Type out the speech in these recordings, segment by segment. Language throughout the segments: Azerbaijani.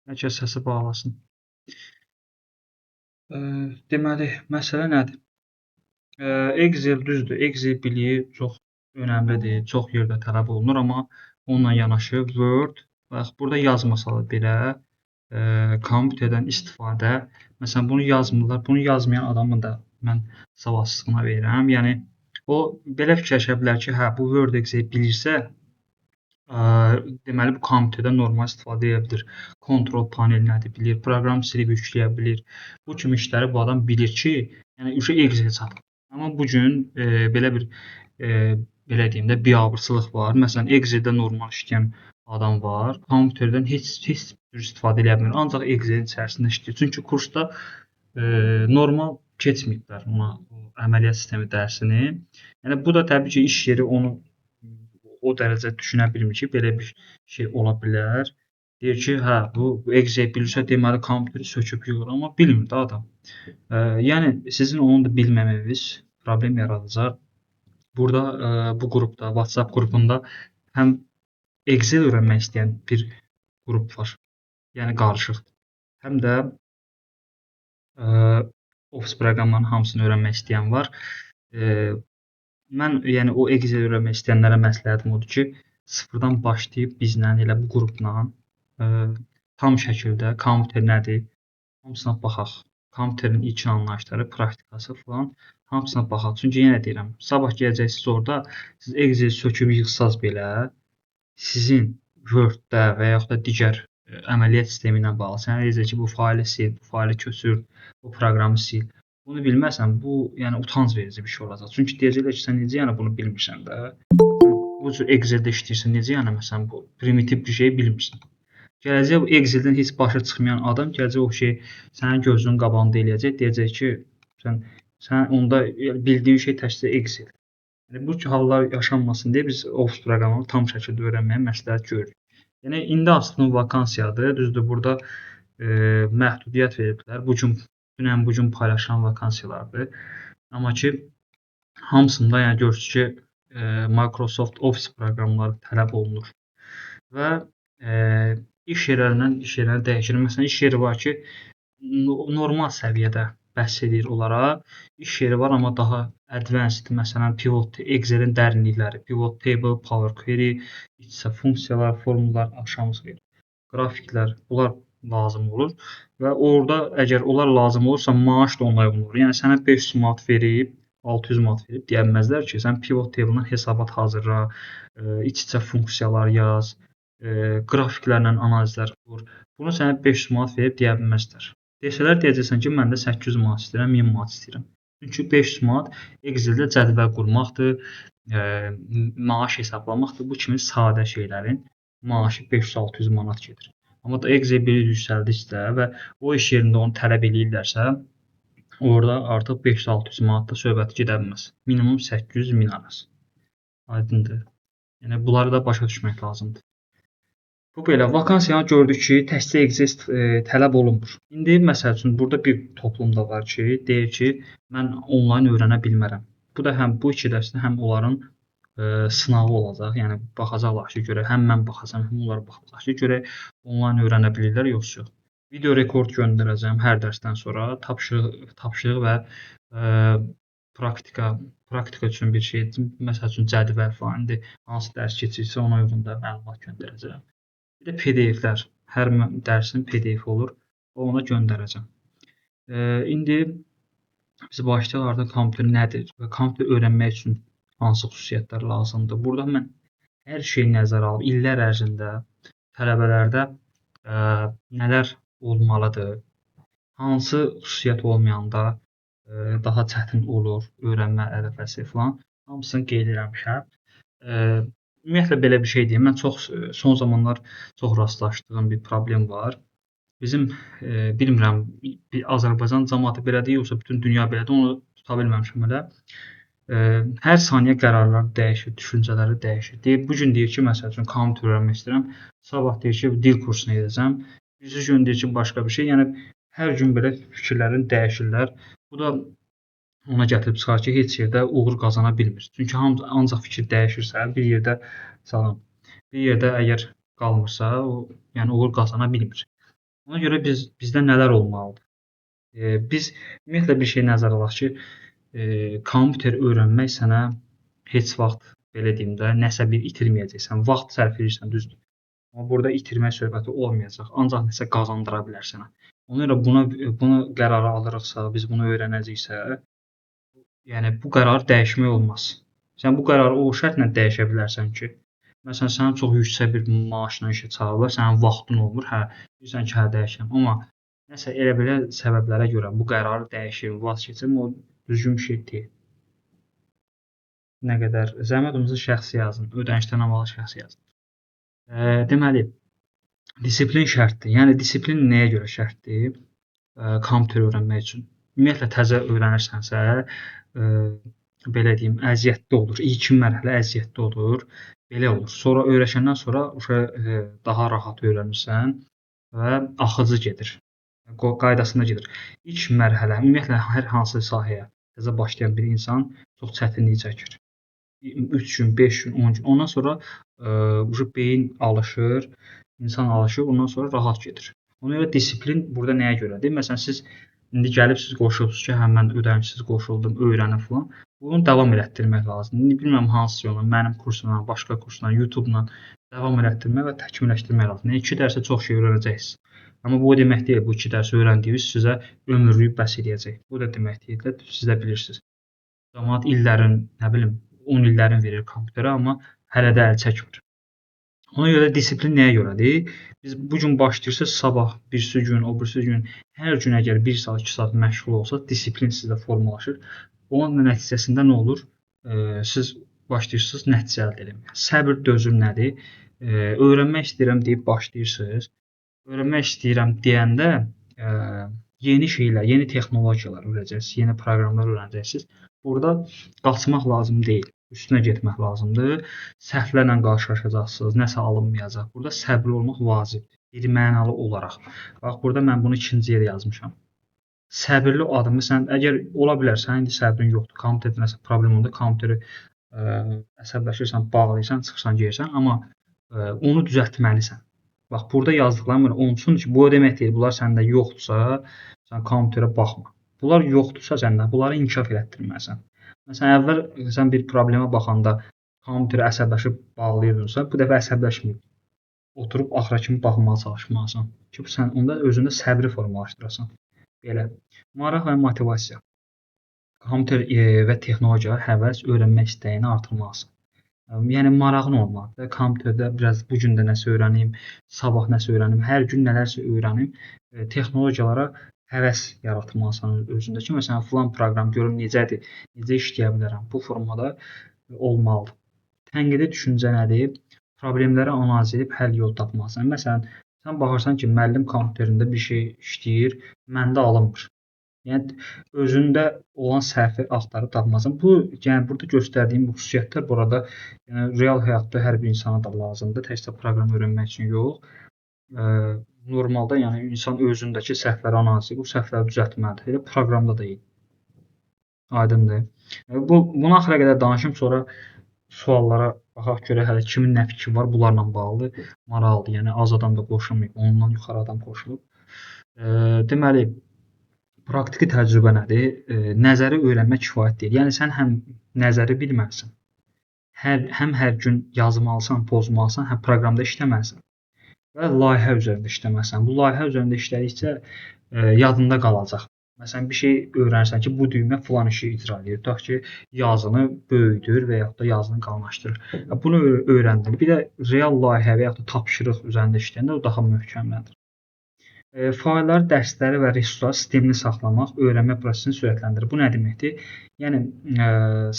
Bəlkə səsi bağlasın. Deməli, məsələ nədir? Excel düzdür, Excel biliyi çox önəmlidir, çox yerdə tələb olunur, amma onunla yanaşı Word, bax burada yazmasalar belə, kompüterdən istifadə, məsələn bunu yazmırlar, bunu yazmayan adamın da mən savadsızlığına verirəm. Yəni o belə fikirləşə bilər ki, hə bu Word Excel bilirsə, deməli bu kompüterdən normal istifadə edə bilir. Kontrol panelinədir, bilir, proqram silib yükləyə bilir. Bu kimi işləri bu adam bilir ki, yəni Excel çatır. Amma bu gün belə bir belə deyim də biabırçılıq var. Məsələn, Excel-də normal işləyən adam var, kompüterdən heç cür istifadə edə bilmir. Ancaq Excel-in içərisində işləyir. Çünki kursda normal keçməyiblər ona əməliyyat sistemi dərsini. Yəni bu da təbii ki, iş yeri onu o dərəcə düşünə bilmir ki, belə bir şey ola bilər. Deyir ki, hə, bu Excel bilirsə, deməli kompüteri söküb yığır, amma bilmir də adam. Yəni sizin onu da bilməməyiniz problem yaradacaq. Burada bu qrupda, WhatsApp qrupunda həm Excel öyrənmək istəyən bir qrup var. Yəni qarışıqdır. Həm də Office proqramlarının hamısını öyrənmək istəyən var. Mən yəni o Excel öyrənmək istəyənlərə məsləhətim odur ki, sıfırdan başlayıb bizlə elə bu qrupla tam şəkildə kompüter nədir, hamısına baxaq. Kompüterin ilk anlayışları, praktikası falan hamısına baxaq. Çünki yenə deyirəm, sabah gələcəksiniz orada, siz Excel söküb yığsaz belə, sizin Word-də və yaxud da digər əməliyyat sistemi ilə bağlı sənə deyəcək ki, bu faylı sil, bu faylı köçür, bu proqramı sil. Bunu bilməsən, bu yəni utanc verici bir şey olacaq. Çünki deyəcəklər ki, sən necə yəni bunu bilmirsən də? Bu cür Excel-də işləyirsən, necə yəni məsələn bu primitiv bir şey bilmirsən? Gələcək bu Excel-dən heç başı çıxmayan adam gələcək o şey sənin gözünün qabağında eləyəcək, deyəcək ki, sən onda bildiyin şey təkcə Excel. Yəni bu hallar yaşanmasın deyə biz Office proqramını tam şəkildə öyrənməyə məsləhət görürük. Yəni indi açdığım vakansiyadır. Düzdür, burada məhdudiyyət veriblər. Dünən bu gün paylaşılan vakansiyalardır. Amma ki hamısında yəni görürsüz ki Microsoft Office proqramları tələb olunur. Və iş yerlərindən iş yerinə dəyişir. Məsələn, iş yeri var ki, normal səviyyədə bəhs edir onlara. İş yeri var, amma daha advanced, məsələn, pivot, Excel-in dərinlikləri, pivot table, Power Query, iç-içə funksiyalar, formullar, aşaması, qrafiklər, bunlar lazım olur və orada əgər onlar lazım olursa maaş da onlara uyğun olur. Yəni sənə 500 manat verib, 600 manat verib deyə bilməzlər ki, sən pivot table-dan hesabat hazırla, iç-içə funksiyalar yaz, qrafiklərlə analizlər qur. Bunu sənə 500 manat verib deyə bilməzlər. Desələr deyəcəksən ki, mən də 800 manat istəyirəm, 1000 manat istəyirəm. Çünki 500 manat Excel-də cədvəl qurmaqdır, maaş hesablamaqdır. Bu kimi sadə şeylərin maaşı 500-600 manat gedir. Amma da Excel bir yüksəldikcə və o iş yerində onu tələb eləyirlərsə, orada artıq 500-600 manatda söhbət gedə bilməz. Minimum 800-1000 arası. Aydındır. Yəni bunları da başa düşmək lazımdır. Bu belə vakansiyanı gördük ki, təkcə Excel tələb olunmur. İndi məsəl üçün burada bir toplum da var ki, deyir ki, mən onlayn öyrənə bilmərəm. Bu da həm bu iki dərsdə həm onların sınağı olacaq. Yəni baxacaqlar ki, görə həm mən baxacağam, həm onlar baxacaq ki, görə onlayn öyrənə bilirlər yoxsa yox. Video rekord göndərəcəm hər dərsdən sonra tapşırıq və praktika üçün bir şey, məsəl üçün cədvəl falan, indi hansı dərs keçirsə ona uyğun da məlumat göndərəcəm. Bir də PDF-lər, hər dərsin PDF olur, ona göndərəcəm. İndi biz başlayaq artıq kompüter nədir və kompüter öyrənmək üçün hansı xüsusiyyətlər lazımdır. Burada mən hər şeyi nəzərə alıb illər ərzində tələbələrdə nələr olmalıdır, hansı xüsusiyyət olmayanda daha çətin olur öyrənmə ərəfəsi falan, hamısını qeyd eləmişəm. Ümumiyyətlə belə bir şey deyim, mən son zamanlar çox rastlaşdığım bir problem var. Bizim bilmirəm, Azərbaycan cəmiyyəti belədir, yoxsa bütün dünya belədir, onu tuta bilməmişəm hələ. Hər saniyə qərarlar dəyişir, düşüncələri dəyişir. Bu gün deyir ki, məsəl üçün kompüter öyrənmək istəyirəm, sabah deyir ki, dil kursuna gedəcəm, birisi gün deyir ki, başqa bir şey. Yəni hər gün belə fikirlərin dəyişirlər. Bu da ona gətirib çıxar ki, heç yerdə uğur qazana bilmir. Çünki ancaq fikir dəyişirsə, bir yerdə əgər qalmırsa, o yəni uğur qazana bilmir. Ona görə bizdə nələr olmalıdır? Biz ümumiyyətlə bir şey nəzərə alaq ki, kompüter öyrənmək sənə heç vaxt belə deyim də, nəsə bir itirməyəcəksən. Vaxt sərf edirsən, düzdür. Amma burada itirmə söhbəti olmayacaq. Ancaq nəsə qazandıra bilər sənə. Ona görə bunu qərara alırıqsa, biz bunu öyrənəcəksə, yəni bu qərarı dəyişmək olmaz. Sən bu qərarı o şərtlə dəyişə bilərsən ki, məsələn, sənə çox yüksək bir maaşla işə çağırırlar, sənin vaxtın olmur, hə, deyirsən ki, hə dəyişəm. Amma nəsə elə belə səbəblərə görə bu qərarı dəyişim, vaz keçim, o düzgün bir şey deyil. Nə qədər zəhmət olmasa şəxsi yazın, ödənişdən havalı şəxsi yazın. Deməli, disiplin şərtdir. Yəni disiplin nəyə görə şərtdir? Kompüter öyrənmək üçün. Ümumiyyətlə təzə öyrənirsənsə, belə deyim, əziyyətli olur. İlkin mərhələ əziyyətli olur. Belə olur. Sonra öyrəşəndən sonra daha rahat öyrənirsən və axıcı gedir. Qaydasında gedir. İlk mərhələ ümumiyyətlə hər hansı sahəyə təzə başlayan bir insan çox çətinlik çəkir. 3 gün, 5 gün, 10 gün. Ondan sonra beyin alışır, insan alışır, ondan sonra rahat gedir. Ona görə disiplin burada nəyə görədir? Məsələn, siz indi gəlibsiz, qoşulubsuz ki, hə mən ödənişsiz qoşuldum, öyrənim filan. Bunu davam elətdirmək lazımdır. İndi bilmirəm hansı yolla, mənim kursumla, başqa kursla, YouTube-la davam elətdirmək və təkmilləşdirmək lazımdır. 2 dərsə çox şey öyrənəcəksiniz. Amma bu o demək deyil, bu 2 dərsi öyrəndiyiniz sizə ömürlük bəs eləyəcək. Bu da demək deyil də, siz də bilirsiniz. Cəmaət illərin, nə bilim, 10 illərin verir kompüterə, amma hələ də əl çəkmir. Ona görə disiplin nəyə görədir? Biz bu gün başlayırsınız, sabah birisi gün, o birisi gün, hər gün əgər 1 saat, 2 saat məşğul olsaq, disiplin sizdə formalaşır. Onun nəticəsində nə olur? Siz başlayırsınız nəticə əldə etməyə. Səbr, dözüm nədir? Öyrənmək istəyirəm deyib başlayırsınız. Öyrənmək istəyirəm deyəndə yeni şeylər, yeni texnologiyalar öyrənəcəksiniz, yeni proqramlar öyrənəcəksiniz. Burada qaçmaq lazım deyil. Üstünə getmək lazımdır. Səhvlərlə qarşılaşacaqsınız, nəsə alınmayacaq. Burada səbirli olmaq vacibdir. Qeyri-mənalı olaraq. Bax, burada mən bunu 2-ci yerə yazmışam. Səbirli adımı sən, əgər ola bilər, sənin indi səbrin yoxdur, kompüterdə nəsə problem oldu, kompüteri əsəbləşirsən, bağlayırsan, çıxırsan, gəlirsən, amma onu düzəltməlisən. Bax, burada yazdıqlarım olsun ki, bu o demək deyil, bunlar səndə yoxdursa, sən kompüterə baxma. Bunlar yoxdursa səndə, bunları inkişaf elətdirməlisən. Məsələn, əvvəl sən bir problemə baxanda kompüterə əsəbləşib bağlayırdınsa, bu dəfə əsəbləşməyib. Oturub axıra kimi baxmağa çalışmalısan ki, sən onda özündə səbri formalaşdırasan. Belə. Maraq və motivasiya. Kompüter və texnologiya həvəs, öyrənmək istəyini artırmalısan. Yəni marağın olmalıdır. Kompüterdə biraz bu gün də nəsə öyrənim, sabah nəsə öyrənim, hər gün nələrsə öyrənim. Texnologiyalara həvəs yaratmalısan özündə ki, məsələn, filan proqram görüm necədir, necə işləyə bilərəm. Bu formada olmalıdır. Tənqidi düşüncə nədir? Problemləri analiz edib həll yolu tapmalısan. Məsələn, sən baxırsan ki, müəllim kompüterində bir şey işləyir, məndə alınmır. Yəni özündə olan səhvi axtarıb tapmalısan. Bu, yəni burada göstərdiyim bu xüsusiyyətlər burada yəni real həyatda hər bir insana da lazımdır. Təkcə proqram öyrənmək üçün yox. Normalda yəni insan özündəki səhvləri analiz edib bu səhvləri düzəltməlidir. Elə proqramda da eyni. Aydındır. Buna axıra qədər danışım, sonra suallara baxaq görək hələ kimin nə fikri var bunlarla bağlı. Maraqlıdır. Yəni az adam da qoşulmayıb, ondan yuxarı adam qoşulub. Deməli, praktiki təcrübə nədir? Nəzəri öyrənmək kifayət deyil. Yəni sən həm nəzəri bilməlisən, həm hər gün yazmalısan, pozmalısan, həm proqramda işləməlisən və layihə üzərində işləməlisən. Bu layihə üzərində işlədikcə yadında qalacaq. Məsələn, bir şey öyrənirsən ki, bu düymə filan işi icra edir. Tutaq ki, yazını böyüdür və yaxud da yazını qalınlaşdırır. Bunu öyrəndin. Bir də real layihə və yaxud da tapşırıq üzərində işləyəndə o daha möhkəmlənir. Failləri, dərsləri və resursları sistemli saxlamaq öyrənmə prosesini sürətləndirir. Bu nə deməkdir? Yəni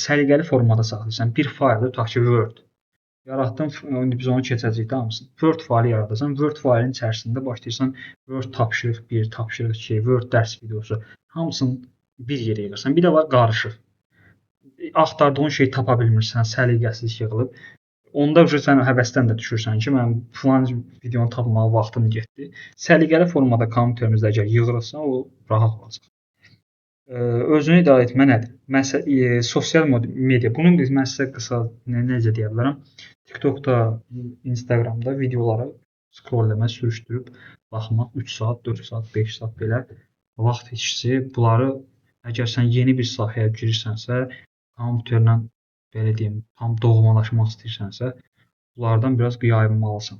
səliqəli formada saxlayırsan. Bir faylı, tutaq ki, Word yaratdın, indi biz onu keçəcəyik də hamısını. Word faylı yaradırsan, Word faylın içərisində başlayırsan Word tapşırıq 1, tapşırıq 2, Word dərs videosu, hamısını bir yerə yığırsan. Bir də var qarışıq. Axtardığın şeyi tapa bilmirsən, səliqəsiz yığılıb. Onda sən həvəsdən də düşürsən ki, mən filan videonu tapmağa vaxtım getdi. Səliqəli formada kompüterimizdə əgər yığırıqsa, o rahat olacaq. Özünü idarə etmə nədir? Sosial media. Bunu mən sizə qısa necə deyə bilərəm? TikTokda, Instagramda videoları scroll eləmək, sürüşdürüb baxmaq 3 saat, 4 saat, 5 saat belə vaxt keçirsə, bunları əgər sən yeni bir sahəyə girirsənsə, kompüterlə belə deyim, tam doğmalaşmaq istəyirsənsə, bunlardan biraz yayınmalısan.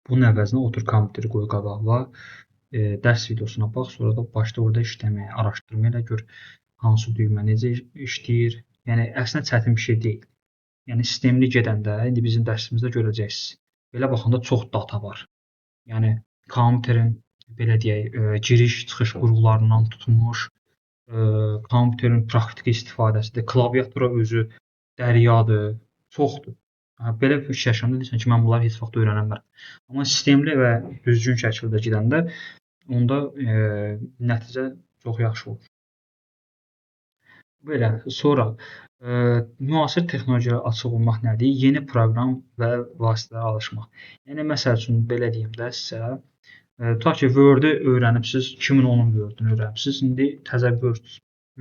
Bunun əvəzinə otur kompüteri qoy qabağına, dərs videosuna bax, sonra da başla orada işləməyə, araşdırma elə gör hansı düymə necə işləyir. Yəni əslində çətin bir şey deyil. Yəni sistemli gedəndə indi bizim dərsimizdə görəcəksiniz. Belə baxanda çox data var. Yəni kompüterin belə deyək, giriş-çıxış qurğularından tutmuş, kompüterin praktiki istifadəsidir, klaviatura özü dəryadır, çoxdur. Belə fikirləşəndə deyirsən ki, mən bunları heç vaxt öyrənə bilmərəm. Amma sistemli və düzgün şəkildə gedəndə onda nəticə çox yaxşı olur. Belə. Sonra müasir texnologiyalara açıq olmaq nədir? Yeni proqram və vasitələrə alışmaq. Yəni məsəl üçün belə deyim də sizə, tutaq ki, Word-ü öyrənibsiz, 2010-un Word-ünü öyrənibsiz. İndi təzə Word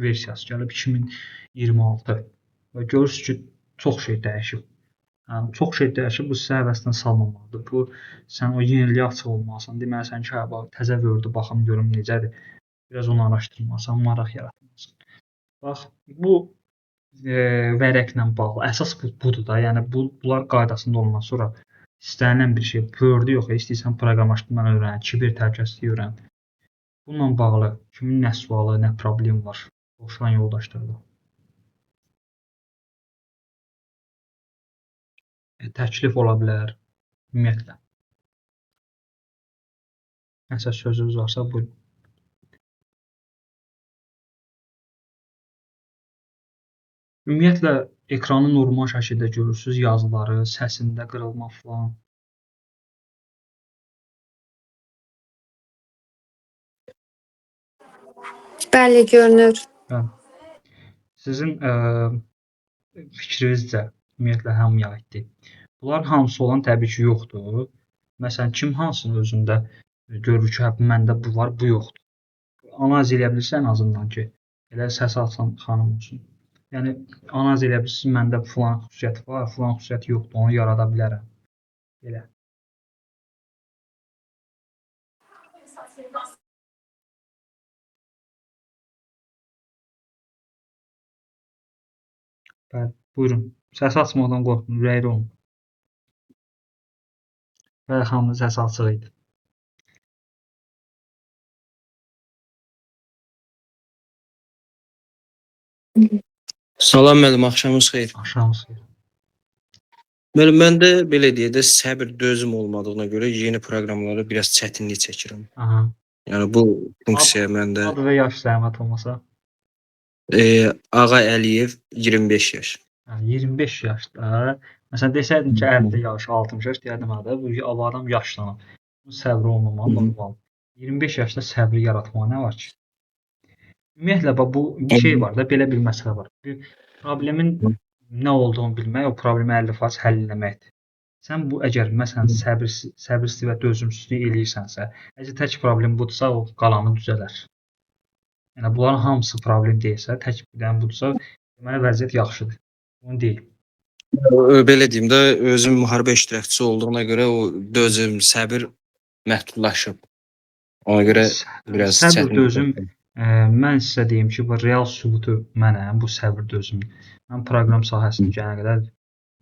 versiyası gəlib 2026 və görürsüz ki, çox şey dəyişib. Çox şey dəyişib, bu sizə həvəsdən salmamalıdır. Bu sən o yeniliyə açıq olmalısan. Deməlisən ki, hə, bax, təzə Word-ü baxım görüm necədir. Biraz onu araşdırmalısan, maraq yaratmalısan. Bax, bu vərəqlə bağlı. Əsas budur da. Yəni bunlar qaydasında olandan sonra istənilən bir şey, Word-ü yox, istəyirsən proqramlaşdırmanı öyrən, kiber təhlükəsizliyi öyrən. Bununla bağlı kimin nə sualı, nə problem var? Qoşulan yoldaşlarla. Təklif ola bilər. Ümumiyyətlə. Nəsə sözünüz varsa buyurun. Ümumiyyətlə ekranı normal şəkildə görürsüz, yazıları, səsində qırılma falan. Bəli, görünür. Bəli. Sizin fikrinizcə ümumiyyətlə hamıya aiddir. Bunların hamısı olan təbii ki, yoxdur. Məsələn, kim hansının özündə görür ki, hə, məndə bu var, bu yoxdur. Analiz edə bilirsə ən azından ki, elə səs açan xanım olsun. Yəni analiz edə bilirsiniz, məndə filan xüsusiyyət var, filan xüsusiyyət yoxdur, onu yarada bilərəm. Belə. Bəli, buyurun. Səs açmaqdan qorxmayın, ürəkli olun. Bəli, xanımın səsi açıq idi. Salam müəllim, axşamınız xeyir. Axşamınız xeyir. Müəllim, məndə belə deyək də səbir, dözüm olmadığına görə yeni proqramlara biraz çətinlik çəkirəm. Aha. Yəni bu funksiya məndə Ad və yaş zəhmət olmasa. Ağa Əliyev 25 yaş. 25 yaşda. Məsələn desəydin ki, 50 yaş, 60 yaş deyərdim hə, bu adam yaşlanıb. Bu səbri olmamalı, normal. 25 yaşda səbri yaratmağa nə var ki? Ümumiyyətlə bu bir şey var da, belə bir məsələ var. Bir problemin nə olduğunu bilmək, o problemi 50% həll etməkdir. Sən bu əgər məsələn səbirsizlik və dözümsüzlük eləyirsənsə, əgər tək problem budursa, o qalanı düzələr. Yəni bunların hamısı problem deyilsə, tək bir dənə budursa, deməli vəziyyət yaxşıdır. Bunu deyil. Belə deyim də, özüm müharibə iştirakçısı olduğuna görə o dözüm, səbir məhdudlaşıb. Ona görə biraz səbir, dözüm, mən sizə deyim ki, bu real sübutu mənəm, bu səbir dözümün. Mən proqram sahəsinə gələnə qədər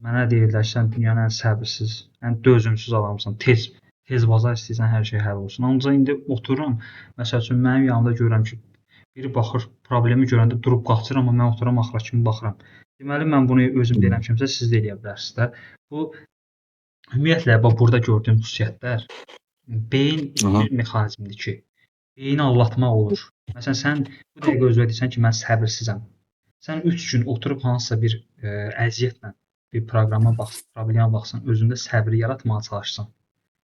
mənə deyirlər ki, sən dünyanın ən səbirsiz, ən dözümsüz adamsan, tez bazar istəyirsən hər şey həll olsun. Ancaq indi otururam, məsəl üçün mənim yanımda görürəm ki, biri baxır, problemi görəndə durub qaçır, amma mən oturam axıra kimi baxıram. Deməli, mən bunu özüm deyirəm kimsə, siz də eləyə bilərsiniz də. Bu, ümumiyyətlə, burada gördüyüm xüsusiyyətlər beyin bir mexanizmidir ki, beyni aldatmaq olur. Məsələn, sən bu dəqiqə özünə deyirsən ki, mən səbirsizəm. Sən 3 gün oturub hansısa bir əziyyətlə bir proqrama baxsan, problemə baxsan, özündə səbri yaratmağa çalışsan,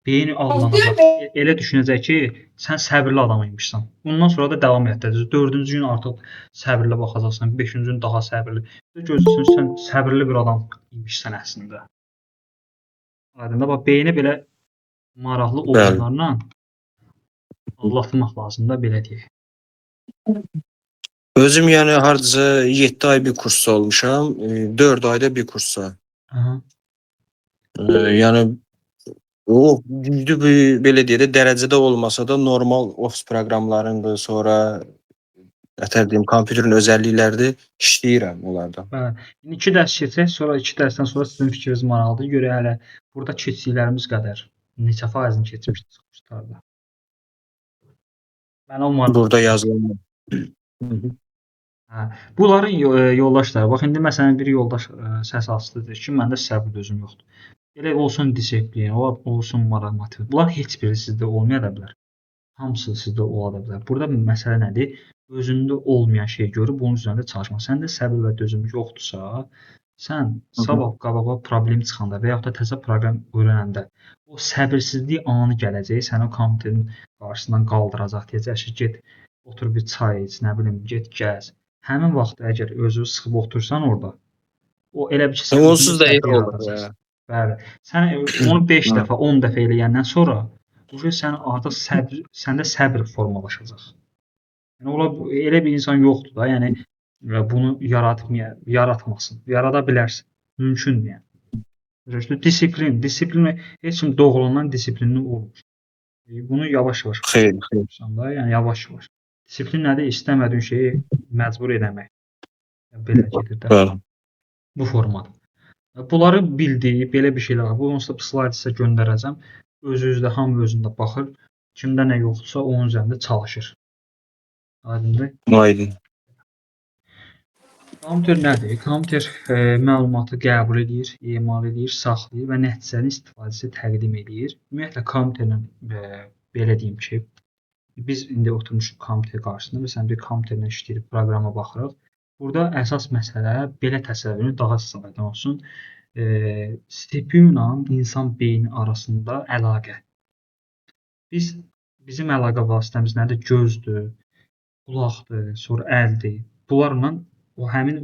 beyni aldanacaq. Elə düşünəcək ki, sən səbirli adam imişsən. Bundan sonra da davam etdirəcək. 4-cü gün artıq səbirli baxacaqsan, 5-ci gün daha səbirli. Gözləyirsən sən səbirli bir adam imişsən əslində. Aydındır, bax beyni belə maraqlı oyunlarla aldatmaq lazımdır, belə deyək. Özüm yəni hardasa 7 ay bir kursda olmuşam, 4 ayda bir kursda. Aha. Yəni O düzdür, belə deyək də dərəcədə olmasa da normal ofis proqramlarındır, sonra nətər deyim, kompüterin özəllikləridir, işləyirəm onlardan. Bəli. İndi 2 dərs keçək, sonra 2 dərsdən sonra sizin fikriniz maraqlıdır. Görək hələ burada keçdiklərimiz qədər neçə faizini keçmişdiniz kurslarda. Mən o maraq. Burada yazılan. Hı hı. Hə, bunların yoldaşları. Bax indi məsələn bir yoldaş səs açdı deyir ki, məndə səbir dözüm yoxdur. Elə olsun disiplin, olsun maraq motiv. Bunlar heç biri sizdə olmaya da bilər. Hamısı sizdə ola da bilər. Burada məsələ nədir? Özündə olmayan şeyi görüb onun üzərində çalışma. Səndə səbir və dözüm yoxdursa, sən sabah qabağa problem çıxanda və yaxud da təzə proqram öyrənəndə o səbirsizlik anı gələcək, səni o kompüterin qarşısından qaldıracaq, deyəcək ki, get otur bir çay iç, nə bilim, get gəz. Həmin vaxt əgər özünü sıxıb otursan orada, o elə bir ki, sən Onsuz da özündə elə səbir olur. yaradacaqsan. Bəli. Sən onu 5 dəfə, 10 dəfə eləyəndən sonra sən artıq səndə səbr formalaşacaq. Yəni ola elə bir insan yoxdur da, yəni bunu yaratmasın. Yarada bilərsən. Mümkündür yəni. Disiplin heç kim doğulundan disiplinli olmur. Bunu yavaş-yavaş Xeyr, xeyr. da, yəni yavaş-yavaş. Disiplin nədir? İstəmədiyin şeyi məcbur eləmək. Belə gedir də. Bəli. Bu formada. Bunları bildiyi belə bir şeylər var. Bu onsuz da slayd sizə göndərəcəm. Özünüzdə, hamı özündə baxır. Kimdə nə yoxdursa onun üzərində çalışır. Aydındır? Aydın. Kompüter nədir? Kompüter məlumatı qəbul edir, emal edir, saxlayır və nəticənin istifadəsi təqdim edir. Ümumiyyətlə kompüterlə belə deyim ki, biz indi oturmuşuq kompüter qarşısında. Məsələn, bir kompüterlə işləyirik, proqrama baxırıq. Burada əsas məsələ belə təsəvvürünü daha aydın olsun. CPU ilə insan beyni arasında əlaqə. Bizim əlaqə vasitəmiz nədir? Gözdür, qulaqdır, sonra əldir. Bunlarla həmin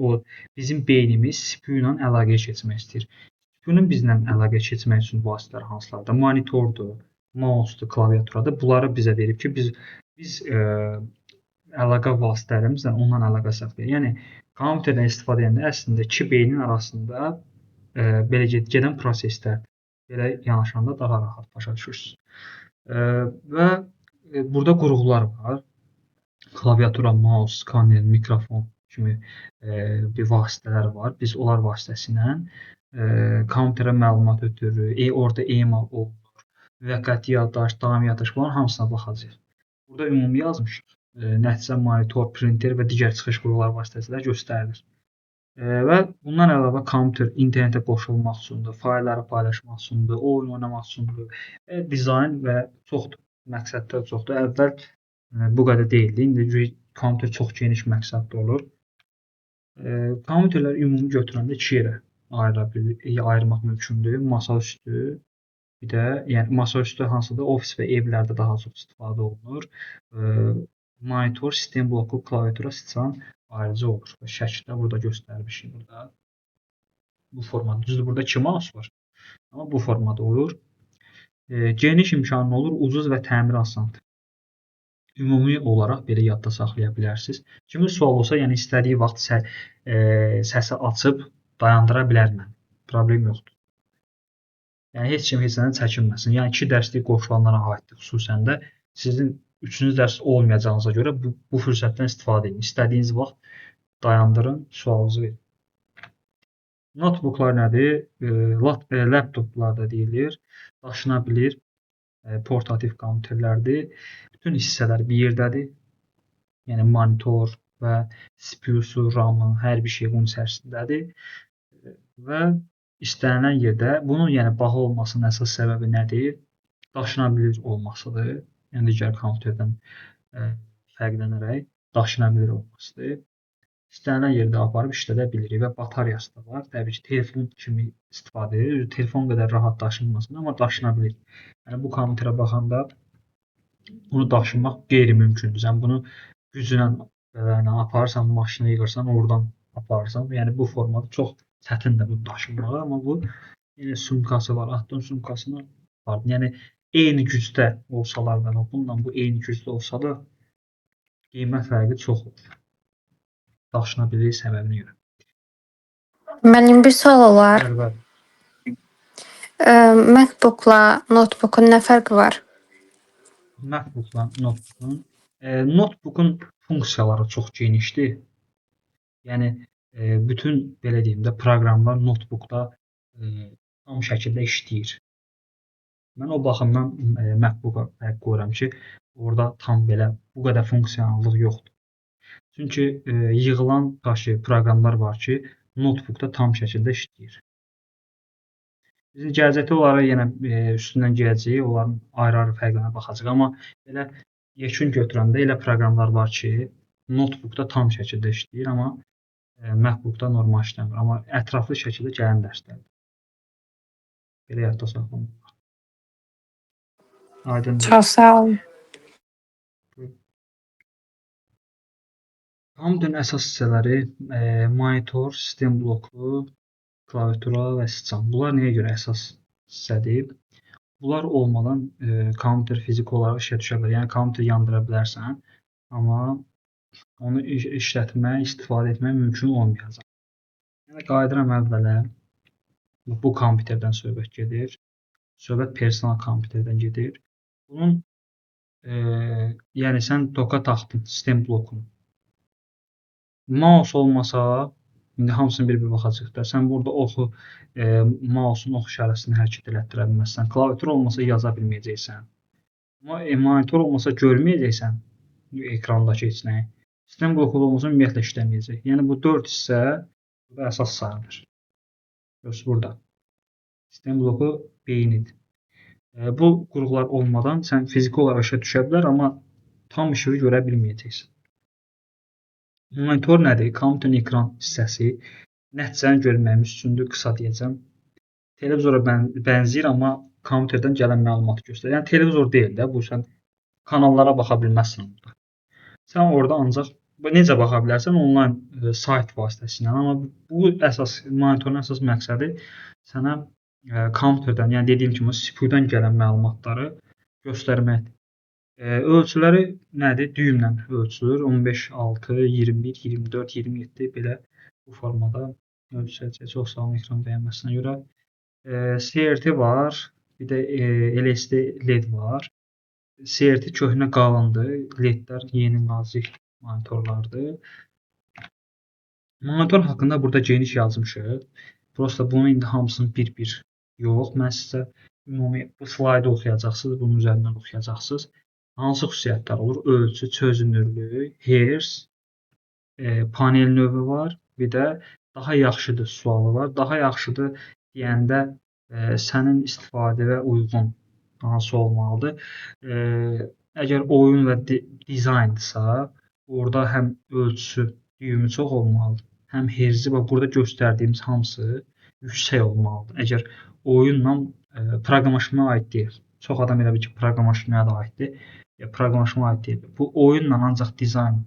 bizim beynimiz CPU ilə əlaqəyə keçmək istəyir. CPU-nun bizlə əlaqəyə keçmək üçün vasitələr hansılardır? Monitordur, mousedur, klaviaturadır. Bunları bizə verib ki, biz əlaqə vasitələrimizlə ondan əlaqə saxlayaq. Yəni kompüterdən istifadə edəndə əslində iki beynin arasında belə gedən proseslər. Belə yanaşanda daha rahat başa düşürsüz. Və burada qurğular var. Klaviatura, mouse, skanner, mikrofon kimi bir vasitələr var. Biz onlar vasitəsilə kompüterə məlumat ötürürük. Orada emal olunur. Müvəqqəti yaddaş, daimi yaddaş bunların hamısına baxacağıq. Burada ümumi yazmışıq. Nəticə monitor, printer və digər çıxış qurğuları vasitəsilə göstərilir. Və bundan əlavə kompüter internetə qoşulmaq üçündür, faylları paylaşmaq üçündür, oyun oynamaq üçündür, dizayn və çoxdur. Məqsədlər çoxdur. Əvvəl bu qədər deyildi. İndi kompüter çox geniş məqsədli olur. Kompüterlər ümumi götürəndə iki yerə ayırmaq mümkündür. Masaüstü, bir də yəni masaüstü hansıdır? Ofis və evlərdə daha çox istifadə olunur. Monitor, sistem bloku, klaviatura, sıçan ayrıca olur. Şəkildə burada göstərmişik burada. Bu formada. Düzdür, burada 2 mouse var. Amma bu formada olur. Geniş imkanlı olur, ucuz və təmiri asandır. Ümumi olaraq belə yadda saxlaya bilərsiniz. Kimin sual olsa, yəni istədiyi vaxt səsi açıb dayandıra bilər mən. Problem yoxdur. Yəni heç kim heç nədən çəkinməsin. Yəni 2 dərslik qoşulanlara aiddir xüsusən də. Sizin 3-cü dərs olmayacağınıza görə bu fürsətdən istifadə edin. İstədiyiniz vaxt dayandırın, sualınızı verin. Notebooklar nədir? Laptoplar da deyilir. Daşına bilir. Portativ kompüterlərdir. Bütün hissələr bir yerdədir. Yəni monitor və CPU-su, RAM-ı, hər bir şey bunun içərisindədir. Və istənilən yerdə bunun yəni baha olmasının əsas səbəbi nədir? Daşınabilir olmasıdır. Yəni digər kompüterdən fərqlənərək daşınabilir olmasıdır. İstənilən yerdə aparıb işlədə bilirik və bataryası da var. Təbii ki, telefon kimi istifadə edilir. Telefon qədər rahat daşınmasın, amma daşınabilir. Yəni bu kompüterə baxanda bunu daşımaq qeyri-mümkündür. Sən bunu güclə aparırsan, maşını yığırsan, oradan aparırsan. Yəni bu formada çox çətindir bu daşınmağı, amma bu yenə sumkası var. Atdığın sumkasını apardın. Yəni eyni gücdə olsalar da, bununla bu eyni gücdə olsa da qiymət fərqi çox olur. Daşına bilir səbəbinə görə. Mənim bir sual olar. Bəli. MacBook'la notebook'un nə fərqi var? MacBook'la notebook'un notebook'un funksiyaları çox genişdir. Yəni bütün belə deyim də proqramlar notebook'da tam şəkildə işləyir. Mən o baxımdan MacBook-a fərq qoyuram ki, orada tam belə bu qədər funksionallıq yoxdur. Çünki yığılan proqramlar var ki, notebook'da tam şəkildə işləyir. Biz gələcəkdə onlara yenə üstündən gələcəyik, onların ayrı-ayrı fərqlərinə baxacağıq, amma belə yekun götürəndə elə proqramlar var ki, notebook'da tam şəkildə işləyir, amma MacBook'da normal işləmir, amma ətraflı şəkildə gələn dərslərdir. Belə yadda saxlamaq. Aydındır. Çox sağ olun. Kompüterin əsas hissələri monitor, sistem bloku, klaviatura və siçan. Bunlar nəyə görə əsas hissədir? Bunlar olmadan kompüter fiziki olaraq işə düşə bilər. Yəni kompüteri yandıra bilərsən, amma onu işlətmək, istifadə etmək mümkün olmayacaq. Yəni qayıdıram əvvələ. Bu kompüterdən söhbət gedir. Söhbət personal kompüterdən gedir. Bunun yəni sən doka taxdın sistem blokunu. Mouse olmasa, indi hamısını bir-bir baxacağıq da. Sən burada oxu, mouse'un ox işarəsini hərəkət elətdirə bilməzsən. Klaviatur olmasa yaza bilməyəcəksən. Amma monitor olmasa görməyəcəksən ekrandakı heç nəyi. Sistem bloku olmasa ümumiyyətlə işləməyəcək. Yəni bu 4 hissə burada əsas sayılır. Göz burada. Sistem bloku beynidir. Bu qurğular olmadan sən fiziki olaraq işə düşə bilər, amma tam işığı görə bilməyəcəksən. Monitor nədir? Kompüterin ekran hissəsi. Nəticəni görməyimiz üçündür, qısa deyəcəm. Televizora bənzəyir, amma kompüterdən gələn məlumatı göstərir. Yəni televizor deyil də, bu sən kanallara baxa bilməzsən burada. Sən orada ancaq necə baxa bilərsən? Onlayn sayt vasitəsilə. Amma bu əsas monitorun əsas məqsədi sənə kompüterdən, yəni dediyim kimi CPU-dan gələn məlumatları göstərməkdir. Ölçüləri nədir? Düymlə ölçülür. 15, 6, 21, 24, 27 belə bu formada ölçüləcək. Çox sağ olun ekran bəyənməsinə görə. CRT var, bir də LCD LED var. CRT köhnə qalındır, LED-lər yeni nazik monitorlardır. Monitor haqqında burada geniş yazmışıq. Prosta bunu indi hamısını bir-bir yox. Mən sizə ümumi bu slaydı oxuyacaqsınız, bunun üzərindən oxuyacaqsınız. Hansı xüsusiyyətlər olur? Ölçü, çözünürlük, hertz, panel növü var. Bir də daha yaxşıdır sualı var. Daha yaxşıdır deyəndə sənin istifadəyə uyğun hansı olmalıdır? Əgər oyun və dizayndırsa, orada həm ölçüsü, düymü çox olmalıdır, həm herzi və burada göstərdiyimiz hamısı yüksək olmalıdır. Əgər oyunla proqramlaşmaya aid deyil. Çox adam elə bil ki, proqramlaşmaya da aiddir. Proqramlaşmaya aid deyil. Bu oyunla ancaq dizayn,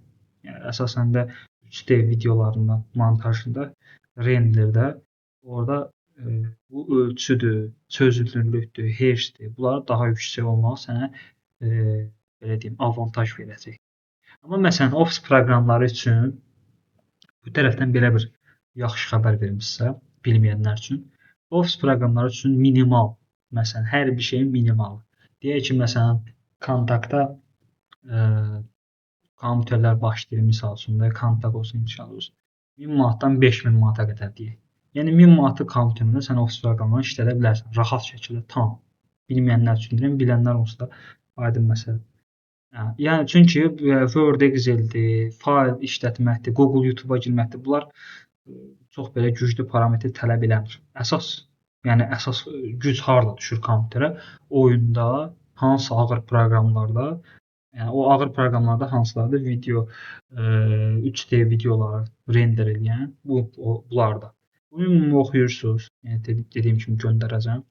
yəni əsasən də 3D videolarında, montajında, renderdə orada bu ölçüdür, çözünürlükdür, hertzdir. Bunlar daha yüksək olmalı sənə belə deyim, avantaj verəcək. Amma məsələn, Office proqramları üçün bu tərəfdən belə bir yaxşı xəbər verim sizə, bilməyənlər üçün. Office proqramları üçün minimal, məsələn, hər bir şeyin minimalı. Deyək ki, məsələn, kontaktda kompüterlər başlayır, misal üçün də kontakt olsun, inşallah olsun. 1000 manatdan 5000 manata qədər deyək. Yəni 1000 manatlıq kompüterində sən Office proqramlarını işlədə bilərsən, rahat şəkildə, tam. Bilməyənlər üçün deyirəm, bilənlər olsa da aydın məsələ. Yəni çünki Word, Excel-dir, fayl işlətməkdir, Google, YouTube-a girməkdir. Bunlar çox belə güclü parametr tələb eləmir. Əsas güc harda düşür kompüterə? Oyunda, hansı ağır proqramlarda, yəni o ağır proqramlarda hansılardır? Video, 3D videoları render edən bunlarda. Bunu oxuyursunuz. Yəni dediyim kimi göndərəcəm.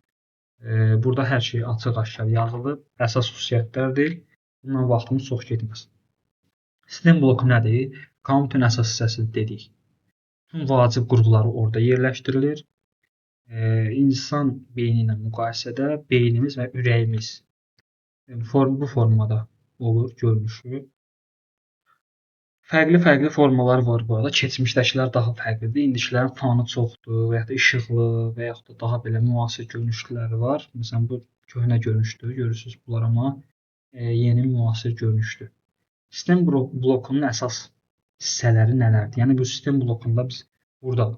Burada hər şey açıq-aşkar yazılıb. Əsas xüsusiyyətlərdir. Bundan vaxtımız çox getməz. Sistem bloku nədir? Kompüterin əsas hissəsi dedik. Bütün vacib qurğuları orada yerləşdirilir. İnsan beyni ilə müqayisədə beynimiz və ürəyimiz bu formada olur görünüşü. Fərqli formalar var bu arada. Keçmişdəkilər daha fərqlidir. İndikilər fanı çoxdur və ya da işıqlı və yaxud da daha belə müasir görünüşləri var. Məsələn, bu köhnə görünüşdür, görürsüz bunlar amma yeni müasir görünüşdür. Sistem blokunun əsas hissələri nələrdir? Yəni bu sistem blokunda biz burada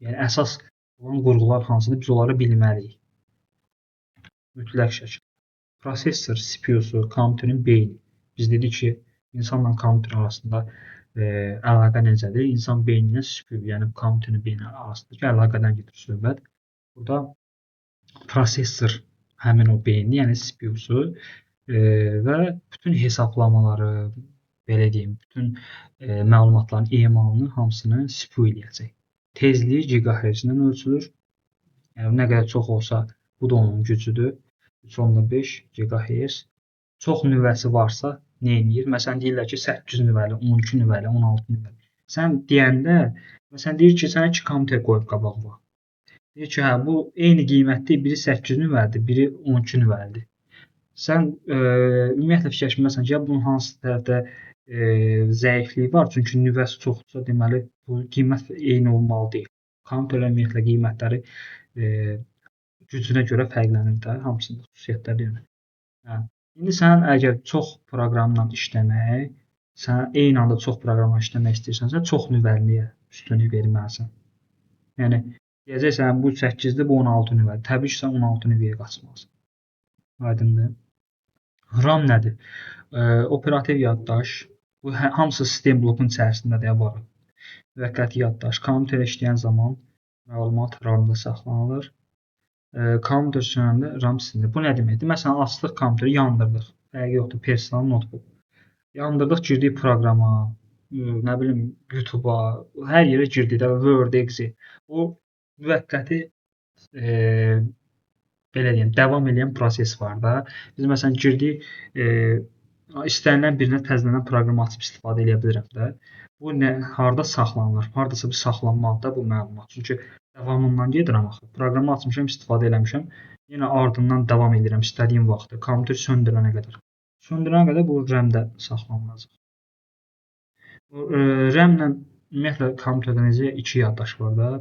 əsas olan qurğular hansıdır? Biz onları bilməliyik. Mütləq şəkildə. Prosesor, CPU-su, kompüterin beyni. Biz dedik ki, insanla kompüter arasında əlaqə necədir? İnsan beyninə CPU, yəni kompüterin beyni arasındakı əlaqədən gedir söhbət. Burada prosesor həmin o beyni, yəni CPU-su və bütün hesablamaları, belə deyim, bütün məlumatların emalını hamısını CPU eləyəcək. Tezliyi gigahertzlə ölçülür. Yəni nə qədər çox olsa, bu da onun gücüdür. 3.5 GHz. Çox nüvəsi varsa nə edir? Məsələn deyirlər ki, 8 nüvəli, 12 nüvəli, 16 nüvəli. Sən deyəndə, məsələn deyir ki, sənə 2 kompüter qoyub qabağına. Deyir ki, hə bu eyni qiymətdir, biri 8 nüvəlidir, biri 12 nüvəlidir. Sən ümumiyyətlə fikirləşməlisən ki, ya bunun hansı tərəfdə zəifliyi var, çünki nüvəsi çoxdursa, deməli bu qiymət eyni olmalı deyil. Kompüterlər ümumiyyətlə qiymətləri gücünə görə fərqlənir də, hamısının xüsusiyyətləri yəni. Hə. İndi sən əgər çox proqramla işləmək, sən eyni anda çox proqramla işləmək istəyirsənsə, çox nüvəliyə üstünlük verməlisən. Yəni deyəcəksən bu 8-dir, bu 16 nüvəlidir. Təbii ki, sən 16 nüvəyə qaçmalısan. Aydındır. RAM nədir? Operativ yaddaş. Bu hamısı sistem blokun içərisindədir var. Müvəqqəti yaddaş. Kompüter işləyən zaman məlumat RAM-da saxlanılır. Kompüter sönəndə RAM silinir. Bu nə deməkdir? Məsələn, açdıq kompüteri, yandırdıq. Fərqi yoxdur, personal notebook. Yandırdıq, girdik proqrama, nə bilim, YouTube-a, hər yerə girdik də, Word, Excel. O müvəqqəti belə deyim, davam edən proses var da. Biz məsələn girdik, istənilən birinə təzələnən proqramı açıb istifadə edə bilirəm də. Bu harda saxlanılır? Hardasa bir saxlanmalıdır bu məlumat. Çünki davamından gedirəm axı. Proqramı açmışam, istifadə eləmişəm. Yenə ardından davam edirəm istədiyim vaxtı, kompüteri söndürənə qədər. Söndürənə qədər bu RAM-də saxlanılacaq. RAM-lə ümumiyyətlə kompüterdə necə 2 yaddaş var da.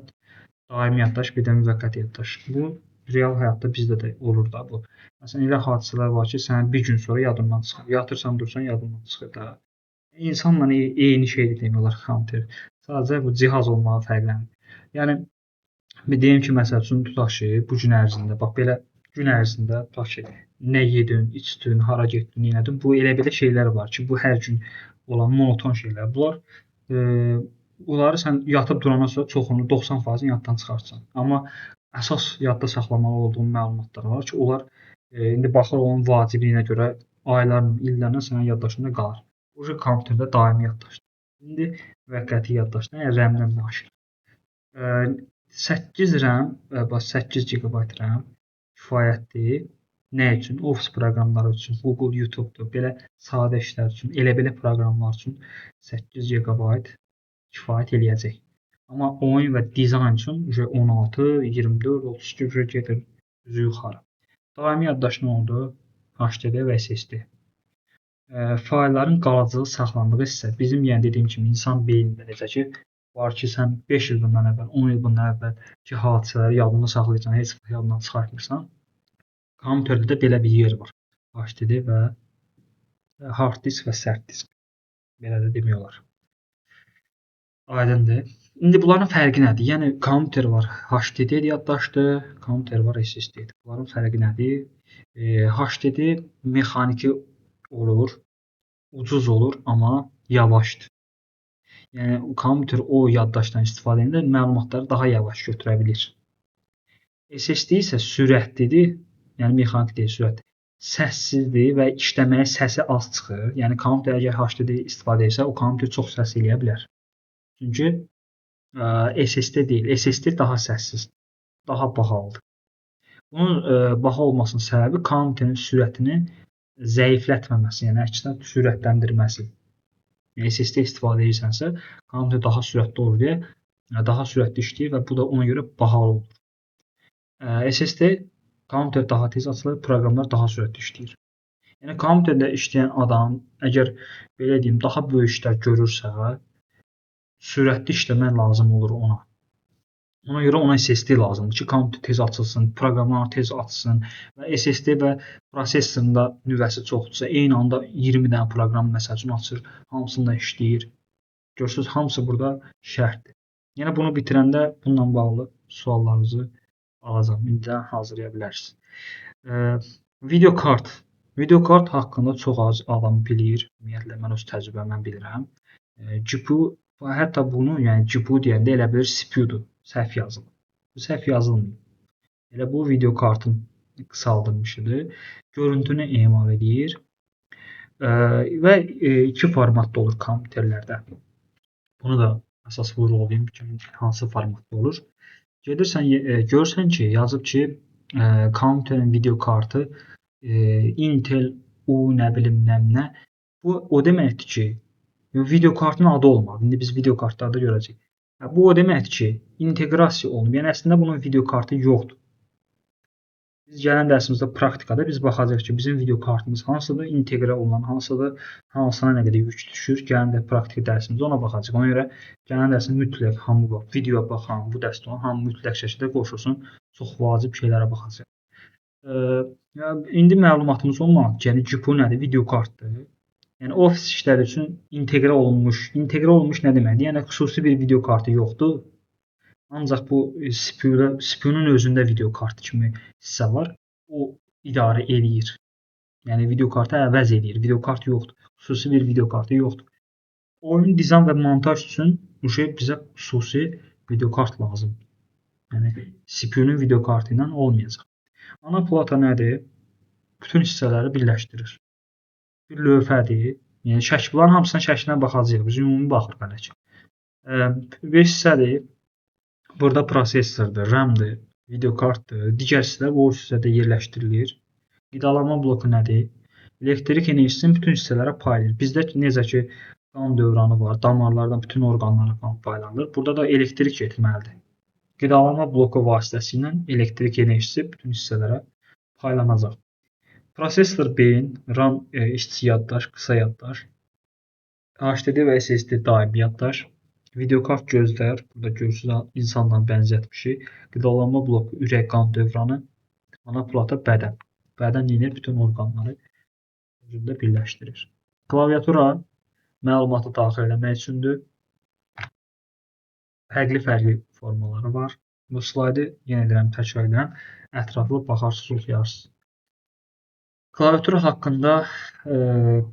Daimi yaddaş, bir də müvəqqəti yaddaş. Bu real həyatda bizdə də olur da bu. Məsələn, elə hadisələr var ki, sənin bir gün sonra yadından çıxır. Yatırsan, dursan yadından çıxır da. İnsanla eyni şeydir demək olar kompüter. Sadəcə bu cihaz olmağı fərqlənir. Yəni deyim ki, məsəl üçün tutaq ki, bu gün ərzində, bax belə gün ərzində tutaq ki, nə yedin, içdin, hara getdin, nə etdin, bu elə belə şeylər var ki, bu hər gün olan monoton şeylər. Bunlar bunları sən yatıb durandan sonra çoxunu 90%-ni yaddan çıxartsan. Amma əsas yadda saxlamalı olduğun məlumatlar var ki, onlar indi baxır onun vacibliyinə görə aylarla, illərlə sənin yaddaşında qalır. Bu kompüterdə daimi yaddaşdır. İndi müvəqqəti yaddaşdan, yəni RAM-dən danışırıq. 8 RAM, 8 GB RAM kifayətdir. Nə üçün? Office proqramları üçün, Google, YouTube-dur, belə sadə işlər üçün, elə belə proqramlar üçün 8 GB kifayət eləyəcək. Amma oyun və dizayn üçün 16, 24, 32 gedir üzü yuxarı. Daimi yaddaş nə oldu? HDD və SSD. Faylların qalıcılığı saxlandığı isə bizim yəni dediyim kimi insan beynində necə ki var ki sən 5 il bundan əvvəl, 10 il bundan əvvəlki hadisələri yadında saxlayırsan, heç vaxt yadından çıxartmırsan. Kompüterdə də belə bir yer var. HDD və hard disk və sərt disk. Belə də demək olar. Aydındır. İndi bunların fərqi nədir? Yəni kompüter var, HDD yaddaşdır, kompüter var, SSD-dir. Bunların fərqi nədir? HDD mexaniki olur, ucuz olur, amma yavaşdır. Yəni kompüter o yaddaşdan istifadə edəndə məlumatları daha yavaş götürə bilir. SSD isə sürətlidir, yəni mexanik deyil, sürətli. Səssizdir və işləməyə səsi az çıxır. Yəni kompüter əgər HDD istifadə edirsə, o kompüter çox səs eləyə bilər. Çünki SSD deyil, SSD daha səssiz, daha bahalıdır. Bunun baha olmasının səbəbi kompüterin sürətini zəiflətməməsi, yəni əksinə sürətləndirməsi. SSD istifadə edirsənsə, kompüter daha sürətli olur deyə daha sürətli işləyir və bu da ona görə bahalı olur. SSD kompüter daha tez açılır, proqramlar daha sürətli işləyir. Yəni kompüterdə işləyən adam əgər belə deyim, daha böyük işlər görürsə, sürətli işləmək lazım olur ona. Ona görə ona SSD lazımdır ki, kompüter tez açılsın, proqramlar tez açsın və SSD və prosesorunda nüvəsi çoxdursa, eyni anda 20 dənə proqram məsəl üçün açır, hamısında işləyir. Görürsüz, hamısı burada şərtdir. Yəni bunu bitirəndə bununla bağlı suallarınızı alacağam. İndi hazırlaya bilərsiniz. Video kart. Video kart haqqında çox az adam bilir. Ümumiyyətlə mən öz təcrübəmdən bilirəm. GPU və hətta bunu, yəni GPU deyəndə elə bilir CPU-dur. Səhv yazılır. Bu səhv yazılmır. Elə bu video kartın qısaldılmışıdır. Görüntünü emal edir. Və iki formatda olur kompüterlərdə. Bunu da əsas vurğulayım ki, hansı formatda olur. Gedirsən, görürsən ki, yazıb ki, kompüterin video kartı Intel U nə bilim nə. Bu o deməkdir ki, video kartın adı olmadı. İndi biz video kartlarda görəcəyik. Bu o deməkdir ki, inteqrasiya olunub. Yəni əslində bunun video kartı yoxdur. Biz gələn dərsimizdə praktikada biz baxacağıq ki, bizim video kartımız hansıdır, inteqrə olunan hansıdır, hansına nə qədər yük düşür. Gələn də praktik dərsimizdə ona baxacağıq. Ona görə gələn dərsin mütləq hamı bax, videoya baxan, bu dərsdə olan hamı mütləq şəkildə qoşulsun. Çox vacib şeylərə baxacaq. İndi məlumatımız olmalı ki, yəni GPU nədir? Video kartdır. Yəni ofis işləri üçün inteqrə olunmuş. İnteqrə olunmuş nə deməkdir? Yəni xüsusi bir video kartı yoxdur. Ancaq bu CPU-nun özündə video kartı kimi hissə var. O idarə eləyir. Yəni video kartı əvəz eləyir. Video kart yoxdur. Xüsusi bir video kartı yoxdur. Oyun dizayn və montaj üçün bizə xüsusi video kart lazımdır. Yəni CPU-nun video kartı ilə olmayacaq. Ana plata nədir? Bütün hissələri birləşdirir. Bir lövhədir. Yəni bunların hamısına şəklinə baxacağıq. Biz ümumi baxırıq hələ ki. Bir hissədir. Burada prosesordur, RAM-dır, video kartdır. Digər hissələr bu hissədə yerləşdirilir. Qidalama bloku nədir? Elektrik enerjisini bütün hissələrə paylayır. Bizdə necə ki qan dövranı var, damarlardan bütün orqanlara qan paylanır. Burada da elektrik getməlidir. Qidalama bloku vasitəsilə elektrik enerjisi bütün hissələrə paylanacaq. Prosesor beyin, RAM işçi yaddaş, qısa yaddaş, HDD və SSD daimi yaddaş, video kart gözlər, burada görürsünüz insanla bənzətmişik. Qidalama bloku ürək, qan dövranı, ana plata bədən. Bədən yenir bütün orqanları özündə birləşdirir. Klaviatura məlumatı daxil eləmək üçündür. Fərqli formaları var. Bu slaydı yenə deyirəm, təkrar edirəm. Ətraflı baxarsınız, oxuyarsınız. Klaviatura haqqında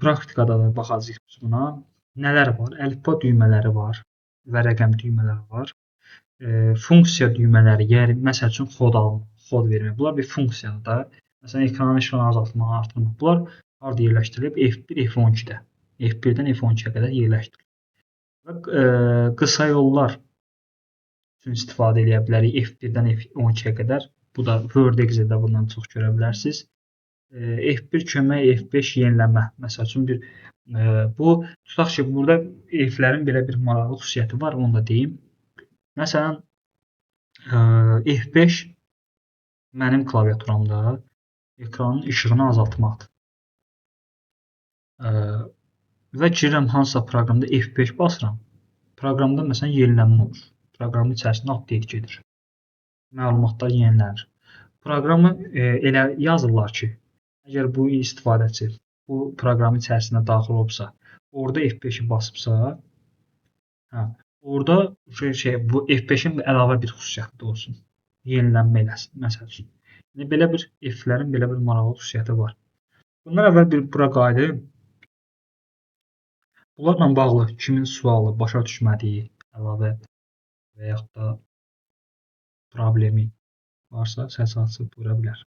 praktikada da baxacağıq buna. Nələr var? Əlifba düymələri var və rəqəm düymələri var. Funksiya düymələri, yəni məsəl üçün kod vermək. Bunlar bir funksiyadır da. Məsələn, ekranın işığını azaltmaq, artırmaq. Bunlar harda yerləşdirilib? F1, F12-də. F1-dən F12-yə qədər yerləşdirilir. Və qısa yollar üçün istifadə edə bilərik. F1-dən F12-yə qədər. Bu da Word Excel-də bundan çox görə bilərsiniz. F1 kömək, F5 yenilənmə. Məsəl üçün bu tutaq ki, burada F-lərin belə bir maraqlı xüsusiyyəti var, onu da deyim. Məsələn, F5 mənim klaviaturamda ekranın işığını azaltmaqdır. Və girirəm hansısa proqramda F5 basıram. Proqramda məsələn yenilənmə olur. Proqramın içərisində update gedir. Məlumatlar yenilənir. Proqramı elə yazırlar ki, əgər bu istifadəçi bu proqramın içərisinə daxil olubsa, orada F5-i basıbsa, orada bu F5-in əlavə bir xüsusiyyəti olsun. Yenilənmə eləsin, məsəl üçün. Yəni belə bir F-lərin belə bir maraqlı xüsusiyyəti var. Bundan əvvəl bir bura qayıdıb bunlarla bağlı kimin sualı, başa düşmədiyi, əlavə və yaxud da problemi varsa səs açıb buyura bilər.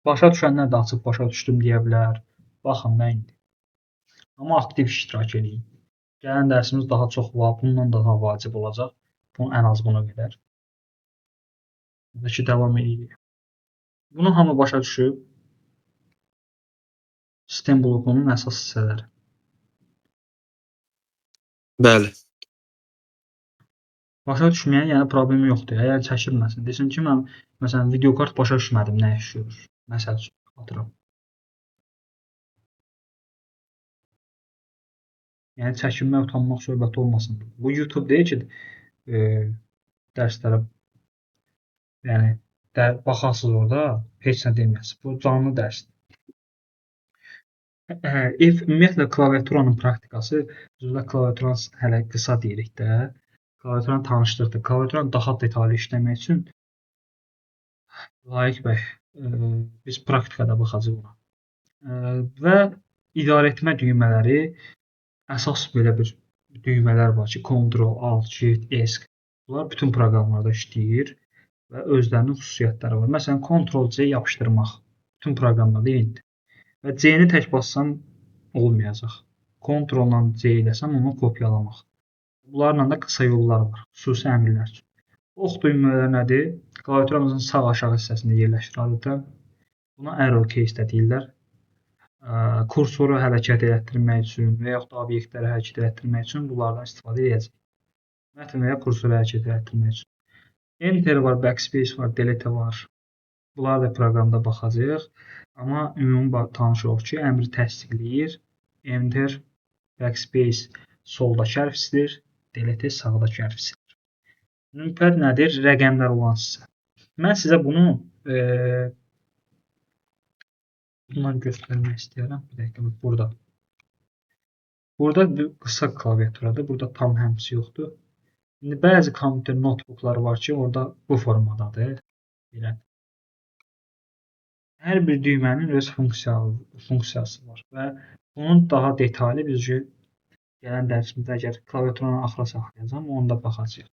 Başa düşənlər də açıb başa düşdüm deyə bilər. Baxın da indi. Amma aktiv iştirak edin. Gələn dərsimiz daha çox bundan daha vacib olacaq. Ən az buna qədər. Buradakı davam edirik. Bunu hamı başa düşüb. Sistem blokunun əsas hissələri. Bəli. Başa düşməyən yəni problemi yoxdur. Əgər çəkilməsin, desin ki, mən məsələn video kart başa düşmədim nə yaşayır. Məsəl üçün atıram. Yəni çəkinmə, utanmaq söhbəti olmasın. Bu YouTube deyil ki, dərslərə yəni baxasınız orada, heç nə deməyəsiniz. Bu canlı dərsdir. Ümumiyyətlə klaviaturanın praktikası, biz burada klaviaturanı hələ qısa deyirik də. Klaviaturanı tanışdırdıq. Klaviaturanı daha detallı işləmək üçün Layiq bəy, biz praktikada baxacağıq ona. Və idarəetmə düymələri əsas belə bir düymələr var ki, Ctrl, Alt, Shift, S. Bunlar bütün proqramlarda işləyir və özlərinin xüsusiyyətləri var. Məsələn, Ctrl-C yapışdırmaq bütün proqramlarda eynidir. Və C-ni tək bassam olmayacaq. Ctrl-la C eləsəm onu kopyalamaq. Bunlarla da qısa yollar var, xüsusi əmrlər üçün. Ox düymələri nədir? Klaviaturamızın sağ aşağı hissəsində yerləşir adətən. Buna arrow keys də deyirlər. Kursoru hərəkət etdirmək üçün və yaxud da obyektləri hərəkət etdirmək üçün bunlardan istifadə edəcəyik. Mətn və ya kursoru hərəkət etdirmək üçün. Enter var, backspace var, delete var. Bunlar da proqramda baxacağıq. Amma ümumi tanış olaq ki, əmri təsdiqləyir. Enter, backspace soldakı hərfdir, delete sağdakı hərfdir. Numpad nədir? Rəqəmlər olan hissə. Mən sizə bunu bundan göstərmək istəyirəm. Bir dəqiqə, burada. Burada bir qısa klaviaturadır. Burada tam həmsi yoxdur. İndi bəzi kompüter notebooklar var ki, orada bu formadadır. Belə. Hər bir düymənin öz funksiyası var və bunun daha detallı biz gələn dərsimizdə əgər klaviaturanı axıra saxlayacağam, onu da baxacağıq.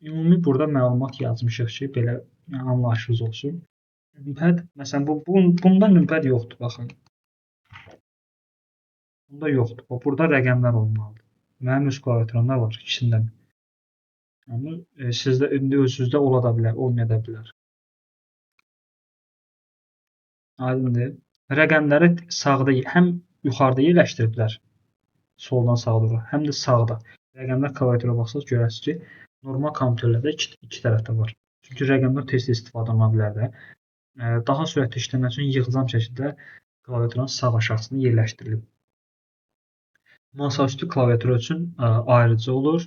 Ümumi burada məlumat yazmışıq ki, belə anlayışınız olsun. Numpad, məsələn, bunda numpad yoxdur, baxın. Bunda yoxdur. Burada rəqəmlər olmalıdır. Mənim öz klaviaturamda var, ikisindən. Amma sizdə indi özünüzdə ola da bilər, olmaya da bilər. Aydındır. Rəqəmləri sağda, həm yuxarıda yerləşdiriblər, soldan sağa doğru, həm də sağda. Rəqəmlər klaviatura baxsaq görəsiniz ki, normal kompüterlərdə iki tərəfdə var. Çünki rəqəmlər tez-tez istifadə oluna bilər də. Daha sürətli işləmək üçün yığcam şəkildə klaviaturanın sağ aşağısına yerləşdirilib. Masaüstü klaviatura üçün ayrıcı olur.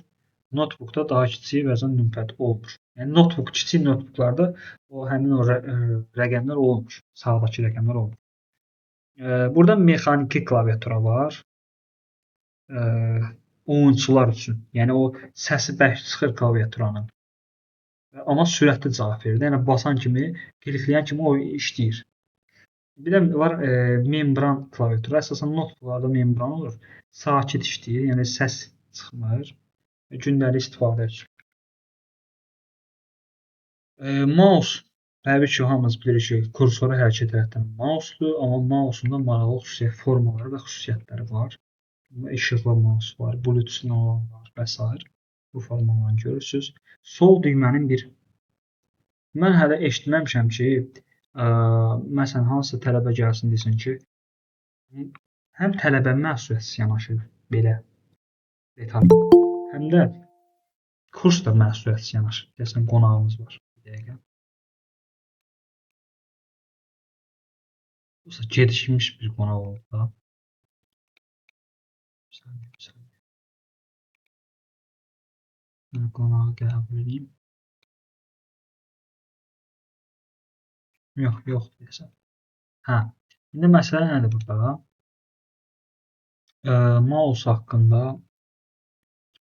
Notebookda daha kiçik vəzən numpad olmur. Yəni notebook, kiçik notebooklarda həmin o rəqəmlər olmur. Sağdakı rəqəmlər olmur. Burada mexaniki klaviatura var. Oyunçular üçün. Yəni o səsi bərk çıxır klaviaturanın. Amma sürətli cavab verir. Yəni basan kimi, klikləyən kimi o işləyir. Bir də var membran klaviatura. Əsasən notebooklarda membran olur. Sakit işləyir, yəni səs çıxmır. Gündəlik istifadə üçün. Mouse, təbii ki, hamımız bilirik ki, kursoru hərəkət etdirən mousedur, amma mouse'un da maraqlı formaları və xüsusiyyətləri var. İşıqlı mouse var, bluetooth olan var və s. Bu formalarını görürsünüz. Sol düymənin mən hələ eşitməmişəm ki, məsələn, hansısa tələbə gəlsin desin ki, həm tələbə məsuliyyətsiz yanaşır belə detal, həm də kurs da məsuliyyətsiz yanaşır. Desən, qonağımız var. Bir dəqiqə. Bu gedişmiş bir qonaq oldu da. Qonağı qəbul edeyim. Yox deyəsən. İndi məsələ nədir burada? Mouse haqqında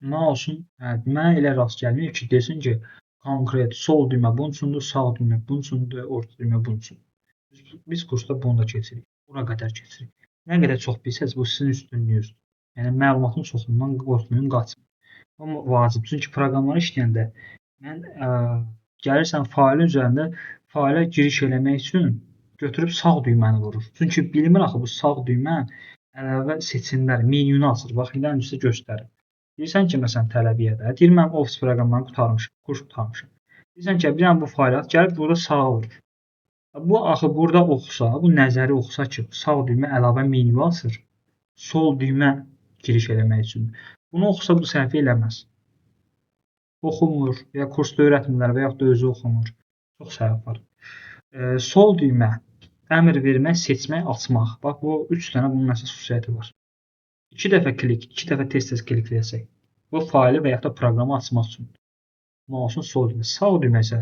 mouse'un mənə elə rast gəlməyib ki, desin ki, konkret sol düymə bunun üçündür, sağ düymə bunun üçündür, orta düymə bunun üçündür. Biz kursda bunu da keçirik. Buna qədər keçirik. Nə qədər çox bilsəz, bu sizin üstünlüyünüzdür. Yəni, məlumatın çoxundan qorxmayın, qaçmayın. Amma vacib. Çünki proqramları işləyəndə mən gəlirsən failin üzərində failə giriş eləmək üçün götürüb sağ düyməni vurur. Çünki bilmir axı bu sağ düymə əlavə seçimlər, menyunu açır. Bax, indi ən üstə göstərir. Deyirsən ki, məsələn, tələbəyə də, deyir mən Office proqramlarını qurtarmışam, kurs qurtarmışam. Deyirsən ki, bir bu faylı at, gəlib burada sağa vurur. Bu axı burada oxusa, bu nəzəri oxusa ki, sağ düymə əlavə menyu açır, sol düymə giriş eləmək üçün. Bunu oxusa bu səhvi eləməz. oxumur, ya kursda öyrətmirlər və yaxud da özü oxumur. Çox səhv var. Sol düymə əmr vermək, seçmək, açmaq. Bax bu 3 dənə bunun əsas xüsusiyyəti var. 2 dəfə klik, 2 dəfə tez-tez klikləyəsək, bu faylı və yaxud da proqramı açmaq üçün mausun sol düymə. Sağ düymə isə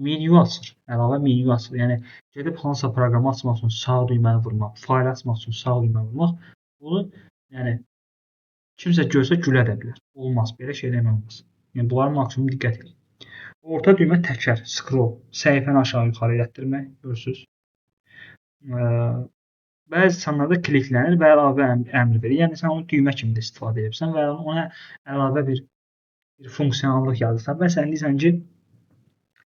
menyu açır, əlavə menyu açır. Yəni gedib hansısa proqramı açmaq üçün sağ düyməni vurmaq, fayl açmaq üçün sağ düyməni vurmaq, bunu yəni kimsə görsə gülə də bilər. Olmaz, belə şey eləmək olmaz. Yəni bunlara maksimum diqqət edin. Orta düymə təkər, scroll, səhifəni aşağı-yuxarı elətdirmək, görürsüz. Bəzi insanlarda kliklənir və əlavə əmr verir. Yəni sən onu düymə kimi də istifadə edirsən və ona əlavə bir funksiyonallıq yazırsan. Məsələn, deyirsən ki,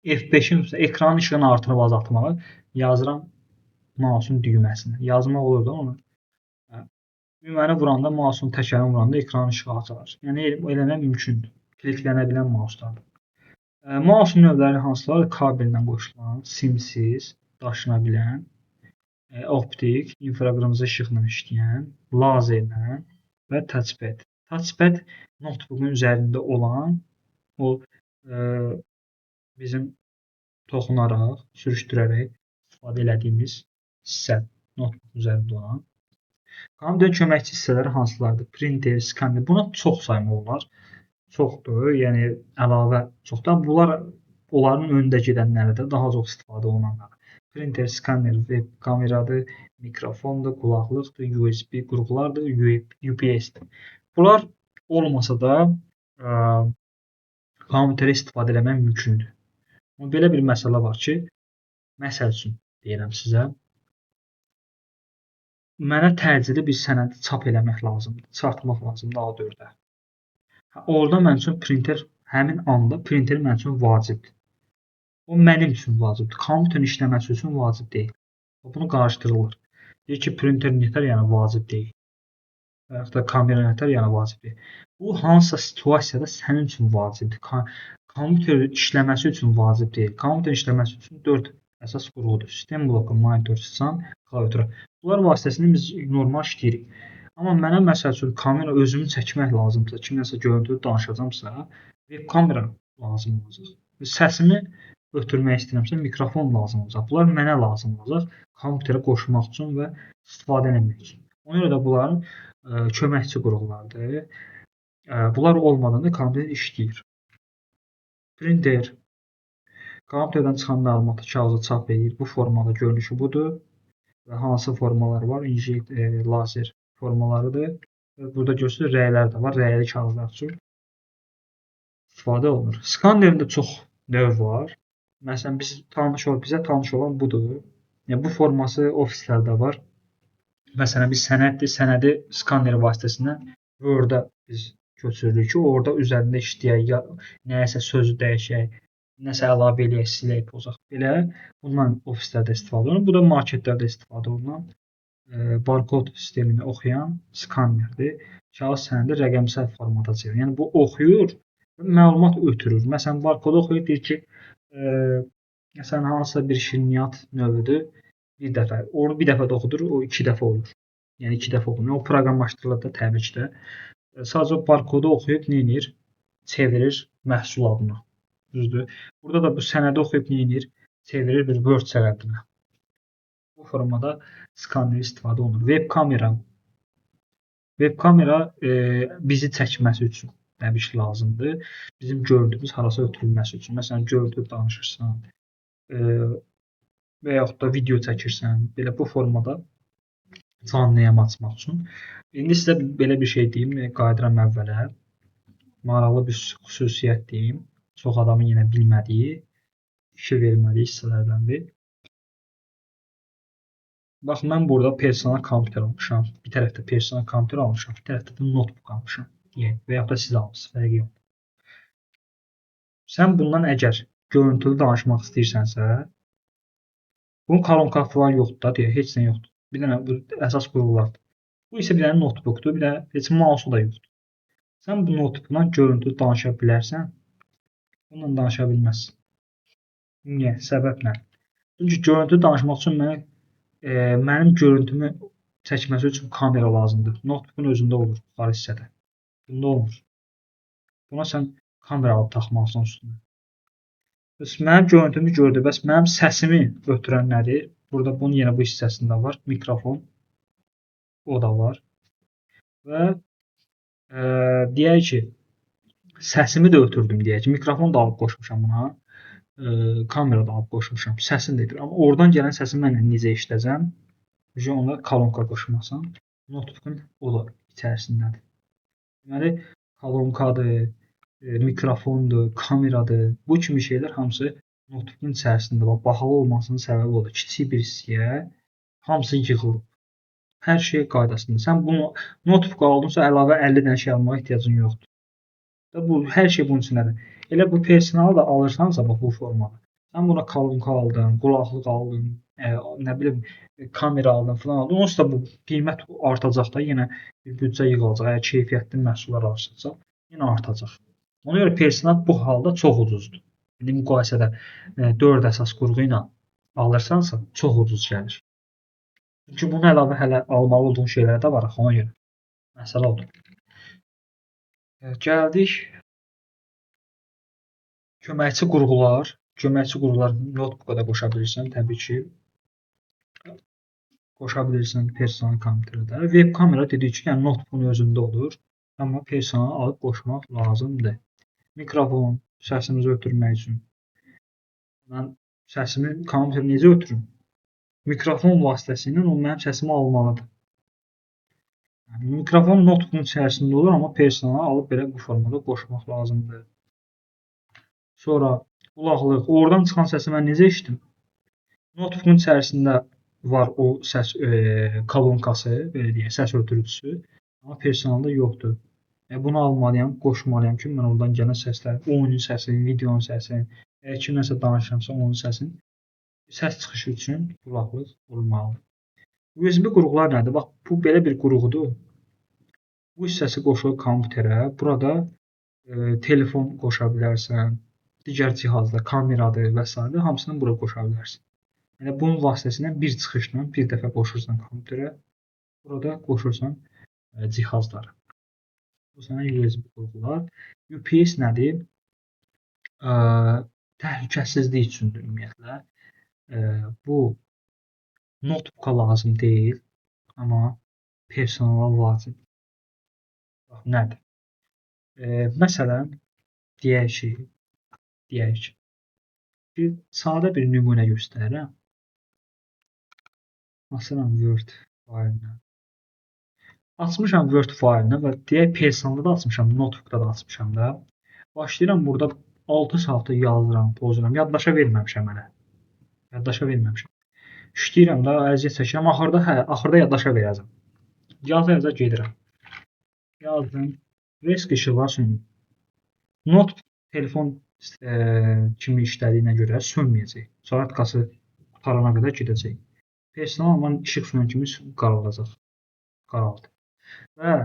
F5-in ekranın işığını artırıb azaltmağı yazıram mausun düyməsinə. Yazmaq olur da onu. Düyməni vuranda, mausun təkərini vuranda ekranın işığı açılır. Yəni eləmək mümkündür. Kliklənə bilən mauslardır. Mausun növləri hansılardır? Kabellə qoşulan, simsiz, daşına bilən, optik, infraqırmızı işıqla işləyən, lazerlə və touchpad. Touchpad notebookun üzərində olan o bizim toxunaraq, sürüşdürərək istifadə elədiyimiz hissə, notebook üzərində olan. Kompüterin köməkçi hissələri hansılardır? Printer, skanner. Buna çox sayma olar. Çoxdur, yəni əlavə çoxdur. Bunlar onların önündə gedənlərdə daha çox istifadə olunanlar. Printer, skanner, web kameradır, mikrofondur, qulaqlıqdır, USB qurğulardır, UPS-dir. Bunlar olmasa da kompüterə istifadə etmək mümkündür. Belə bir məsələ var ki, məsəl üçün deyirəm sizə, mənə təcili bir sənədi çap eləmək lazımdır, çıxartmaq lazımdır A4-ə. Orada mənim üçün printer, həmin anda printer mənim üçün vacibdir. O mənim üçün vacibdir. Kompüterin işləməsi üçün vacib deyil. Bunu qarışdırılır. Deyir ki, printer nətər, yəni vacib deyil. Və yaxud da kamera nətər, yəni vacib deyil. Bu hansısa situasiyada sənin üçün vacibdir. Kompüter işləməsi üçün vacib deyil. Kompüter işləməsi üçün 4 əsas qurğudur. Sistem bloku, monitor, sıçan, klaviatura. Bunlar vasitəsilə biz normal işləyirik. Amma mənə məsəl üçün kamera özümü çəkmək lazımdırsa, kimləsə görüntülü danışacağamsa, web kamera lazım olacaq. Səsimi ötürmək istəyirəmsə, mikrofon lazım olacaq. Bunlar mənə lazım olacaq kompüterə qoşmaq üçün və istifadə etmək üçün. Ona görə də bunların köməkçi qurğulardır. Bunlar olmadan da kompüter işləyir. Printer kompüterdən çıxan məlumatı kağıza çap edir. Bu formada görünüşü budur. Və hansı formalar var? Inject, lazer formalarıdır. Burada görürsünüz, rəylər də var. Rəyli kağızlar üçün istifadə olunur. Skannerin də çox növ var. Məsələn, bizə tanış olan budur. Yəni, bu forması ofislərdə var. Məsələn, biz sənədi skanner vasitəsilə Word-a biz köçürürük ki, orada üzərində işləyək, nəyəsə sözü dəyişək, nəsə əlavə eləyək, silək, pozaq. Belə bundan ofislərdə istifadə olunur. Bu da marketlərdə istifadə olunan barkod sistemini oxuyan skannerdir. Kağız sənədi rəqəmsal formata çevirir. Yəni bu oxuyur, məlumat ötürür. Məsələn, barkodu oxuyur, deyir ki, məsələn, hansısa bir şirniyyat növüdür. Onu bir dəfə də oxudur, o 2 dəfə olur. Yəni 2 dəfə oxunur. O proqramlaşdırılır da təbii ki də. Sadəcə barkodu oxuyub nə edir? Çevirir məhsul adına. Düzdür? Burada da bu sənədi oxuyub nə edir? Çevirir bir Word sənədinə. Bu formada skanner istifadə olunur. Web kamera bizi çəkməsi üçün təbii ki lazımdır. Bizim görüntümüz harasa ötürülməsi üçün. Məsələn, görüntü danışırsan və yaxud da video çəkirsən, belə bu formada canlı yayım açmaq üçün. İndi sizə belə bir şey deyim, qayıdıram əvvələ. Maraqlı bir xüsusiyyət deyim. Çox adamın yenə bilmədiyi, fikir vermədiyi hissələrdəndir. Bax, mən burada personal kompüter almışam. Bir tərəfdə personal kompüter almışam, bir tərəfdə də notebook almışam. Yəni, və yaxud da siz almışsınız, fərqi yox. Sən bundan əgər görüntülü danışmaq istəyirsənsə, bunun kolonka falan yoxdur da, deyə, heç nə yoxdur. Bir dənə bu əsas qurğulardır. Bu isə bir dənə notebookdur, bir də heç mausu da yoxdur. Sən bu notebookla görüntülü danışa bilərsən, bununla danışa bilməzsən. Niyə? Səbəb nə? Çünki görüntülü danışmaq üçün mənim görüntümü çəkməsi üçün kamera lazımdır. Notebookun özündə olur, yuxarı hissədə. Bunda olmur. Buna sən kamera alıb taxmalısan üstünə. Bəs mənim görüntümü gördü. Bəs mənim səsimi ötürən nədir? Burada bunun yenə bu hissəsində var. Mikrofon. O da var. Və deyək ki, səsimi də ötürdüm deyək ki, mikrofon da alıb qoşmuşam buna. Kamera da alıb qoşmuşam. Səsini də edir. Amma oradan gələn səsi mən necə eşidəcəm? Ona kolonka qoşmasam, notebookun o da içərisindədir. Deməli, kolonkadır, mikrofondur, kameradır. Bu kimi şeylər hamısı notebookun içərisində. Bahalı olmasının səbəbi odur. Kiçik bir hissəyə hamısı yığılıb. Hər şey qaydasında. Sən bunu notebook aldınsa əlavə 50 dənə şey almağa ehtiyacın yoxdur. Bu hər şey bunun içindədir. Elə bu personalı da alırsansa bax bu formada. Sən buna kolonka aldın, qulaqlıq aldın, nə bilim kamera aldın falan aldın. Onsuz da bu qiymət artacaq da, yenə bir büdcə yığılacaq. Əgər keyfiyyətli məhsullar alırsansa, yenə artacaq. Ona görə personal bu halda çox ucuzdur. İndi müqayisədə 4 əsas qurğu ilə alırsansa, çox ucuz gəlir. Çünki bunun əlavə hələ almalı olduğun şeylər də var, ona görə. Məsələ odur. Gəldik köməkçi qurğular. Köməkçi qurğular notebooka da qoşa bilirsən, təbii ki. Qoşa bilirsən personal kompüterdə. Web kamera dedik ki, yəni notebookun özündə olur. Amma personal alıb qoşmaq lazımdır. Mikrofon, səsimizi ötürmək üçün. Mən səsimi kompüterə necə ötürüm? Mikrofon vasitəsilə o mənim səsimi almalıdır. Yəni, mikrofon notebookun içərisində olur, amma personal alıb belə bu formada qoşmaq lazımdır. Sonra qulaqlıq. Oradan çıxan səsi mən necə eşitdim? Notebookun içərisində var o səs kolonkası, belə deyək, səs ötürücüsü. Amma personalda yoxdur. Bunu almalıyam, qoşmalıyam ki, mən oradan gələn səslər, oyunun səsini, videonun səsini, kimləsə danışıramsa onun səsini, səs çıxışı üçün qulaqlıq olmalıdır. USB qurğular nədir? Bax, bu belə bir qurğudur. Bu hissəsi qoşulur kompüterə. Burada telefon qoşa bilərsən, digər cihazlar, kameradır və s. hamısını bura qoşa bilərsən. Yəni, bunun vasitəsilə bir çıxışla bir dəfə qoşursan kompüterə, burada qoşursan cihazları. Bu sənə USB qurğular. UPS nədir? Təhlükəsizlik üçündür ümumiyyətlə. Bu notebooka lazım deyil, amma personala lazım. Bax, nədir? Məsələn, deyək ki, sadə bir nümunə göstərirəm. Açıram Word faylını. Açmışam Word faylını və deyək personalda da açmışam, notebookda da açmışam da. Başlayıram burada 6 saatı yazıram, pozuram. Yaddaşa verməmişəm hələ. Yaddaşa verməmişəm. İşləyirəm da, əziyyət çəkirəm. Axırda yaddaşa verəcəm. Yaza gedirəm. Yazdım. Risk işığı var sönür. Notebook telefon kimi işlədiyinə görə sönməyəcək. Saatkası qutarana qədər gedəcək. Personal amma işıq sönən kimi qaralacaq. Qaraldı. Və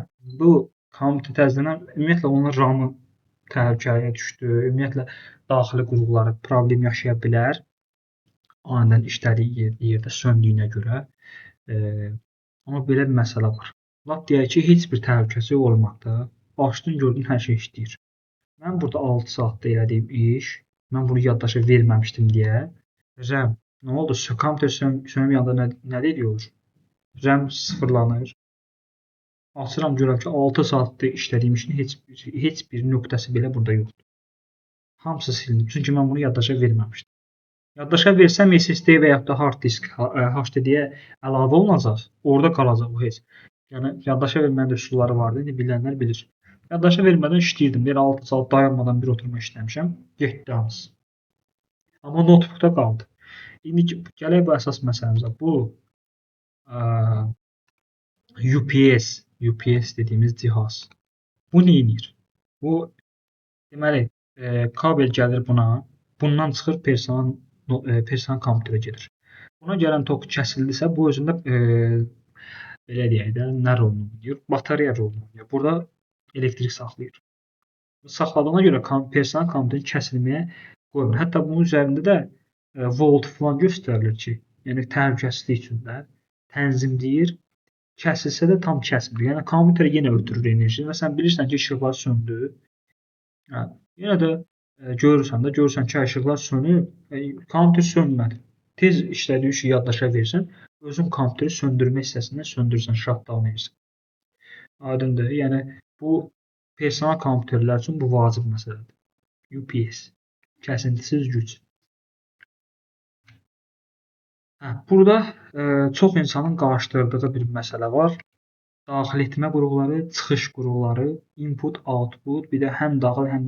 bu kompüter təzədən ümumiyyətlə onun RAM-ı təhlükəyə düşdü. Ümumiyyətlə daxili qurğuları problem yaşaya bilər. Anidən işlədiyi yerdə söndüyünə görə. Amma belə bir məsələ var. Lap deyək ki, heç bir təhlükəsi olmadı. Açdın, gördün, hər şey işləyir. Mən burada 6 saatda elədiyim iş, mən bunu yaddaşa verməmişdim deyə RAM, nə oldu? Kompüter sönüb yanda nə ediyor? RAM sıfırlanır. Açıram, görürəm ki, 6 saatda işlədiyim işin heç bir nöqtəsi belə burada yoxdur. Hamısı silinib. Çünki mən bunu yaddaşa verməmişdim. Yaddaşa versəm SSD və yaxud da hard disk HDD-yə əlavə olunacaq. Orada qalacaq bu heç. Yəni, yaddaşa vermənin üsulları vardı. İndi bilənlər bilir. Yaddaşa vermədən işləyirdim. Belə 6 saat dayanmadan bir oturma işləmişəm. Getdi hamısı. Amma notebookda qaldı. İndi gələk bu əsas məsələmizə. Bu UPS dediyimiz cihaz. Bu nə edir? Bu, deməli, kabel gəlir buna. Bundan çıxır personal kompüterə gedir. Buna gələn tok kəsildisə, bu özündə belə deyək də, nə rolunu oynayır? Batareya rolunu oynayır. Burada elektrik saxlayır. Saxladığına görə personal kompüterin kəsilməyə qoymur. Hətta bunun üzərində də volt falan göstərilir ki, yəni təhlükəsizlik üçün də tənzimləyir. Kəsilsə də tam kəsmir. Yəni kompüter yenə ötürür enerjini və sən bilirsən ki, işıqlar söndü. Hə, yenə də görürsən ki, işıqlar sönüb, kompüter sönmədi. Tez işlədiyi işi yaddaşa versən, özün kompüteri söndürmə hissəsindən söndürürsən, shutdown edirsən. Aydındır. Yəni bu personal kompüterlər üçün bu vacib məsələdir. UPS, kəsintisiz güc. Burada çox insanın qarşılaşdırdığı bir məsələ var. Daxil etmə qurğuları, çıxış qurğuları, input, output, bir də həm daxil, həm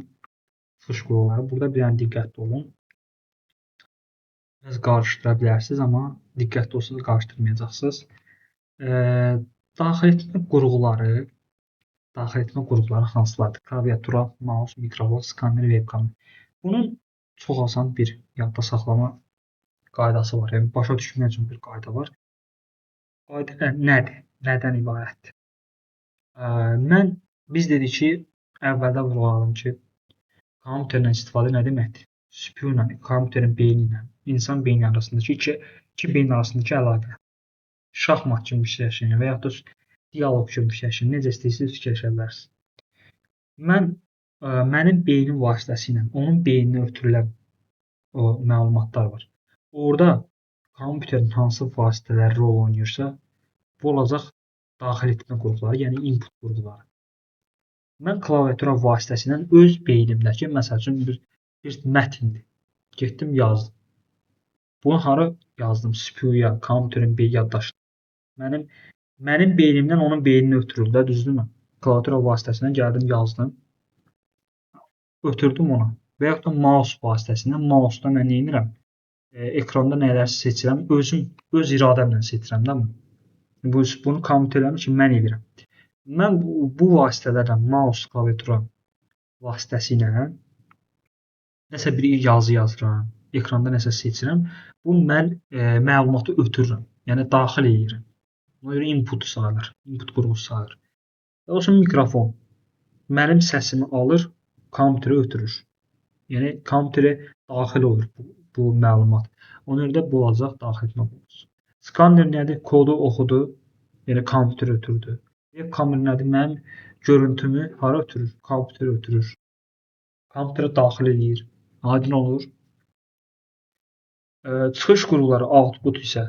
çıxış qurğuları. Burada bir dənə diqqətli olun. Biraz qarışdıra bilərsiniz, amma diqqətli olsanız qarışdırmayacaqsınız. Daxil etmə qurğuları hansılardır? Klaviatura, mouse, mikrofon, skanner, webcam. Bunun çox asan bir yadda saxlama qaydası var. Yəni başa düşmək üçün bir qayda var. Qayda nədir? Nədən ibarətdir? Biz dedik ki, əvvəldə vurğuladım ki, kompüterlə istifadə nə deməkdir? CPU ilə, kompüterin beyni ilə, insan beyni arasındakı iki beyin arasındakı əlaqə. Şahmat kimi fikirləşin və yaxud da dialoq kimi fikirləşin. Necə istəyirsiniz fikirləşə bilərsiniz. Mənim beynim vasitəsilə onun beyninə ötürülən o məlumatlar var. Orada kompüterin hansı vasitələri rol oynayırsa, bu olacaq daxil etmə qurğuları, yəni input qurğuları. Mən klaviatura vasitəsilə öz beynimdəki, məsəl üçün bir mətndir. Getdim yazdım. Bunu hara yazdım? CPU-ya, kompüterin yaddaşına. Mənim beynimdən onun beyninə ötürüldü də, düzdürmü? Klaviatura vasitəsilə gəldim, yazdım. Ötürdüm ona. Və yaxud da mouse vasitəsilə, mouse-da mən nə edirəm? Ekranda nələri seçirəm? Öz iradəmlə seçirəm də. Bunu kompüterlərim ki, mən edirəm. Mən bu vasitələrlə, mouse, klaviatura vasitəsilə nəsə bir yazı yazıram, ekranda nəsə seçirəm. Bu mən məlumatı ötürürəm, yəni daxil edirəm. Ona görə input sayılır, input qurğusu sayılır. Və olsun mikrofon. Mənim səsimi alır, kompüterə ötürür. Yəni kompüterə daxil olur bu məlumat. Ona görə də bu olacaq daxil etmə qurğusu. Skanner nədir? Kodu oxudu, yəni kompüterə ötürdü. Webcam nədir? Mənim görüntümü hara ötürür? Kompüterə ötürür. Kompüterə daxil edir. Aydın olur. Çıxış qurğuları, output isə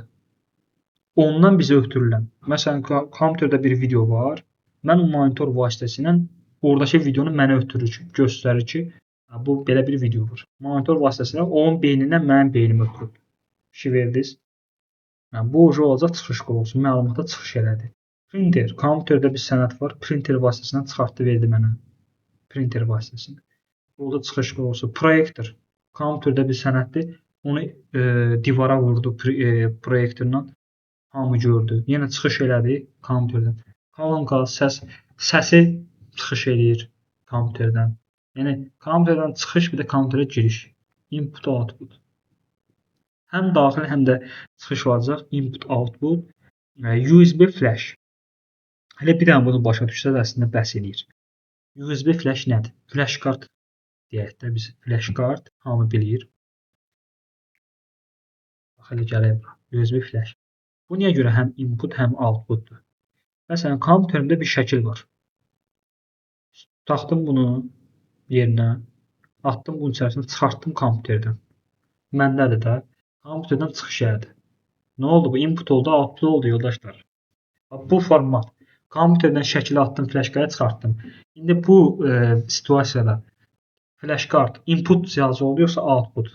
ondan bizə ötürülən. Məsələn, kompüterdə bir video var. Mən o monitor vasitəsilə oradakı videonu mənə ötürür, göstərir ki, bu belə bir video var. Monitor vasitəsilə onun beynindən mənim beynimə ötürür. Fikir verdiniz? Bu olacaq çıxış qurğusu, məlumata çıxış elədi. Printer, kompüterdə bir sənəd var, printer vasitəsilə çıxartdı, verdi mənə. Printer vasitəsilə. Burada çıxış qurğusu. Proyektor, kompüterdə bir sənəddir, onu divara vurdu proyektorla, hamı gördü. Yenə çıxış elədi kompüterdən. Kolonka, səsi çıxış eləyir kompüterdən. Yəni kompüterdən çıxış, bir də kompüterə giriş. Input, output. Həm daxil, həm də çıxış olacaq. Input, output. USB flash. Hələ bir dənə bunu başa düşsəz əslində bəhs edir. USB flash nədir? Flash kart deyək də biz. Flash kart hamı bilir. Bax elə gələk bura. USB flash. Bu niyə görə həm input, həm outputdur? Məsələn, kompüterimdə bir şəkil var. Taxdım bunu yerinə, atdım bunun içərisində, çıxartdım kompüterdən. Məndədir də. Kompüterdən çıxış elədi. Nə oldu? Bu input oldu, output oldu yoldaşlar. Bu format. Kompüterdən şəkili atdım, flash-kartı çıxartdım. İndi bu situasiyada flash-kart input cihazı oldu, yoxsa output?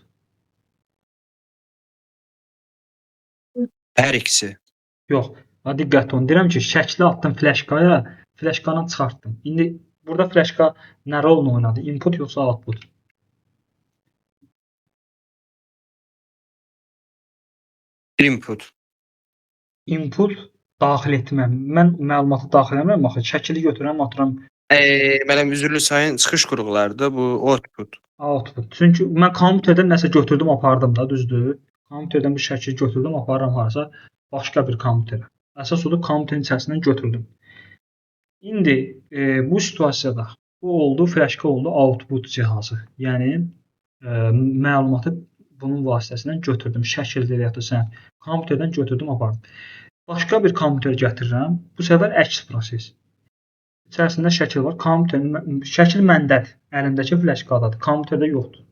Hər ikisi. Yox. Diqqət olun. Deyirəm ki, şəkli atdım flash-kaya, flash-kanı çıxartdım. İndi burada flash-ka nə rolunu oynadı? Input yoxsa output? Input. Input daxil etmə. Mən məlumatı daxil etmirəm, axı şəkili götürürəm, atıram. Mənəm üzrlü sayın çıxış qurğularıdır bu output. Output. Çünki mən kompüterdən nəsə götürdüm, apardım da, düzdür? Kompüterdən bir şəkil götürdüm, aparıram harasa başqa bir kompüterə. Əsas odur kompüterin içərisindən götürdüm. İndi bu situasiyada bu oldu, flash-ka oldu output cihazı. Yəni məlumatı bunun vasitəsilə götürdüm. Şəkildə və ya da sən kompüterdən götürdüm, apardım. Başqa bir kompüter gətirirəm. Bu səfər əks proses. İçərisində şəkil var. Şəkil məndədir. Əlimdəki fleşkadadır. Kompüterdə yoxdur.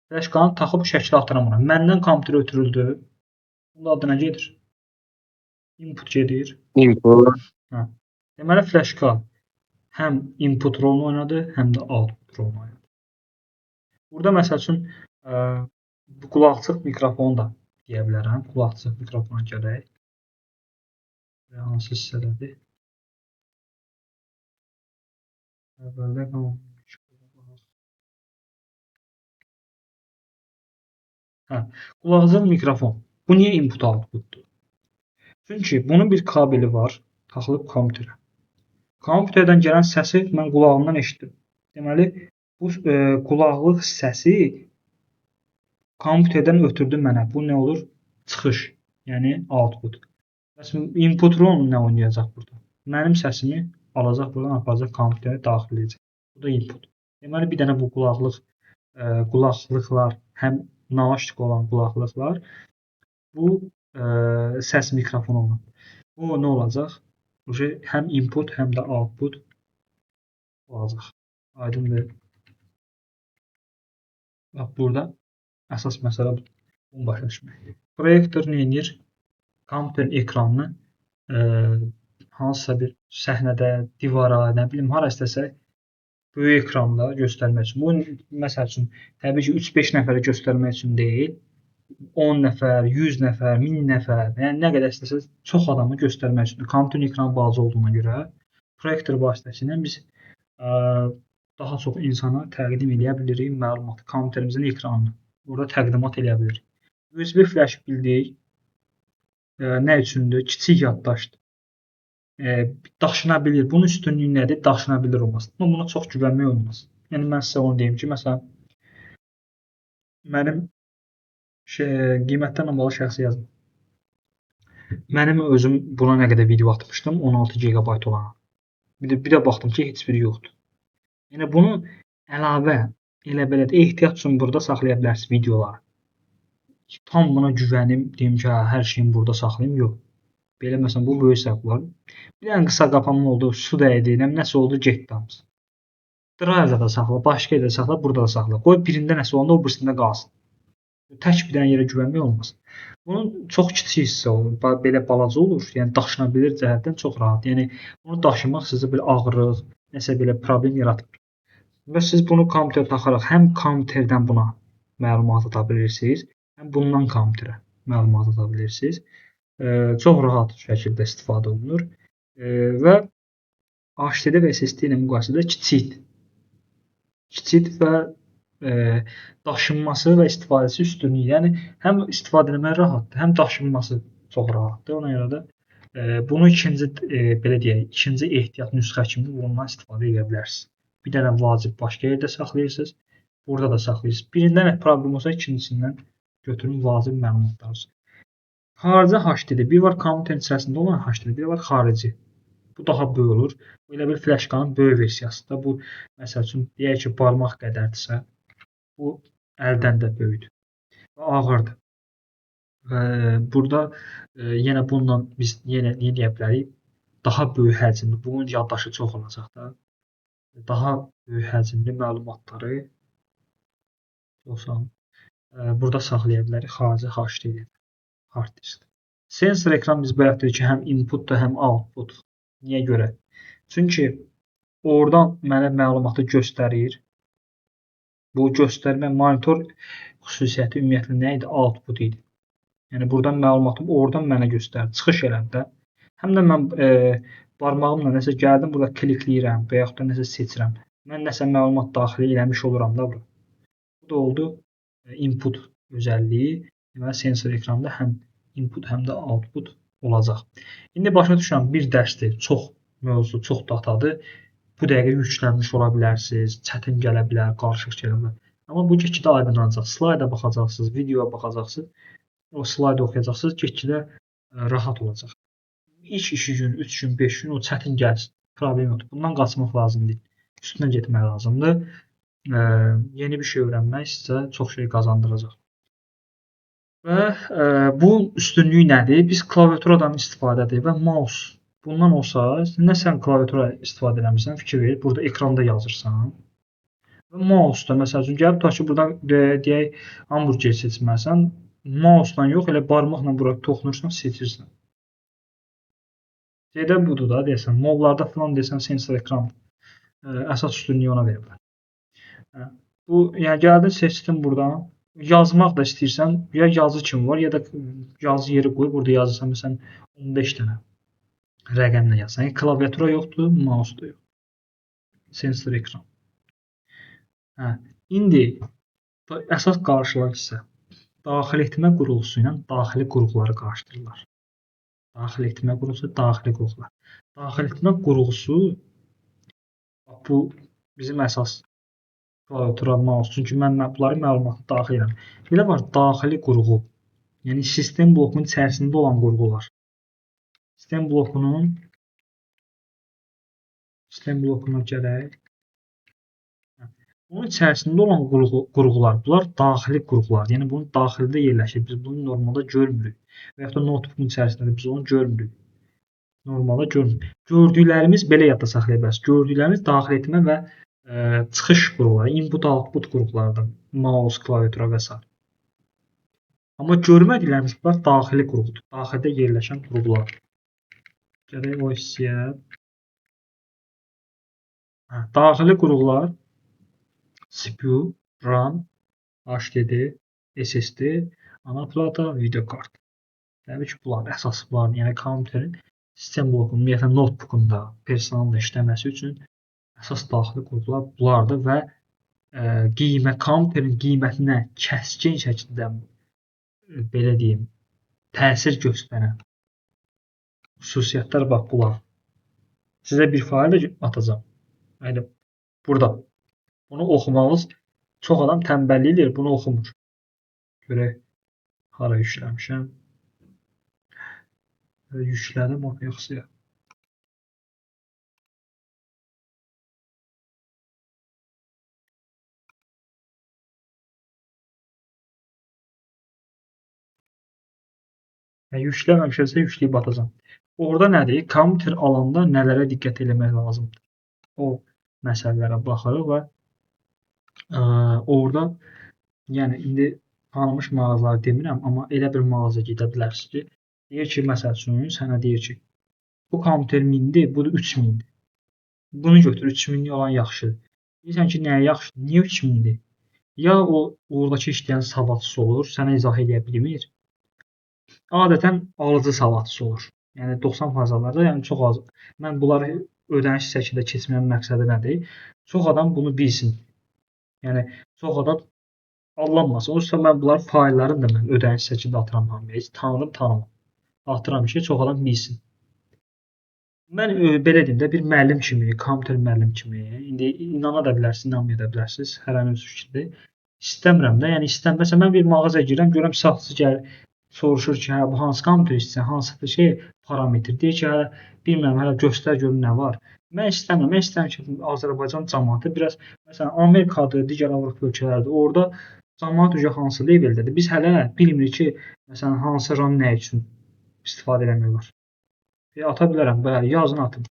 Fleşkanı taxıb şəkli atıramıram. Məndən kompüterə ötürüldü. Bunun adı nə gedir? Input gedir. Input. Hə. Deməli fleşka həm input rolunu oynadı, həm də output rolunu oynadı. Burada məsəl üçün bu qulaqçıq mikrofonu da deyə bilərəm. Qulaqçıq mikrofona gələk. Hansı hissədədir? Əvvəldə qalmış. Hə, qulaqçıq mikrofon. Bu niyə input outputdur? Çünki bunun bir kabeli var, taxılıb kompüterə. Kompüterdən gələn səsi mən qulağımdan eşidirəm. Deməli, bu qulaqlıq səsi kompüterdən ötürdü mənə. Bu nə olur? Çıxış, yəni output. Məsələn, input rolunu nə oynayacaq burada? Mənim səsimi alacaq, buradan aparacaq kompüterə daxil edəcək. Bu da input. Deməli, bir dənə bu qulaqlıqlar, həm nauşnik olan qulaqlıqlar, bu səs mikrofonu olan. Bu nə olacaq? Həm input, həm də output olacaq. Aydındır. Bax, burada əsas məsələ bunu başa düşmək. Proyektor nə edir? Kompüterin ekranını hansısa bir səhnədə, divara, nə bilim, hara istəsək böyük ekranda göstərmək üçün. Bu məsəl üçün təbii ki 3-5 nəfərə göstərmək üçün deyil. 10 nəfər, 100 nəfər, 1000 nəfər, yəni nə qədər istəsəz çox adamı göstərmək üçün. Kompüterin ekranı balaca olduğuna görə proyektor vasitəsilə biz daha çox insana təqdim edə bilirik məlumatı, kompüterimizin ekranını. Burada təqdimat edə bilirik. USB flash bildik. Nə üçündür? Kiçik yaddaşdır. Daşına bilir. Bunun üstünlüyü nədir? Daşına bilir olması. Amma buna çox güvənmək olmaz. Yəni mən sizə onu deyim ki, məsələn, mənim qiymətdən bağlı şəxsi yazım. Mənim özüm buna nə qədər video atmışdım? 16 GB olan. Bir də baxdım ki, heç biri yoxdur. Yəni bunu əlavə elə belə də ehtiyat üçün burada saxlaya bilərsiniz videoları. Tam buna güvənim, deyim ki, hər şeyimi burada saxlayım, yox. Belə məsələn bu böyük səhv var. Bir dənə qısa qapanma oldu, su dəydi, nəsə oldu, getdi hamısı. Drive-da da saxla, başqa yerdə saxla, burada da saxla. Qoy birində nəsə olanda o birisində qalsın. Tək bir dənə yerə güvənmək olmaz. Bunun çox kiçik hissə olur, belə balaca olur, yəni daşına bilir cəhətdən çox rahat. Yəni onu daşımaq sizə belə ağırlıq, nəsə belə problem yaratmır. Və siz bunu kompüterə taxaraq həm kompüterdən buna məlumat ata bilirsiniz, həm bundan kompüterə məlumat ata bilirsiniz. Çox rahat şəkildə istifadə olunur və HDD və SSD ilə müqayisədə kiçikdir. Kiçik və daşınması və istifadəsi üstünlük. Yəni həm istifadə etmək rahatdır, həm daşınması çox rahatdır. Ona görə də bunu belə deyək, ikinci ehtiyat nüsxə kimi bundan istifadə edə bilərsiniz. Bir dənə vacib başqa yerdə saxlayırsınız, burada da saxlayırsınız. Birindən problem olsa ikincisindən götürün vacib məlumatları. Xarici HDD, bir var kompüterin içərisində olan HDD, bir var xarici. Bu daha böyük olur. Belə bir fleşkanın böyük versiyasıdır. Bu məsəl üçün deyək ki, barmaq qədərdirsə, bu əldən də böyükdür və ağırdır. Və burada yenə bununla biz yenə nə deyə bilərik? Daha böyük həcmli, bunun yaddaşı çox olacaq da. Daha böyük həcmli məlumatları burada saxlaya bilərik. Xarici HDD, hard disk. Sensor ekran biz bayaq dedik ki, həm inputdur, həm output. Niyə görə? Çünki oradan mənə məlumatı göstərir. Bu göstərmə monitor xüsusiyyəti ümumiyyətlə nə idi? Output idi. Yəni buradan məlumatım oradan mənə göstərir. Çıxış elədi də. Həm də mən barmağımla nəsə gəldim, burada klikləyirəm və yaxud da nəsə seçirəm. Mən nəsə məlumat daxil eləmiş oluram da bura. Bu da oldu input özəlliyi. Deməli sensor ekranda həm input, həm də output olacaq. İndi başa düşürəm, bir dərsdir, çox mövzu, çox datadır. Bu dəqiqə yüklənmiş ola bilərsiniz, çətin gələ bilər, qarışıq gələ bilər. Amma bu getkidə aydınlanacaq. Slayda baxacaqsınız, videoya baxacaqsınız, o slaydı oxuyacaqsınız, getkidə rahat olacaq. İlk 2 gün, 3 gün, 5 gün o çətin gəlsin, problem yoxdur. Bundan qaçmaq lazım deyil. Üstünə getmək lazımdır. Yeni bir şey öyrənmək sizə çox şey qazandıracaq. Və bu üstünlüyü nədir? Biz klaviaturadan istifadədir və mouse. bundan olsa, nə sən klaviatura istifadə eləmirsən, fikir ver, burada ekranda yazırsan. Və mouse-da məsəl üçün gəlib tutaq ki, buradan deyək hamburger seçməlisən, mouse-dan yox, elə barmaqla bura toxunursan, seçirsən. Şeydə budur da, deyəsən, mollarda falan deyəsən sensor ekran əsas üstünlüyü ona veriblər. Bu, yəni gəldin, seçdin buradan. Yazmaq da istəyirsən, ya yazı kimi var, ya da yazı yeri qoyub burada yazırsan, məsələn 15 dənə rəqəmlə yazsan. Yəni klaviatura yoxdur, mouse da yox. Sensor ekran. İndi əsas qarşılan hissə daxil etmə qurğusu ilə daxili qurğuları qarşıdırırlar. Daxil etmə qurğusu, daxili qurğular. Daxil etmə qurğusu bu bizim əsas klaviatura, mouse. Çünki mən bunları məlumatı daxil edirəm. Bir də var daxili qurğu. Yəni sistem blokunun içərisində olan qurğular. Sistem blokuna gələk. Bunun içərisində olan qurğular, bunlar daxili qurğular. Yəni bunun daxilində yerləşir. Biz bunu normalda görmürük. Və yaxud da notebookun içərisində biz onu görmürük. Normalda görmürük. Gördüklərimiz belə yadda saxlaya bilərsiniz. Gördüklərimiz daxil etmə və çıxış qurğuları, input-output qurğularıdır. Mouse, klaviatura və s. Amma görmədiklərimiz bunlar daxili qurğudur. Daxildə yerləşən qurğular. Gələk o hissəyə. Daxili qurğular CPU, RAM, HDD, SSD, anaplata, video kart. Təbii ki, bunlar əsas var. Yəni kompüterin sistem blokunun, ümumiyyətlə notebookunda, personalda işləməsi üçün əsas daxili qurğular bunlardır və kompüterin qiymətinə kəskin şəkildə belə deyim, təsir göstərən xüsusiyyətlər bax bunlar. Sizə bir fail də atacağam. Yəni burada. Bunu oxumağınız çox adam tənbəllik edir, bunu oxumur. Görək hara yükləmişəm. Yüklədim onu yoxsa ya. Yükləməmişəmsə yükləyib atacağam. Orada nədir? Kompüter alanda nələrə diqqət eləmək lazımdır? O məsələlərə baxırıq və orada yəni indi tanınmış mağazaları demirəm, amma elə bir mağaza gedə bilərsiniz ki, deyir ki, məsəl üçün sənə deyir ki, bu kompüter 1000-dir, bu da 3000-dir. Bunu götür, 3000'lik olan yaxşıdır. Deyirsən ki, nəyə yaxşıdır? Niyə 3000'dir? Ya o oradakı işləyən savadsız olur, sənə izah edə bilmir. Adətən alıcı savadsız olur. Yəni 90% hallarda, yəni çox az. Mən bunları ödəniş şəklində keçməyin məqsədi nədir? Çox adam bunu bilsin. Yəni çox adam allanmasın. Olursa mən bunların faillərini də mən ödəniş şəklində atıram hamıya. Heç tanınıb tanımam. Atıram ki, çox adam bilsin. Mən belə deyim də bir müəllim kimi, kompüter müəllim kimi, indi inana da bilərsiniz, inanmaya da bilərsiniz. Hər an öz fikridir. İstəmirəm də, yəni istəmirəm. Mən bir mağazaya girirəm, görürəm satıcı gəlir, soruşur ki, hə bu hansı kompüter istəyirsən, hansı şey parametr. Deyir ki, hə bilmirəm, hələ göstər görüm nə var. Mən istəmirəm. Mən istəyirəm ki, Azərbaycan cəmiyyəti biraz məsələn Amerikadır, digər Avropa ölkələrdir. Orada cəmiyyət üzrə hansı leveldədir? Biz hələ bilmirik ki, məsələn hansı RAM nə üçün istifadə eləmək olar. Ata bilərəm, bəli, yazın atın.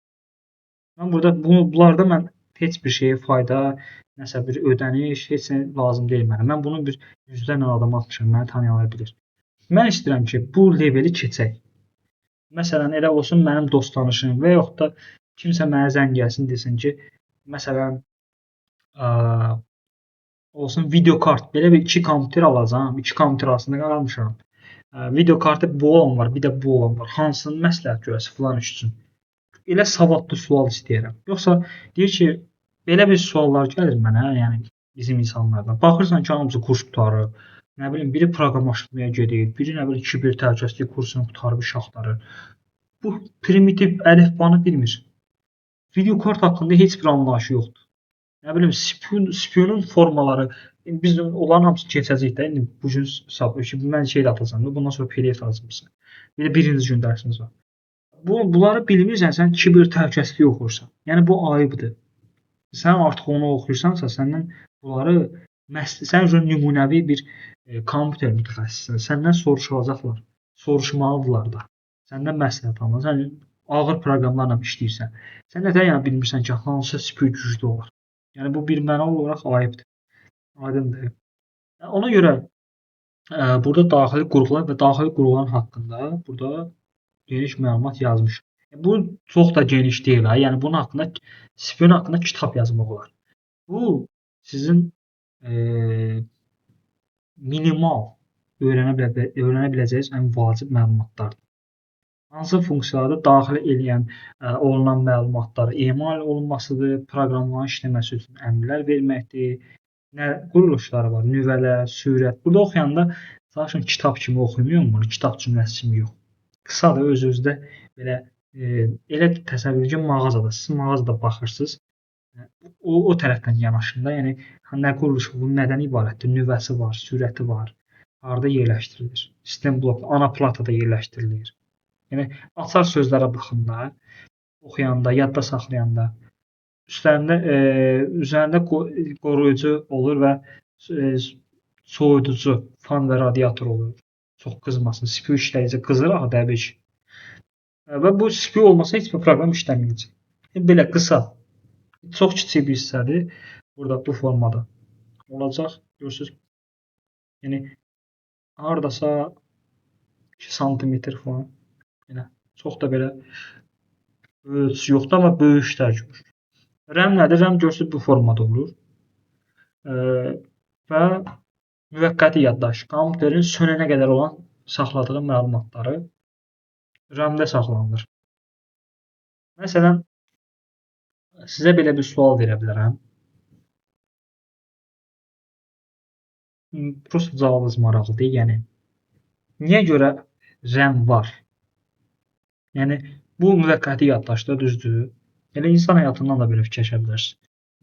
Mən burada bunlarda mən heç bir şeyə fayda, nəsə bir ödəniş, heç nə lazım deyil mənə. Mən bunu bir yüzlərlə adam atmışam, məni tanıyanlar bilir. Mən istəyirəm ki, bu leveli keçək. Məsələn, elə olsun mənim dost tanışım və yaxud da kimsə mənə zəng gəlsin desin ki, məsələn, olsun video kart, belə bir 2 kompüter alacağam, 2 kompüter arasında qalmışam. Video kartı bu olan var, bir də bu olan var. Hansını məsləhət görəsi filan iş üçün? Elə savadlı sual istəyirəm. Yoxsa deyir ki, belə bir suallar gəlir mənə, yəni bizim insanlardan. Baxırsan ki, hamısı kurs qutarır. Nə bilim, biri proqramlaşdırmaya gedir, biri nə bilim kiber təhlükəsizlik kursunu qutarıb iş axtarır. Bu primitiv əlifbanı bilmir. Video kart haqqında heç bir anlayışı yoxdur. Nə bilim, CPU-nun formaları, biz onların hamısını keçəcəyik də. İndi bu gün mən şey də atacağam, bundan sonra PDF atacağam. Bir də birinci gün dərsimiz var. Bunları bilmirsən, sən kiber təhlükəsizlik oxursan. Yəni bu ayıbdır. Sən artıq onu oxuyursansa, səndən bunları sən üçün nümunəvi bir kompüter mütəxəssisisən. Səndən soruşacaqlar. Soruşmalıdırlar da. Səndən məsləhət almalı. Sən ağır proqramlarla işləyirsən, sən nətər yəni bilmirsən ki, hansı CPU güclü olar? Yəni bu birmənalı olaraq ayıbdır. Aydındır. Ona görə burada daxili qurğular və daxili qurğuların haqqında burada geniş məlumat yazmışam. Bu çox da geniş deyil ha. Yəni bunun haqqında CPU-nun haqqında kitab yazmaq olar. Bu sizin minimal öyrənə biləcəyiniz ən vacib məlumatlardır. Hansı funksiyaları daxil edən olunan məlumatları emal olunmasıdır, proqramların işləməsi üçün əmrlər verməkdir, nə quruluşları var, nüvələr, sürət. Burada oxuyanda zaten kitab kimi oxumuyorum bunu, kitab cümləsi kimi yox. Qısadır, öz-özdə belə elə təsəvvür edin ki, mağazada, siz mağazada baxırsınız, o tərəfdən yanaşın da, yəni nə quruluşu, bu nədən ibarətdir? Nüvəsi var, sürəti var, harda yerləşdirilir? Sistem blok, ana platada yerləşdirilir. Yəni açar sözlərə baxın da, oxuyanda, yadda saxlayanda. Üzərində qoruyucu olur və soyuducu fan və radiator olur. Çox qızmasın. CPU işləyici qızır axı təbii ki. Və bu CPU olmasa heç bir proqram işləməyəcək. Belə qısa, çox kiçik bir hissədir. Burada bu formada olacaq. Görürsüz. Yəni hardasa 2 sm falan. Yəni çox da belə ölçüsü yoxdur, amma böyük işlər görür. RAM nədir? RAM görürsüz bu formada olur. Və müvəqqəti yaddaş, kompüterin sönənə qədər olan saxladığı məlumatları RAM-da saxlanılır. Məsələn, sizə belə bir sual verə bilərəm. Prosta cavabınız maraqlıdır. Yəni, niyə görə RAM var? Yəni, bu müvəqqəti yaddaşda düzdür. Elə insan həyatından da belə fikirləşə bilərsiniz.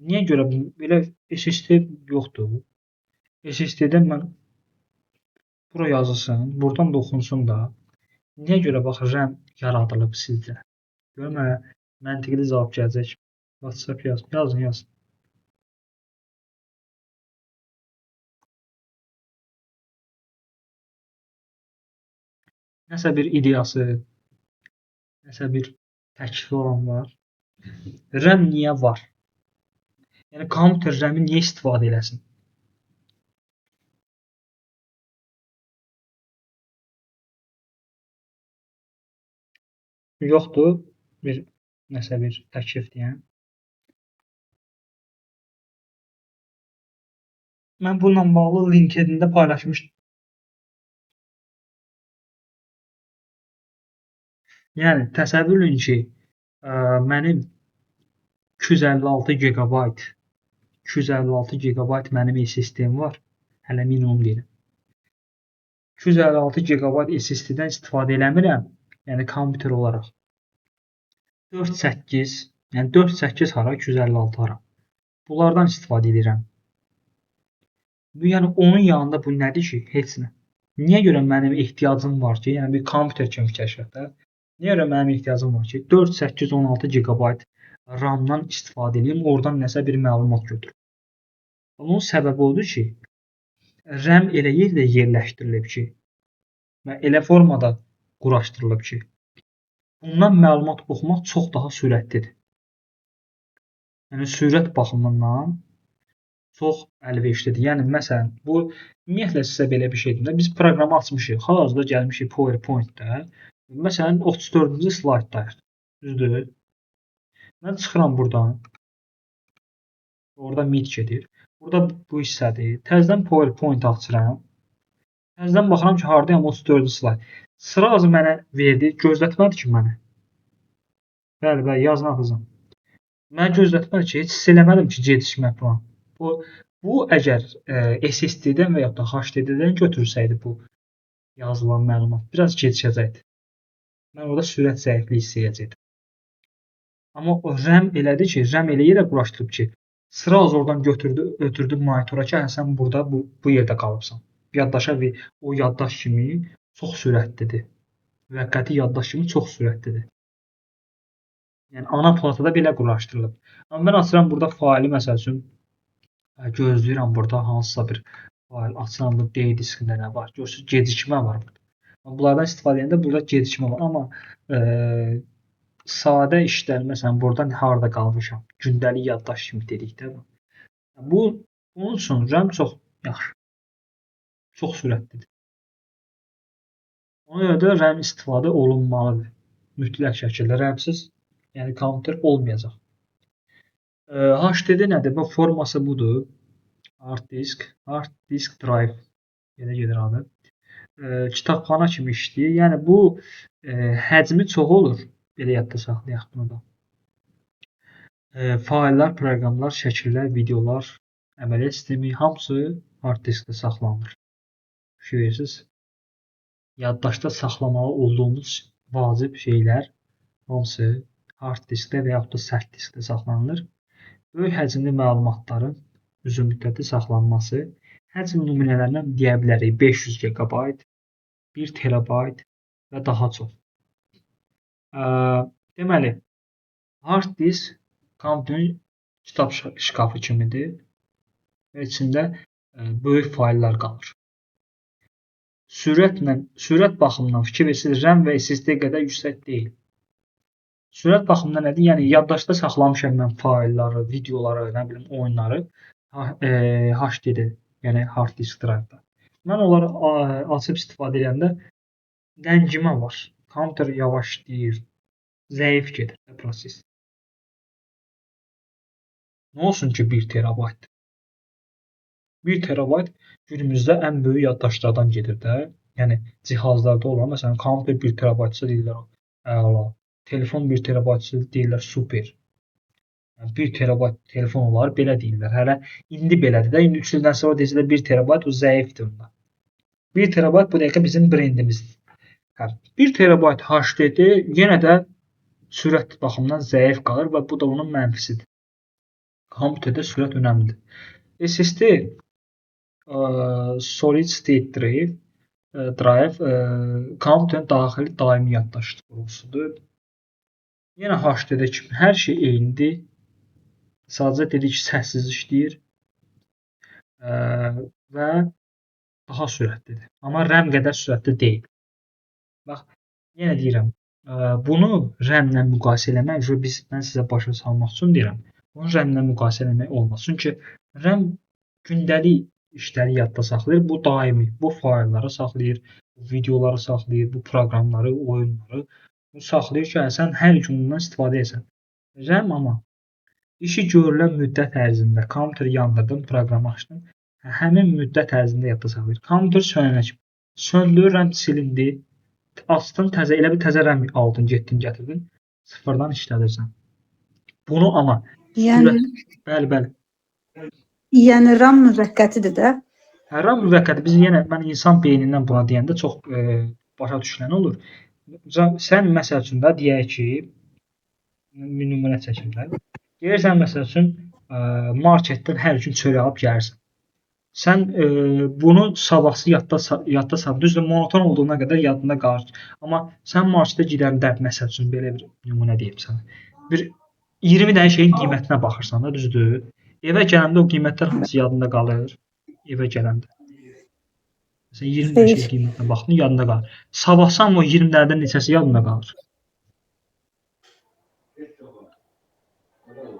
Niyə görə belə SSD yoxdur? SSD-dən mən bura yazılsın, buradan da oxunsun da. Niyə görə bax RAM yaradılıb sizcə? Görün mənə məntiqli cavab gələcək. WhatsApp yazın. Nəsə bir ideyası, nəsə bir təklifi olan var. RAM niyə var? Yəni kompüter RAM-i niyə istifadə eləsin? Yoxdur nəsə bir təklif deyən. Mən bununla bağlı LinkedIn-də paylaşmışdım. Yəni təsəvvür edin ki, mənim 256 GB mənim SSD-m var. Hələ minimum deyirəm. 256 GB SSD-dən istifadə eləmirəm. Yəni kompüter olaraq. 4.8, yəni 4.8 hara, 256 hara. Bunlardan istifadə edirəm. Bu yəni onun yanında bu nədir ki? Heç nə. Niyə görə mənim ehtiyacım var ki, yəni bir kompüter kimi fikirləşək də. Niyə görə mənim ehtiyacım var ki, 4.8-16 GB RAM-dan istifadə edeyim, oradan nəsə bir məlumat götürüm. Bunun səbəbi odur ki, RAM elə yerdə yerləşdirilib ki, və elə formada quraşdırılıb ki, bundan məlumat oxumaq çox daha sürətlidir. Yəni sürət baxımından çox əlverişlidir. Yəni məsələn, bu ümumiyyətlə sizə belə bir şeydir də, biz proqramı açmışıq, hal-hazırda gəlmişik PowerPoint-də. Məsələn, 34-cü slayddayıq. Düzdür? Mən çıxıram buradan. Orada Meet gedir. Burada bu hissədir. Təzədən PowerPoint açıram. Təzədən baxıram ki, hardayam 34-cü slayd. Sırazu mənə verdi, gözlətmədi ki mənə. Bəli, yazına qızım. Mən gözlətmədi ki, heç hiss eləmədim ki, gecikmə falan. Bu əgər SSD-dən və ya da HDD-dən götürsəydi bu yazılan məlumat biraz gecikəcəkdi. Mən orada sürət zəifliyi hiss edəcəkdim. Amma o RAM elədir ki, RAM elə yerə quraşdırıb ki, sıraz oradan götürdü, ötürdü monitora ki, sən burada bu yerdə qalıbsan. Yaddaşa və o yaddaş kimi çox sürətlidir. Müvəqqəti yaddaş kimi çox sürətlidir. Yəni ana platada belə quraşdırılıb. Amma mən açıram burada faili məsəl üçün gözləyirəm burada hansısa bir fail açıram bu D diskində nə var? Görürsüz gecikmə var burada. Bunlardan istifadə edəndə burada gecikmə var, amma sadə işlər, məsələn, buradan harda qalmışam, gündəlik yaddaş kimi dedik də bu. Bunun üçün RAM çox yaxşı, çox sürətlidir. Ona görə də RAM istifadə olunmalıdır. Mütləq şəkildə RAM-sız, yəni kompüter olmayacaq. HDD nədir? Bu forması budur. Hard disk drive belə gedir adı. Kitabxana kimi işləyir. Yəni bu həcmi çox olur. Belə yadda saxlayaq bunu da. Fayllar, proqramlar, şəkillər, videolar, əməliyyat sistemi hamısı hard diskdə saxlanılır. Düşünürsüz? Yaddaşda saxlamalı olduğumuz vacib şeylər hamısı hard diskdə və yaxud da sərt diskdə saxlanılır. Böyük həcmli məlumatların uzun müddətli saxlanması həcm nümunələrindən deyə bilərik 500 GB, 1 TB və daha çox. Deməli, hard disk kompüterin kitab şkafı kimidir və içində böyük fayllar qalır. Sürət baxımından fikir versiniz, RAM və SSD qədər yüksək deyil. Sürət baxımından nədir? Yəni yaddaşda saxlamışam mən faylları, videoları, nə bilim oyunları HDD, yəni hard disk drive-da. Mən onları açıb istifadə edəndə ləngimə var. Kompüter yavaş işləyir, zəif gedir proses. Nə olsun ki 1 TB? 1 TB günümüzdə ən böyük yaddaşlardan gedir də. Yəni cihazlarda olan, məsələn, kompüter 1 TB-sə deyirlər əla. Telefon 1 TB-sə deyirlər super. 1 TB telefon olar, belə deyirlər. Hələ indi belədir də. İndi 3 ildən sonra deyirlər 1 TB o zəifdir onda. 1 TB bu dəqiqə bizim brendimizdir. 1 TB HDD yenə də sürət baxımından zəif qalır və bu da onun mənfisidir. Kompüterdə sürət önəmlidir. SSD Solid State Drive kompüterin daxili daimi yaddaş qurucusudur. Yenə HDD kimi hər şey eynidir. Sadəcə dedik ki, səssiz işləyir və daha sürətlidir. Amma RAM qədər sürətli deyil. Bax, yenə deyirəm, bunu RAM-lə müqayisə eləmək, mən sizə başa salmaq üçün deyirəm. Bunu RAM-lə müqayisə eləmək olmaz. Çünki RAM gündəlik işləri yadda saxlayır. Bu daimi, bu faylları saxlayır, bu videoları saxlayır, bu proqramları, oyunları saxlayır ki, sən hər gün bundan istifadə edəsən. RAM amma işi görülən müddət ərzində kompüteri yandırdın, proqramı açdın, həmin müddət ərzində yadda saxlayır. Kompüter sönənə kimi. Söndü, RAM silindi, açdın, elə bir təzə RAM aldın, getdin, gətirdin, sıfırdan işlədirsən. Bunu amma bəli. Yəni RAM müvəqqətidir də. RAM müvəqqəti. Mən insan beynindən buna deyəndə çox başa düşülən olur. Sən məsəl üçün də deyək ki, nümunə çəkimlər. Gəlirsən məsəl üçün marketdən hər gün çörək alıb gəlirsən. Sən bunu sabahsı yadda saxla. Düzdür, monoton olduğuna qədər yadında qalır. Amma sən marketə gedəndə məsəl üçün belə bir nümunə deyim sənə. Bir 20 dənə şeyin qiymətinə baxırsan da, düzdür? Evə gələndə o qiymətlər hamısı yadında qalır. Evə gələndə. Məsələn 20 dənə şey qiymətinə baxdın, yadında qalır. Sabahsan o 20 dənədən neçəsi yadında qalır?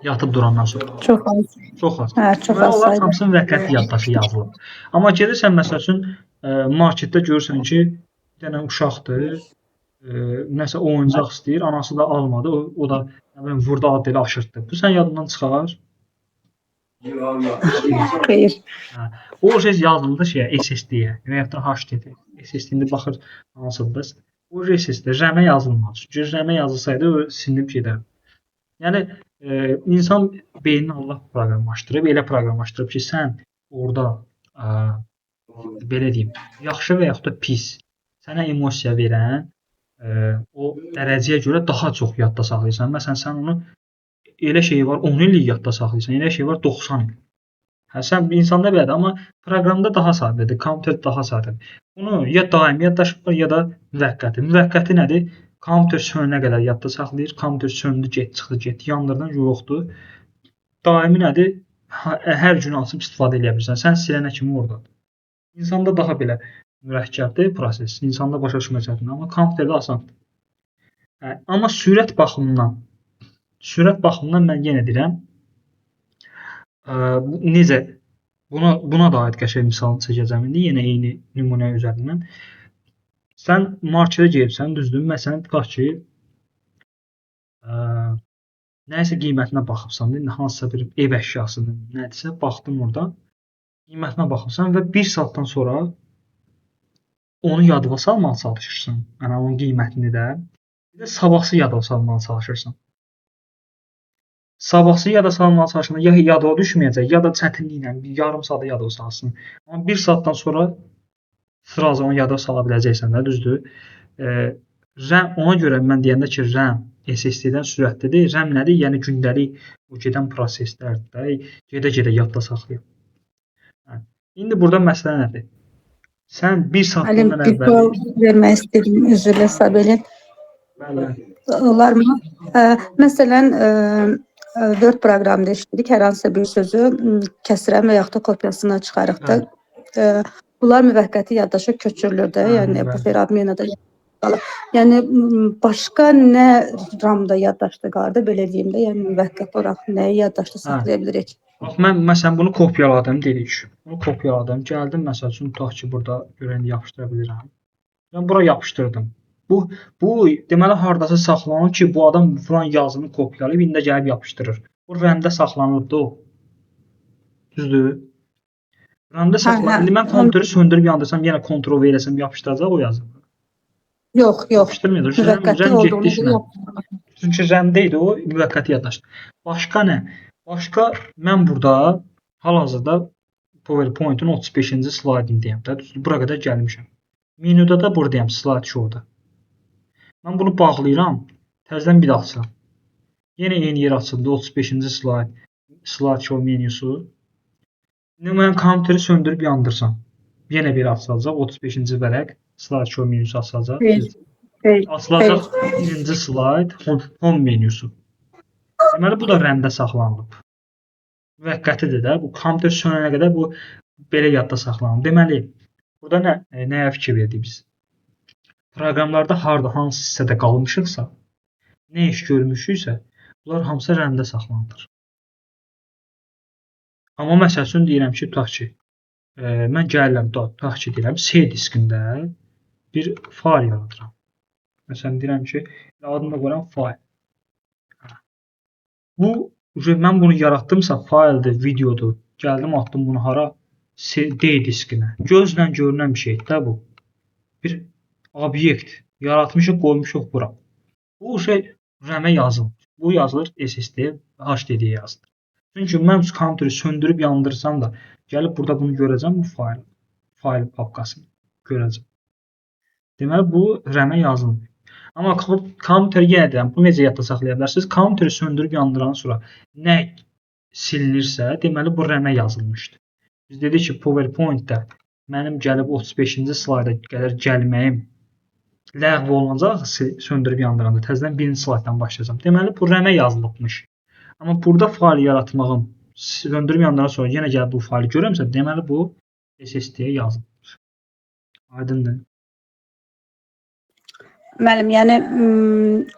Yatıb durandan sonra. Çox az. Çox az. Çox az. Onlar hamısının müvəqqəti yaddaşı yazılıb. Amma gedirsən məsəl üçün marketdə görürsən ki, bir dənə uşaqdır, nəsə oyuncaq istəyir, anası da almadı, o da nə bilim vurdu ad elə aşırtdı. Bu sən yadından çıxar? Xeyr. O şey yazıldı SSD-yə, və ya da HDD. SSD-ində baxır hansıdır. O SSD RAM-ə yazılmaz. Çünki RAM-ə yazılsaydı o silinib gedərdi. Yəni insan beynini Allah proqramlaşdırıb, elə proqramlaşdırıb ki, sən orada belə deyim, yaxşı və yaxud da pis sənə emosiya verən o dərəcəyə görə daha çox yadda saxlayırsan. Məsələn, sən onu elə şey var 10 illik yadda saxlayırsan, elə şey var 90 il. Sən insanda belədir, amma proqramda daha sadədir, kompüter daha sadədir. Bunu ya daimi yaddaş var, ya da müvəqqəti. Müvəqqəti nədir? Kompüter sönənə qədər yadda saxlayır. Kompüter söndü, çıxdı, yandırdın, yoxdur. Daimi nədir? Hər gün açıb istifadə edə bilirsən. Sən silənə kimi oradadır. İnsanda daha belə mürəkkəbdir proses. İnsanda başa düşmək çətindir, amma kompüterdə asandır. Amma sürət baxımından mən yenə deyirəm, necə buna da aid qəşəng misal çəkəcəm indi yenə eyni nümunə üzərindən. Sən marketə gedibsən, düzdür? Məsələn, tutaq ki, nəyisə qiymətinə baxıbsan, indi hansısa bir ev əşyasıdır, nədirsə, baxdın orada, qiymətinə baxırsan və 1 saatdan sonra onu yadına salmağa çalışırsan. Yəni onun qiymətini də, bir də sabahsı yadına salmağa çalışırsan. Sabahsı yada salmağa çalışanda ya yadına düşməyəcək, ya da çətinliklə bir yarım saata yadına salsın. Amma 1 saatdan sonra sıraza onu yadına sala biləcəksən də, düzdür? RAM, ona görə mən deyəndə ki, RAM SSD-dən sürətlidir. RAM nədir? Yəni gündəlik bu gedən proseslərdir də, gedə-gedə yadda saxlayır. İndi burada məsələ nədir? Sən 1 saatdan Bir əvvəl sual vermək istəyirəm, üzrlə Sabelin. Olar mı? Məsələn, Word proqramında işləyirik, hər hansısa bir sözü kəsrəm və yaxud da kopyasını çıxarıq da. Bunlar müvəqqəti yaddaşa köçürülür də, yəni bufer obmenada qalır. Yəni başqa nə RAM-da yaddaşda qalır da, belə deyim də, yəni müvəqqəti olaraq nəyi yaddaşda saxlaya bilirik? Bax, mən məsələn bunu kopyaladım dedik. Bunu kopyaladım, gəldim məsəl üçün tutaq ki, burada görəndə yapışdıra bilirəm. Mən bura yapışdırdım. Bu deməli hardasa saxlanır ki, bu adam filan yazını kopyalayıb indi gəlib yapışdırır. Bu RAM-da saxlanırdı o. Düzdür? RAM-da saxlanır. İndi mən kompüteri söndürüb yandırsam, yenə Ctrl-V eləsəm yapışdıracaq o yazını. Yox. Yapışdırmır. Müvəqqəti olduğunu Çünki RAM-də idi o, müvəqqəti yaddaşdı. Başqa nə? Başqa mən burada hal-hazırda PowerPoint-un 35-ci slaydındayım da. Düzdür? Bura qədər gəlmişəm. Menyuda da buradayım, slide show-da. Mən bunu bağlayıram, təzədən bir daha açıram. Yenə eyni yer açıldı, 35-ci slide show menyusu. İndi mən kompüteri söndürüb yandırsam, yenə bir açılacaq, 35-ci vərəq, slide show menyusu açılacaq. Açılacaq birinci slide, home menyusu. Deməli, bu da RAM-da saxlanılıb. Müvəqqətidir də, bu kompüter sönənə qədər bu belə yadda saxlanılıb. Deməli, burada nəyə fikir verdik biz? Proqramlarda hansı hissədə qalmışıqsa, nə iş görmüşüksə, bunlar hamısı RAM-da saxlanılır. Amma məsəl üçün deyirəm ki, tutaq ki, mən gəlirəm, tutaq ki, deyirəm, C diskində bir fayl yaradıram. Məsələn, deyirəm ki, adını da qoyuram fayl. Mən bunu yaratdımsa, fayldır, videodur, gəldim, atdım bunu hara? D diskinə. Gözlə görünən bir şeydir də bu. Bir obyekt yaratmışıq, qoymuşuq bura. Bu şey RAM-ə yazılır. Bu yazılır SSD-yə, HDD-yə yazılır. Çünki mən kompüteri söndürüb yandırsam da, gəlib burada bunu görəcəm, bu fayl papkasını görəcəm. Deməli, bu RAM-ə yazılmır. Amma kompüteri yenə deyirəm, bunu necə yadda saxlaya bilərsiniz? Kompüteri söndürüb yandırandan sonra nə silinirsə, deməli, bu RAM-ə yazılmışdır. Biz dedik ki, PowerPoint-də mənim gəlib 35-ci slayda qədər gəlməyim ləğv olunacaq, söndürüb yandıranda təzədən birinci slayddan başlayacağam. Deməli, bu RAM-ə yazılıbmış. Amma burada fayl yaratmağım, söndürüb yandırandan sonra yenə gəlib bu faylı görəmsə, deməli, bu SSD-yə yazılır. Aydındır. Müəllim, yəni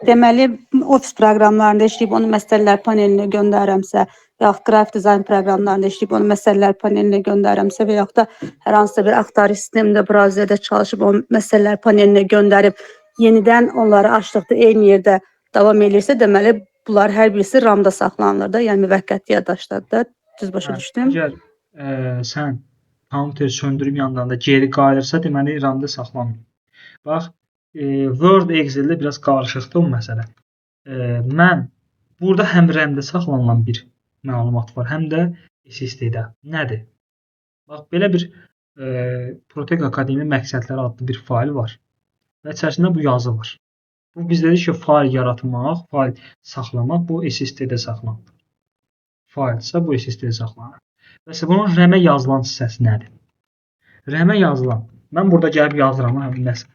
deməli ofis proqramlarında işləyib onu məsələlər panelinə göndərirəmsə, yaxud grafik dizayn proqramlarında işləyib onu məsələlər panelinə göndərirəmsə və yaxud da hər hansısa bir axtarış sistemində brauzerdə çalışıb o məsələlər panelinə göndərib yenidən onları açdıqda eyni yerdə davam edirsə, deməli bunlar hər birisi RAM-da saxlanılır da, yəni müvəqqəti yaddaşdadır da. Düz başa düşdüm? Əgər sən kompüteri söndürüb yandıranda geri qayıdırsa, deməli RAM-da saxlanmır. Bax, Word, Excel-də biraz qarışıqdır o məsələ. Mən burada həm RAM-də saxlanılan bir məlumat var, həm də SSD-də. Nədir? Bax, belə bir Protec Akademi məqsədləri adlı bir fayl var və içərisində bu yazı var. Bu biz dedik ki, fayl yaratmaq, fayl saxlamaq bu SSD-də saxlanılır. Faylsa bu SSD-də saxlanılır. Bəs bunun RAM-ə yazılan hissəsi nədir? RAM-ə yazılan, mən burada gəlib yazıram, məsələn.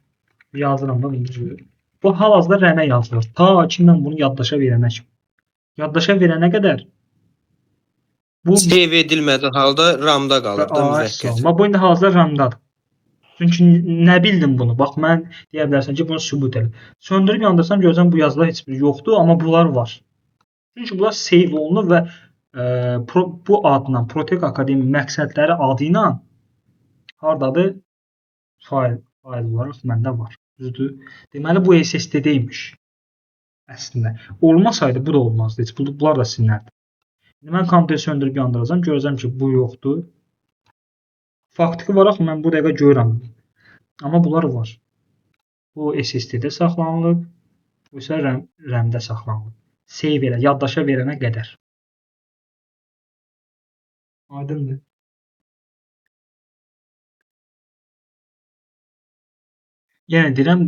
Yazıram da bunu. Bu hal-hazırda RAM-ə yazılır. Ta ki mən bunu yaddaşa verənə kimi. Yaddaşa verənə qədər bu save edilmədiyi halda RAM-da qalır da müvəqqəti. Amma bu indi hal-hazırda RAM-dadır. Çünki nə bildim bunu? Bax mən deyə bilərsən ki, bunu sübut elə. Söndürüb yandırsam görəcəm bu yazılar heç biri yoxdur, amma bunlar var. Çünki bunlar save olunur və bu adla Protect Akademi məqsədləri adı ilə hardadır? Fayl olaraq məndə var. Düzdür? Deməli bu SSD-deymiş. Əslində olmasaydı bu da olmazdı. Heç bunlar da silinərdi. İndi mən kompüteri söndürüb yandıracağam, görəcəm ki, bu yoxdur. Faktiki olaraq mən bu dəqiqə görürəm. Amma bunlar var. Bu SSD-də saxlanılıb, bu isə RAM-də saxlanılıb. Save elə, yaddaşa verənə qədər. Aydındır. Yəni deyirəm,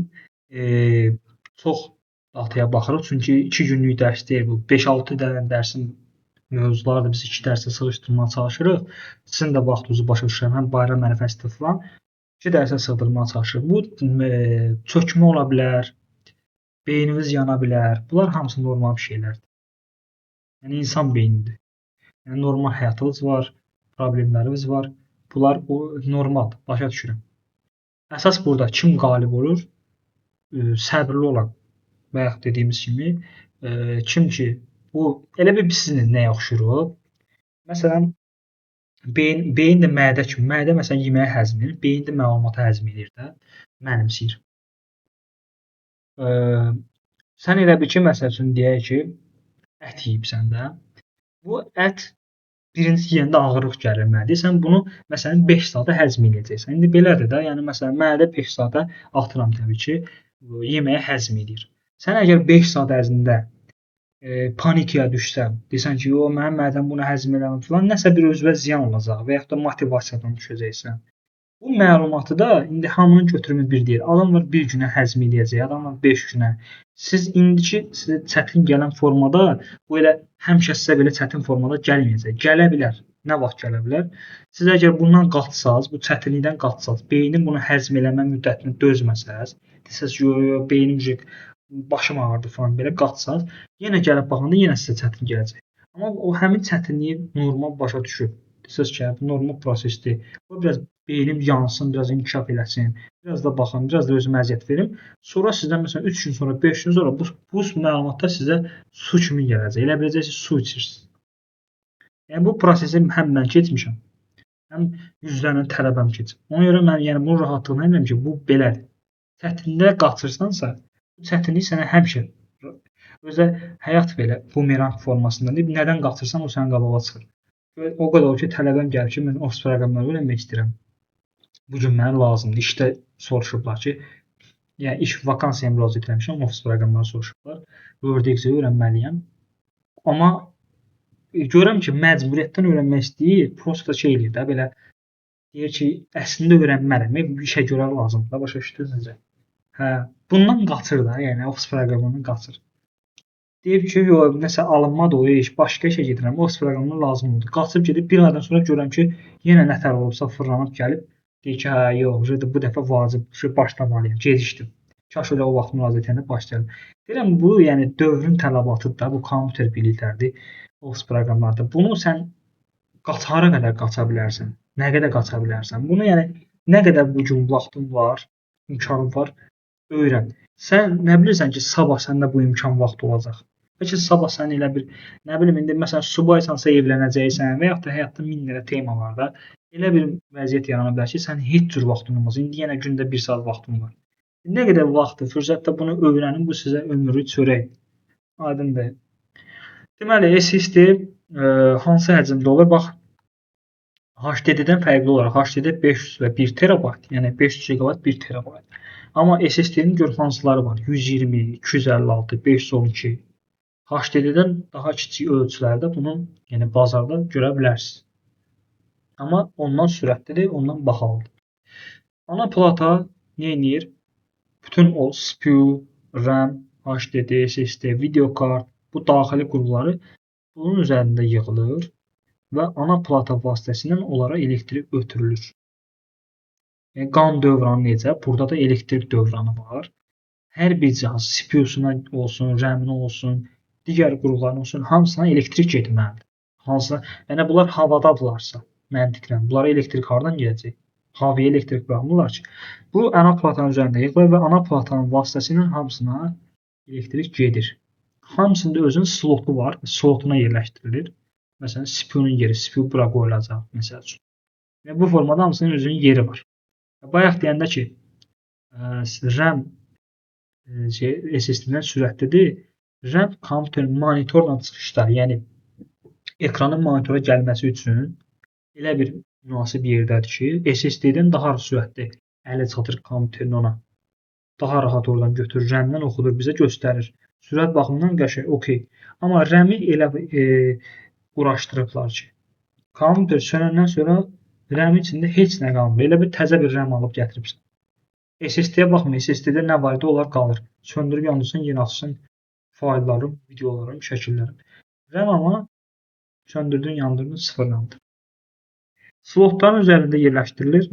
çox dataya baxırıq, çünki 2 günlük dərs deyil bu. 5-6 dənə dərsin mövzulardır. Biz 2 dərsə sığışdırmağa çalışırıq. Sizin də vaxtınızı başa düşürəm. Həm bayram ərəfəsində falan 2 dərsə sığdırmağa çalışırıq. Bu çökmə ola bilər, beyniniz yana bilər. Bunlar hamısı normal şeylərdir. Yəni insan beynidir. Yəni normal həyatınız var, problemləriniz var. Bunlar normaldır, başa düşürəm. Əsas burada kim qalib olur? Səbrli olan. Bayaq dediyimiz kimi, kim ki bu elə bir sizin nəyə oxşuyur? Məsələn, beyin də mədə kimi. Mədə məsələn yeməyi həzm edir, beyin də məlumatı həzm edir də, mənimsəyir. Sən elə bil ki, məsəl üçün deyək ki, ət yeyibsən də. Bu ət birinci yeyəndə ağırlıq gəlir mədəyə. Sən bunu məsələn 5 saata həzm edəcəksən. İndi belədir də, yəni məsələn mədə 5 saata atıram təbii ki, yeməyi həzm edir. Sən əgər 5 saat ərzində panikaya düşsən, desən ki, o mənim mədəm bunu həzm eləmir falan, nəsə bir özünə ziyan olacaq və yaxud da motivasiyadan düşəcəksən. Bu məlumatı da indi hamının götürümü bir deyil. Adam var 1 günə həzm edəcək, adam var 5 günə. Siz indiki sizə çətin gələn formada bu elə həmişə sizə belə çətin formada gəlməyəcək. Gələ bilər. Nə vaxt gələ bilər? Siz əgər bundan qaçsaz, bu çətinlikdən qaçsaz, beynin bunu həzm eləmə müddətini dözməsəz, desəz ki, beynim başım ağrıdı falan belə qaçsaz, yenə gəlib baxanda yenə sizə çətin gələcək. Amma o həmin çətinliyi normal başa düşüb. Desəz ki, bu normal prosesdir. O biraz beynim yansın, biraz inkişaf eləsin, biraz da baxım, biraz da özümə əziyyət verim. Sonra sizdən məsələn 3 gün sonra, 5 gün sonra bu məlumatlar sizə su kimi gələcək. Elə biləcəksiniz su içirsiniz. Yəni bu prosesi həm mən keçmişəm, həm yüzlərlə tələbəm keçib. Ona görə mən yəni bunun rahatlığını edirəm ki, bu belədir. Çətinliyə qaçırsansa, bu çətinlik sənə həmişə özə həyat belə bumerang formasındadır. Nədən qaçırsan o sənin qabağa çıxır. O qədər ki, tələbəm gəlib ki, mən ofis proqramları öyrənmək istəyirəm. Bu gün mənə lazımdır. İşdə soruşublar ki, yəni iş vakansiyaya müraciət etmişəm, ofis proqramları soruşublar. Word, Excel öyrənməliyəm. Amma görürəm ki, məcburiyyətdən öyrənmək istəyir, prosta şey eləyir də, belə deyir ki, əslində öyrənməliyəm, bir işə görə lazımdır, başa düşdünüz necə? Hə, bundan qaçır da, yəni ofis proqramından qaçır. Deyib ki, yox, nəsə alınmadı o iş, başqa işə gedirəm, ofis proqramına lazım oldu. Qaçıb gedib bir aydan sonra görürəm ki, yenə nətər olubsa fırlanıb gəlib, deyir ki, hə, yox, bu dəfə vacib, başlamalıyam, gecikdim. Kaş elə o vaxt müraciət edəndə başlayalım. Deyirəm, bu yəni dövrün tələbatıdır da, bu kompüter biliklərdir, ofis proqramlardır. Bunu sən hara qədər qaça bilərsən, nə qədər qaça bilərsən. Bunu yəni nə qədər bu gün vaxtın var, imkanın var, öyrən. Sən nə bilirsən ki, sabah səndə bu imkan vaxt olacaq. Bəlkə sabah sən elə bir, nə bilim, indi məsələn subaysansa evlənəcəksən və yaxud da həyatda min dənə tema var da, elə bir vəziyyət yarana bilər ki, sən heç cür vaxtın olmaz. İndi yenə gündə 1 saat vaxtın var. Nə qədər vaxtı, fürsətdə bunu öyrənin, bu sizə ömrü çörək. Aydındır. Deməli, SSD hansı həcmdə olur? Bax, HDD-dən fərqli olaraq HDD 500 və 1 terabayt, yəni 500 GB 1 terabayt. Amma SSD-nin gör hansıları var? 120, 256, 512. HDD-dən daha kiçik ölçülərdə bunu, yəni bazarda görə bilərsiniz. Amma ondan sürətlidir, ondan bahalıdır. Ana plata nə edir? Bütün o CPU, RAM, HDD, SSD, video kart, bu daxili qurğuları bunun üzərində yığılır və ana plata vasitəsilə onlara elektrik ötürülür. Yəni qan dövranı necə? Burada da elektrik dövranı var. Hər bir cihaz CPU-suna olsun, RAM-ına olsun, digər qurğuların olsun, hamısına elektrik getməlidir. Hansına? Yəni bunlar havadadırlarsa, məntiqlə, bunlara elektrik hardan gələcək? havaya elektrik buraxmırlar ki. Bu ana platanın üzərində yığılır və ana platanın vasitəsilə hamısına elektrik gedir. Hamısında özünün slotu var, slotuna yerləşdirilir. Məsələn, CPU-nun yeri, CPU bura qoyulacaq məsəl üçün. Və bu formada hamısının özünün yeri var. Bayaq deyəndə ki, RAM SSD-dən sürətlidir. RAM kompüterin monitorla çıxışda, yəni ekranın monitora gəlməsi üçün elə bir münasib yerdədir ki, SSD-dən daha sürətli ələ çatır kompüterin ona. Daha rahat oradan götürür, RAM-dən oxudur, bizə göstərir. Sürət baxımından qəşəng, okey. Amma RAM-i elə uğraşdırıblar ki, kompüter sönəndən sonra RAM içində heç nə qalmır. Elə bir təzə bir RAM alıb gətiribsən. SSD-yə baxma, SSD-də nə var idi, onlar qalır. Söndürüb yandırsan, yenə açsan fayllarım, videolarım, şəkillərim. RAM amma söndürdün, yandırdın, sıfırlandır. Slotların üzərində yerləşdirilir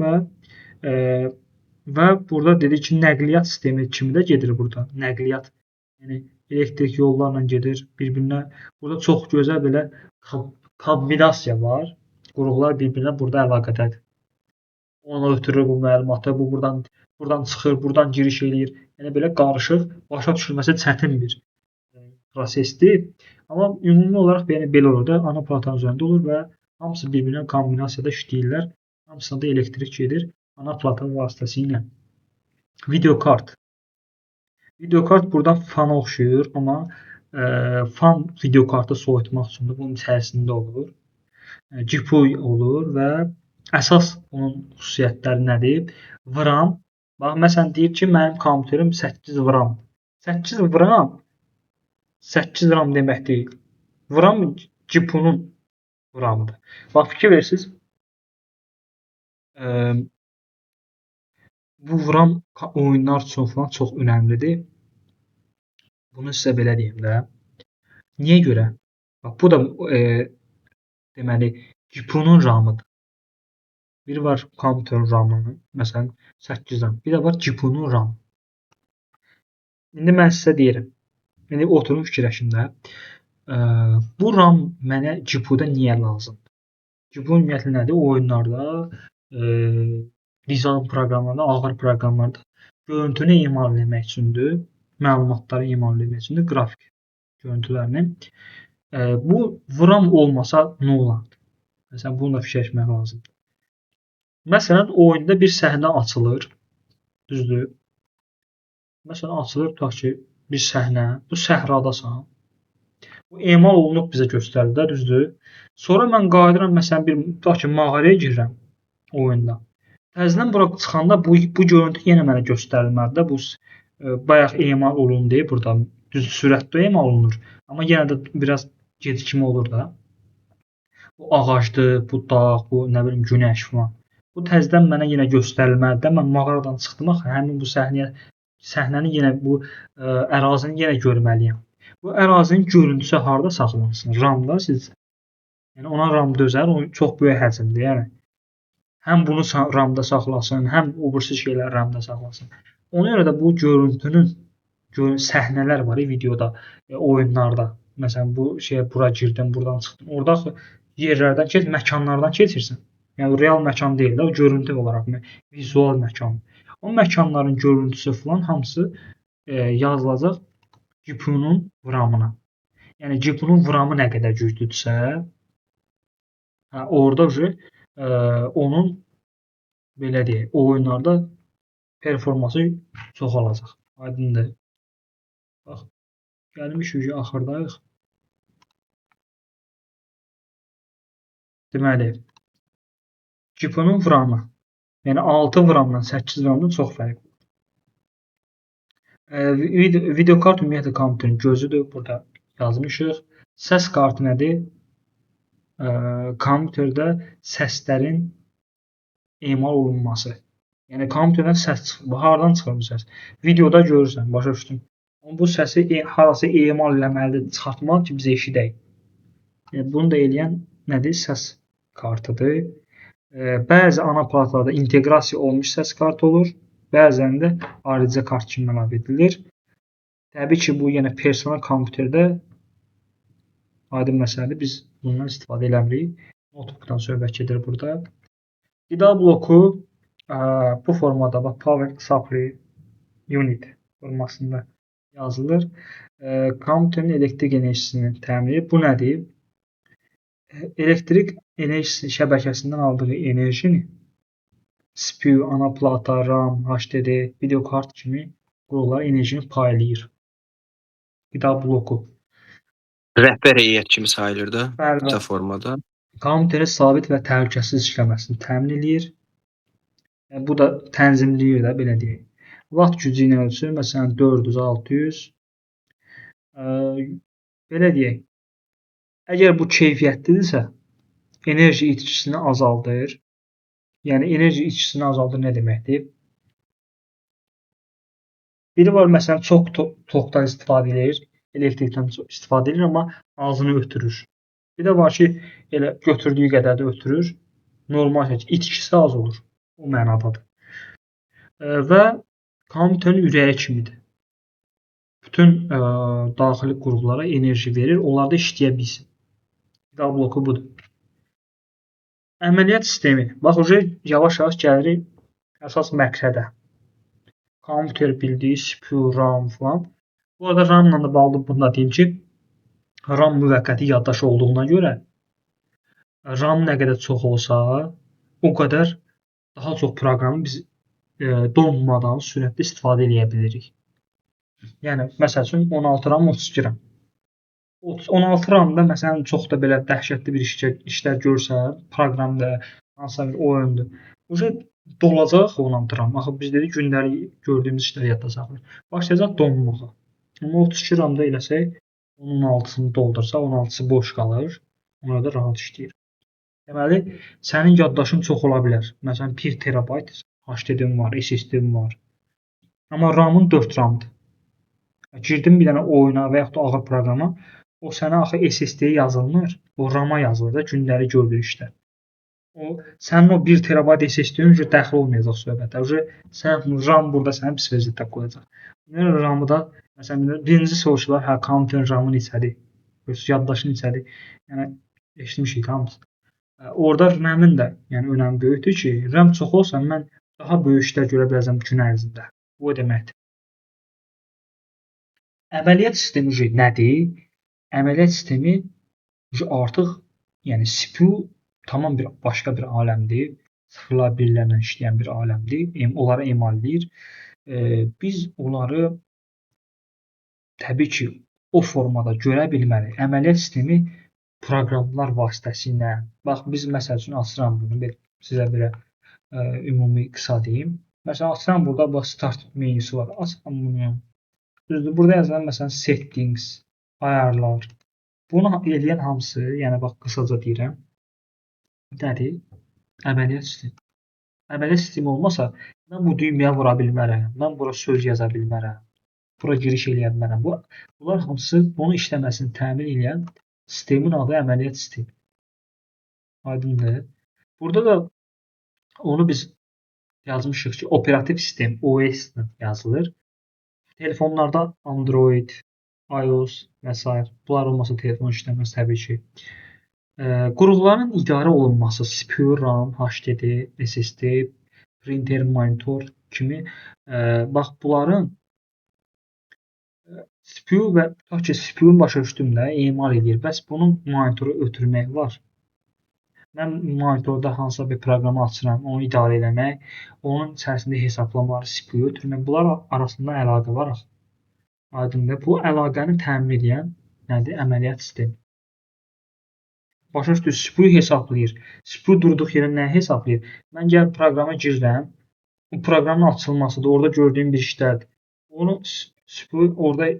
və burada dedik ki, nəqliyyat sistemi kimi də gedir burada. Nəqliyyat, yəni elektrik yollarla gedir, bir-birinə. Burada çox gözəl belə kombinasiya var. Qurğular bir-birinə burada əlaqədədir. Ona ötürür bu məlumatı, bu buradan çıxır, buradan giriş eləyir. Yəni belə qarışıq, başa düşülməsi çətin bir prosesdir. Amma ümumi olaraq belə olur da, ana platanın üzərində olur və hamısı bir-birinə kombinasiyada işləyirlər. Hamısına da elektrik gedir ana plata vasitəsilə. Videokart. Videokart buradan fana oxşuyur, amma fan videokartı soyutmaq üçün də bunun içərisində olur. GPU olur və əsas onun xüsusiyyətləri nədir? VRAM. Bax, məsələn, deyir ki, mənim kompüterim 8 VRAM. 8 VRAM demək deyil. VRAM GPU-nun VRAM-ıdır. Bax, fikir verirsiniz. Bu VRAM oyunlar üçün falan çox önəmlidir. Bunu sizə belə deyim də. Niyə görə? Bax, bu da deməli GPU-nun RAM-ıdır. Biri var kompüterin RAM-ı, məsələn 8 RAM. Bir də var GPU-nun RAM. İndi mən sizə deyirəm. İndi oturun fikirləşin də. Bu RAM mənə GPU-da niyə lazımdır? GPU ümumiyyətlə nədir? Oyunlarda, dizayn proqramlarda, ağır proqramlarda görüntünü emal etmək üçündür. Məlumatları emal etmək üçündür, qrafik görüntülərini. Bu VRAM olmasa nə olardı? Məsələn, bunu da fikirləşmək lazımdır. Məsələn, oyunda bir səhnə açılır, düzdür? Məsələn, açılır, tutaq ki, bir səhnə, bu səhradasan. Bu emal olunub bizə göstərir də, düzdür? Sonra mən qayıdıram, məsələn, tutaq ki, mağaraya girirəm oyunda. Təzədən bura çıxanda bu görüntü yenə mənə göstərilməlidir. Bu bayaq emal olundu deyə burada düz sürətdə emal olunur. Amma yenə də biraz gecikmə olur da. Bu ağacdır, bu dağ, bu nə bilim günəş falan. Bu təzədən mənə yenə göstərilməlidir. Mən mağaradan çıxdım axı, həmin bu səhnəni yenə bu ərazini yenə görməliyəm. Bu ərazinin görüntüsü harda saxlansın? RAM-da sizcə? Yəni ona RAM dözər, o çox böyük həcmdir, yəni. Həm bunu RAM-da saxlasın, həm o birisi şeylər RAM-da saxlasın. Ona görə də bu görüntünün səhnələr var videoda, oyunlarda. Məsələn, bu bura girdim, buradan çıxdım. Orada yerlərdən məkanlardan keçirsən. Yəni real məkan deyil də, o görüntü olaraq vizual məkan. O məkanların görüntüsü falan hamısı yazılacaq GPU-nun VRAM-ına. Yəni GPU-nun VRAM-ı nə qədər güclüdürsə, orada onun belə deyək, oyunlarda performansı çox olacaq. Aydındır. Bax, gəlmişik axırdayıq. Deməli, GPU-nun VRAM-ı, yəni 6 VRAM-dan 8 VRAM-dan çox fərq var. Videokart ümumiyyətlə kompüterin gözüdür, burada yazmışıq. Səs kartı nədir? Kompüterdə səslərin emal olunması. Yəni kompüterdən səs çıxır. Hardan çıxır bu səs? Videoda görürsən, başa düşdün. Bu səsi harası emal eləməlidir, çıxartmalı ki, biz eşidək. Bunu da eləyən nədir? Səs kartıdır. Bəzi ana platlarda inteqrasiya olmuş səs kartı olur. Bəzən də ayrıca kart kimi əlavə edilir. Təbii ki, bu yenə personal kompüterdə aydın məsələdir. Biz bundan istifadə eləmirik. Notebookdan söhbət gedir burada. Qida bloku bu formada bax Power Supply Unit formasında yazılır. Kompüterin elektrik enerjisini təmin edir. Bu nədir? Elektrik enerjisi şəbəkəsindən aldığı enerjini CPU, ana plata, RAM, HDD, video kart kimi qurğular enerjini paylayır. Qida bloku. Rəhbər heyət kimi sayılır da Bəli, bu formada. kompüterin sabit və təhlükəsiz işləməsini təmin edir. Bu da tənzimləyir də, belə deyək. Vaxt gücü ilə ölçülür. Məsələn, 400, 600. Belə deyək. Əgər bu keyfiyyətlidirsə, enerji itkisini azaldır. Yəni enerji itkisini azaldır nə deməkdir? Biri var, məsələn, çox tokdan istifadə edir, elektrikdən çox istifadə edir, amma ağzını ötürür. Bir də var ki, elə götürdüyü qədər də ötürür. Normal şəkildə itkisi az olur. O mənadadır. Və kompüterin ürəyi kimidir. Bütün daxili qurğulara enerji verir, onlar da işləyə bilsin. Qida bloku budur. Əməliyyat sistemi. Bax, yavaş-yavaş gəlirik əsas məqsədə. Kompüter bildiyi CPU, RAM falan. Bu arada RAM-la da bağlı bunu da deyim ki, RAM müvəqqəti yaddaş olduğuna görə RAM nə qədər çox olsa, o qədər daha çox proqramı biz donmadan sürətli istifadə edə bilirik. Yəni, məsəl üçün 16 RAM, 32 RAM. 16 RAM-da məsələn çox da belə dəhşətli bir işlər görsən, proqramda, hansısa bir oyundur. Dolacaq 16 RAM. Axı biz dedik gündəlik gördüyümüz işləri yadda saxlayır. Başlayacaq donmağa. Amma 32 RAM-da eləsək, onun 16-sını doldursaq, 16-sı boş qalır. Ona da rahat işləyir. Deməli, sənin yaddaşın çox ola bilər. Məsələn, 1 terabayt HDD-in var, SSD-in var. Amma RAM-ın 4 RAM-dır. Girdim bir dənə oyuna və yaxud da ağır proqrama, o sənə axı SSD-yə yazılmır, o RAM-a yazılır da gündəlik gördüyün işlər. Sənin o 1 terabayt SSD-ün dəxil olmayacaq söhbətə. Sən RAM burada sənə pis vəziyyətdə qoyacaq. RAM-ı da məsələn birinci soruşurlar, hə, kompüterin RAM-ı neçədir? Yaddaşı neçədir? Yəni eşitmişik hamısı. Orada RAM-ın da yəni önəmi böyükdür ki, RAM çox olsa mən daha böyük işlər görə biləcəm gün ərzində. Bu deməkdir. Əməliyyat sistemi nədir? Əməliyyat sistemi artıq yəni CPU tamam bir başqa bir aləmdir. Sıfırlar, birlərlə işləyən bir aləmdir. Onlara emal edir. Biz onları təbii ki, o formada görə bilmərik. Əməliyyat sistemi proqramlar vasitəsilə. Bax, biz məsəl üçün açıram bunu, sizə belə ümumi qısa deyim. Məsələn, açıram burada bax start menüsü var. Açıram bunu. Düzdür, burada yazılan məsələn settings, ayarlar. Bunu eləyən hamısı, yəni bax qısaca deyirəm. Nədir? Əməliyyat sistemi. Əməliyyat sistemi olmasa, mən bu düyməyə vura bilmərəm. Mən bura söz yaza bilmərəm. Bura giriş eləyə bilmərəm. Bunlar hamısı bunun işləməsini təmin edən sistemin adı əməliyyat sistemi. Aydındır. Burada da onu biz yazmışıq ki, operativ sistem OS yazılır. Telefonlarda Android, iOS və s. Bunlar olmasa telefon işləməz təbii ki. Qurğuların idarə olunması CPU, RAM, HDD, SSD, printer, monitor kimi bax bunların CPU və tutaq ki, CPU-nun başa düşdüyümdə emal edir. Bəs bunun monitoru ötürmək var. Mən monitorda hansısa bir proqramı açıram, onu idarə eləmək, onun içərisində hesablamaları CPU ötürmək. Bunlar arasında əlaqə var. Aydındır. Bu əlaqəni təmin edən nədir? Əməliyyat sistemi. Başa düşdünüz, CPU hesablayır. CPU durduq yerə nə hesablayır? Mən gəl proqrama girirəm. Bu proqramın açılmasıdır. Orada gördüyüm bir işlərdir. Onu CPU orada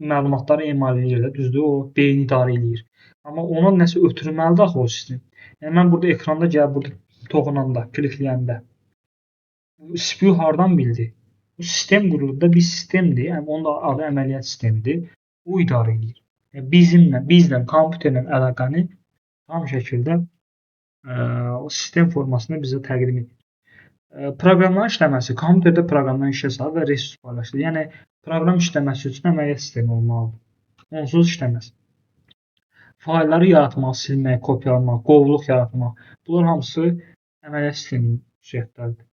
məlumatları emal edir də, düzdür? O beyin idarə edir. Amma ona nəsə ötürməlidir axı o sistem. Yəni mən burada ekranda gəl, burada toxunanda, klikləyəndə CPU hardan bildi? Bu sistem qurulub da bir sistemdir. Yəni onun da adı əməliyyat sistemidir. O idarə edir. Yəni bizlə kompüterlə əlaqəni tam şəkildə o sistem formasında bizə təqdim edir. Proqramların işləməsi, kompüterdə proqramların işə salır və resurs paylaşılır. Yəni proqram işləməsi üçün əməliyyat sistemi olmalıdır. Onsuz işləməz. Faylları yaratmaq, silmək, kopyalamaq, qovluq yaratmaq, bunlar hamısı əməliyyat sisteminin xüsusiyyətləridir.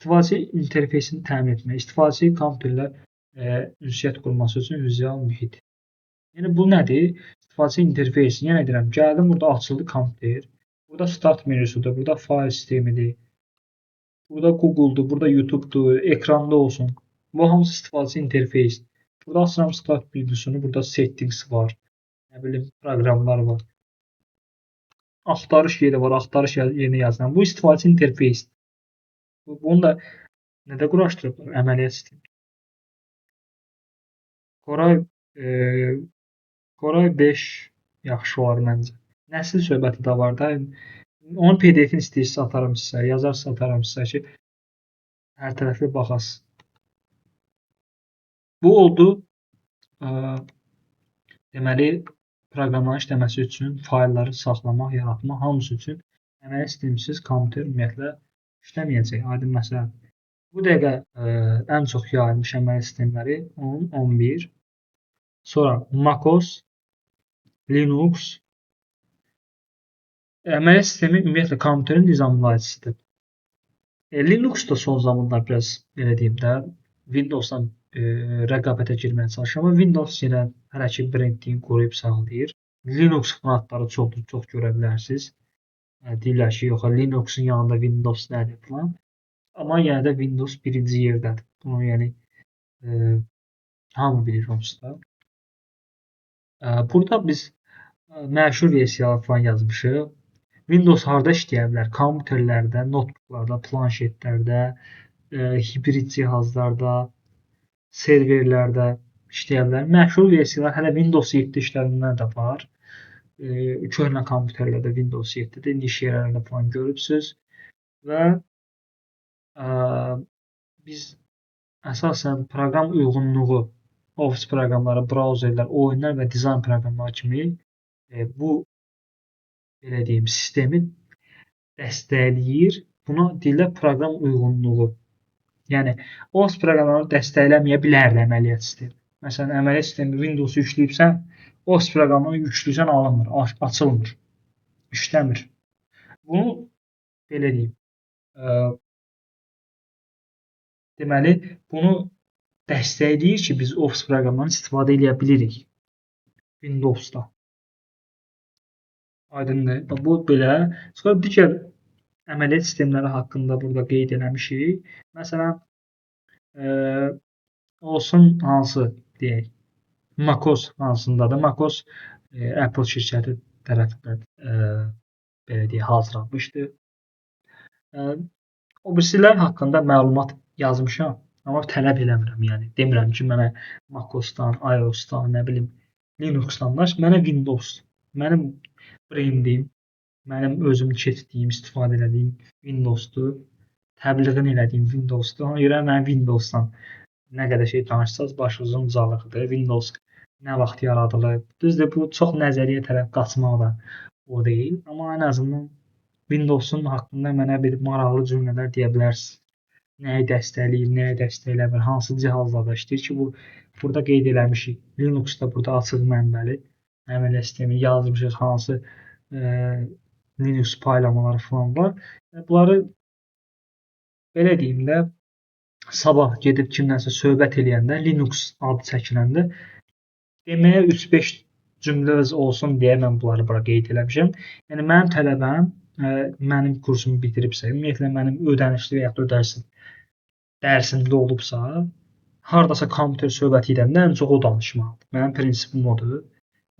İstifadəçi interfeysini təmin etmək, istifadəçi kompüterlə ünsiyyət qurması üçün vizual mühit. Yəni bu nədir? İstifadəçi interfeysi. Yenə deyirəm, gəldim burada açıldı kompüter. Burada start menüsüdür, burada fayl sistemidir. Burada Google'dur, burada YouTube'dur, ekranda olsun. Bu hamısı istifadəçi interfeys. Burada açıram start menüsünü, burada settings var. Nə bilim, proqramlar var. Axtarış yeri var, axtarış yerini yazıram. Bu istifadəçi interfeys. Bunu da nədə quraşdırıblar? Əməliyyat sistemi. Koray 5 yaxşı var məncə. Nəsil söhbəti də var da. Onun PDF-ini istəyirsə atarım sizə, yazarsa atarım sizə ki, hər tərəfli baxasınız. Bu oldu deməli proqramların işləməsi üçün, faylları saxlamaq, yaratmaq hamısı üçün əməliyyat sistemsiz kompüter ümumiyyətlə işləməyəcək. Aydın məsələ. Bu dəqiqə ən çox yayılmış əməliyyat sistemləri 10, 11, sonra MacOS, Linux. Əməliyyat sistemi ümumiyyətlə kompüterin nizamlayıcısıdır. Linux da son zamanlar biraz belə deyim də Windows-la rəqabətə girməyə çalışır, amma Windows yenə hələ ki brendini qoruyub saxlayır. Linux fanatları çox görə bilərsiniz. Deyirlər ki, yox, Linux'un yanında Windows nədir falan. Amma yenə də Windows birinci yerdədir. Bunu yəni hamı bilir onsuz da. Burada biz məşhur versiyalar falan yazmışıq. Windows harda işləyə bilər? Kompüterlərdə, notebooklarda, planşetlərdə, hibrid cihazlarda, serverlərdə işləyə bilər. Məşhur versiyalar hələ Windows 7 işlədənlər də var. Köhnə kompüterlərdə Windows 7-də indi iş yerlərində falan görübsünüz. Və biz əsasən proqram uyğunluğu, Office proqramları, brauzerlər, oyunlar və dizayn proqramları kimi bu belə deyim, sistemi dəstəkləyir. Buna deyirlər proqram uyğunluğu. Yəni, Office proqramları dəstəkləməyə bilərdi əməliyyat sistemi. Məsələn, əməliyyat sistemi Windows-u yükləyibsən, Office proqramını yükləyirsən, alınmır, açılmır, işləmir. Bunu belə deyim, deməli, bunu dəstəkləyir ki, biz Office proqramlarını istifadə edə bilirik Windows-da. Aydındır. Bu belə. Sonra digər əməliyyat sistemləri haqqında burada qeyd eləmişik. Məsələn, olsun hansı deyək, MacOS hansındadır? MacOS Apple şirkəti tərəfindən belə deyək, hazırlanmışdır. O birisilər haqqında məlumat yazmışam, amma tələb eləmirəm. Yəni demirəm ki, mənə MacOS-dan, iOS-dan, nə bilim, Linux-dan daş, mənə Windows, mənim brendim, mənim özüm keçdiyim, istifadə etdiyim Windows-dur. Təbliğini elədiyim Windows-dur. Ona görə mən Windows-dan nə qədər şey danışsaz, başınızın ucalığıdır. Windows nə vaxt yaradılıb? Düzdür, bu çox nəzəriyyə tərəf qaçmaq da o deyil. Amma ən azından Windows-un haqqında mənə bir maraqlı cümlələr deyə bilərsiniz. Nəyi dəstəkləyir, nəyi dəstəkləmir, hansı cihazlarda işləyir ki, bu burada qeyd eləmişik. Linux-da burada açıq mənbəli əməliyyat sistemi yazmışıq, hansı Linux paylamaları falan var. Bunları belə deyim də, sabah gedib kimdənsə söhbət eləyəndə, Linux adı çəkiləndə deməyə 3-5 cümlə olsun deyə mən bunları bura qeyd eləmişəm. Yəni mənim tələbəm mənim kursumu bitiribsə, ümumiyyətlə mənim ödənişli və ya dərsimdə olubsa, hardasa kompüter söhbəti edəndə ən çox o danışmalıdır. Mənim prinsipim odur.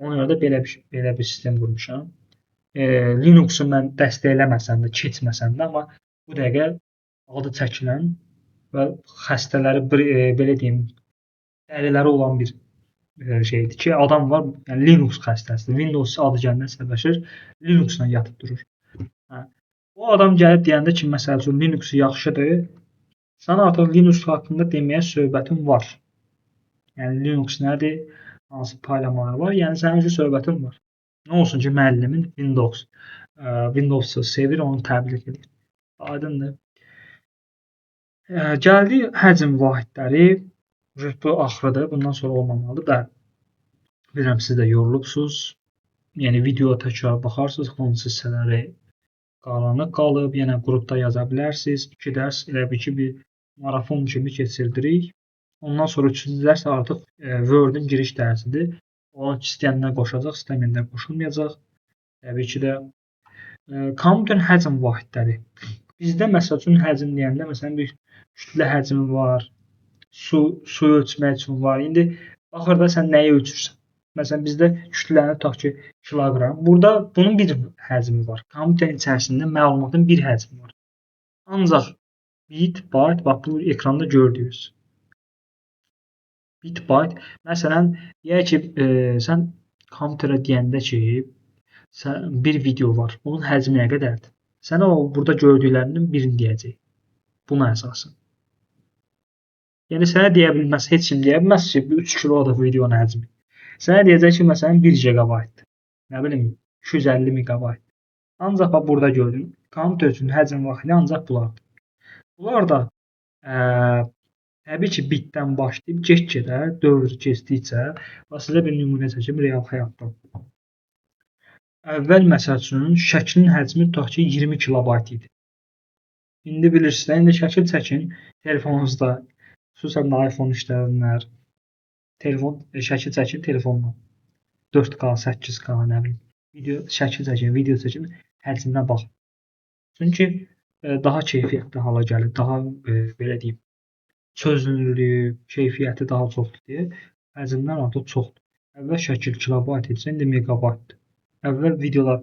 Ona görə də belə bir sistem qurmuşam. Linux-u mən dəstəkləməsəm də, keçməsəm də, amma bu dəqiqə adı çəkilən və xəstələri, belə deyim, dəriləri olan bir şeydir ki, adam var, yəni Linux xəstəsidir. Windows adı gəlindən səbəşir, Linux-la yatıb durur. O adam gəlib deyəndə ki, məsəl üçün Linux yaxşıdır, sən artıq Linux haqqında deməyə söhbətin var. Yəni Linux nədir, hansı paylamalar var, yəni sənin üçün söhbətin var. Nə olsun ki, müəllimin Windows-u sevir, onu təbliğ edir. Aydındır. Gəldi həcm vahidləri, bu axırıdır, bundan sonra olmamalıdır da. Bilirəm, siz də yorulubsuz. Yəni, videoya təkrar baxarsınız, hansı hissələri qalanı qalıb, yenə qrupda yaza bilərsiniz. 2 dərs elə bil ki, bir marafon kimi keçirdirik. Ondan sonra 3-cü dərs artıq Word-ün giriş dərsidir. Onu istəyənlər qoşacaq, istəməyənlər qoşulmayacaq. Təbii ki də kompüterin həcm vahidləri. Bizdə məsəl üçün həcm deyəndə məsələn bir kütlə həcmi var, su ölçmək üçün var. İndi baxır da sən nəyi ölçürsən? Məsələn bizdə kütləni tutaq ki, kiloqram. Burada bunun bir həcmi var. Kompüterin içərisində məlumatın bir həcmi var. Ancaq bit, byte, bax bu ekranda gördüyünüz. Bit, byte. Məsələn, deyək ki, sən kompüterə deyəndə ki, bir video var. Onun həcmi nə qədərdir? Sənə o burada gördüklərinin birini deyəcək. Buna əsasən. Yəni sənə deyə bilməz, heç kim deyə bilməz ki, 3 kilodur videonun həcmi. Sənə deyəcək ki, məsələn 1 GB-dır. Nə bilim 250 MB. Ancaq bax burada gördün. Kompüter üçün həcm vahidi ancaq bulardır. Bunlar da təbii ki, bitdən başlayıb get-gedə dövr keçdikcə sizə bir nümunə çəkim real həyatdan. Əvvəl məsəl üçün şəklin həcmi tutaq ki 20 KB idi. İndi bilirsiniz, indi şəkil çəkin telefonunuzda, xüsusən də iPhone işlədənlər şəkil çəkin telefonla. 4K, 8K, nə bilim, şəkil çəkin, video çəkin, həcminə baxın. Çünki daha keyfiyyətli hala gəlir, daha belə deyim, çözünürlüyü, keyfiyyəti daha çoxdur deyə həcmdən artıq çoxdur. Əvvəl şəkil kilobayt idisə, indi megabaytdır. Əvvəl videolar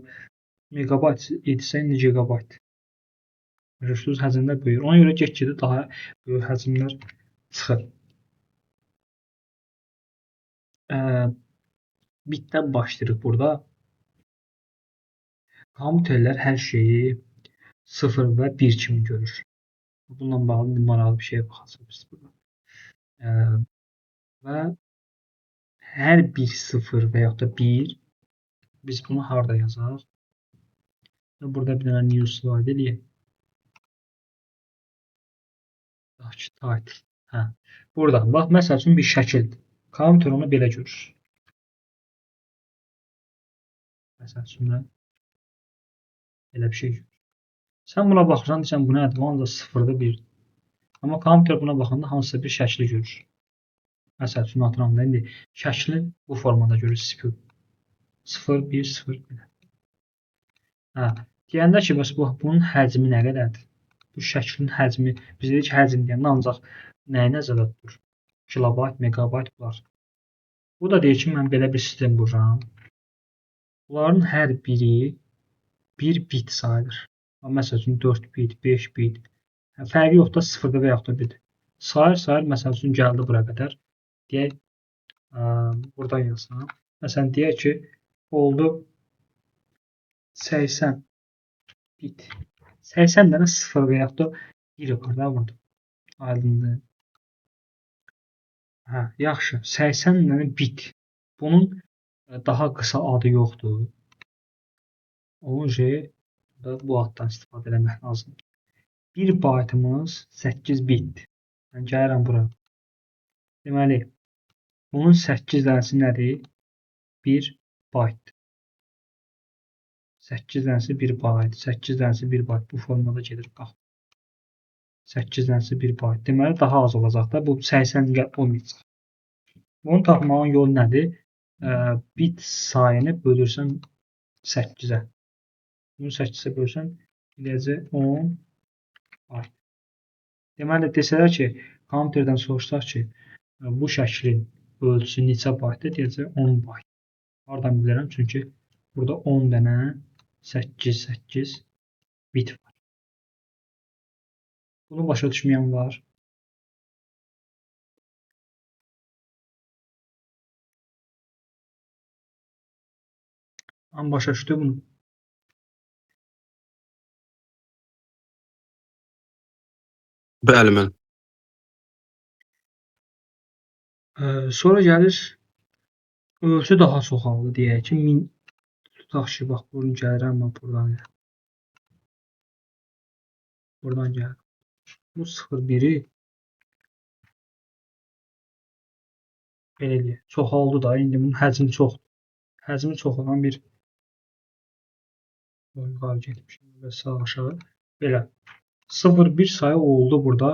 megabayt idisə, indi gigabayt. Görürsünüz, həcmlər böyüyür. Ona görə get-gedə daha böyük həcmlər çıxır. Bitdən başlayırıq burada. Kompüterlər hər şeyi 0 və 1 kimi görür. Bununla bağlı maraqlı bir şeyə baxacağıq biz burada. Və hər bir 0 və yaxud da 1 biz bunu harda yazaq? Burada bir dənə new slide eləyək. Title. Burada bax məsəl üçün bir şəkildir. Kompüter onu belə görür. Məsəl üçün elə bir şey görür. Sən buna baxırsan, deyirsən bu nədir? Ancaq 0-da 1. Amma kompüter buna baxanda hansısa bir şəkli görür. Məsəl üçün atıram da indi şəkli bu formada görür. 0, 1, 0. Deyəndə ki, bəs bunun həcmi nə qədərdir? Bu şəklin həcmi, biz dedik ki, həcm deyəndə ancaq nəyi nəzərdə tutur? Kilobayt, megabayt bunlar. Bu da deyir ki, mən belə bir sistem qururam. Bunların hər biri 1 bit sayılır. Məsəl üçün 4 bit, 5 bit. Fərqi yoxdur 0-da və yaxud da 1-dir. Sayır, məsəl üçün gəldi bura qədər. Deyək, buradan yazsam. Məsələn, deyək ki, oldu 80 bit. 80 dənə 0 və yaxud da 1 var da burada. Aydındır. Yaxşı, 80 dənə bit. Bunun daha qısa adı yoxdur. Onun bu addan istifadə eləmək lazımdır. 1 baytımız 8 bitdir. Mən gəlirəm bura. Deməli, bunun 8 dənəsi nədir? 1 baytdır. 8 dənəsi 1 bayt, 8 dənəsi 1 bayt. Bu formada gedir, bax. 8 dənəsi 1 bayt. Deməli, daha az olacaq da. Bu 80 olmayacaq. Bunu tapmağın yolu nədir? Bit sayını bölürsən 8-ə. Bunu 8-ə bölürsən, eləyəcək 10 bayt. Deməli, desələr ki, kompüterdən soruşsaq ki, bu şəklin ölçüsü neçə baytdır, deyəcək 10 bayt. Hardan bilirəm? Çünki burada 10 dənə 8 bit var. Bunu başa düşməyən var. Amma başa düşdü bunu. Bəli, mən. Sonra gəlir ölçü daha çoxaldı deyək ki, 1000 tutaq ki, bax bunu gəlirəm mən buradan. Buradan gəlir. Bu 0-1-i belə eləyək. Çoxaldı da, indi bunun həcmi çoxdur. Həcmi çox olan bir Yuxarı getmişəm və sağ aşağı. Belə 0-1 sayı oldu burada.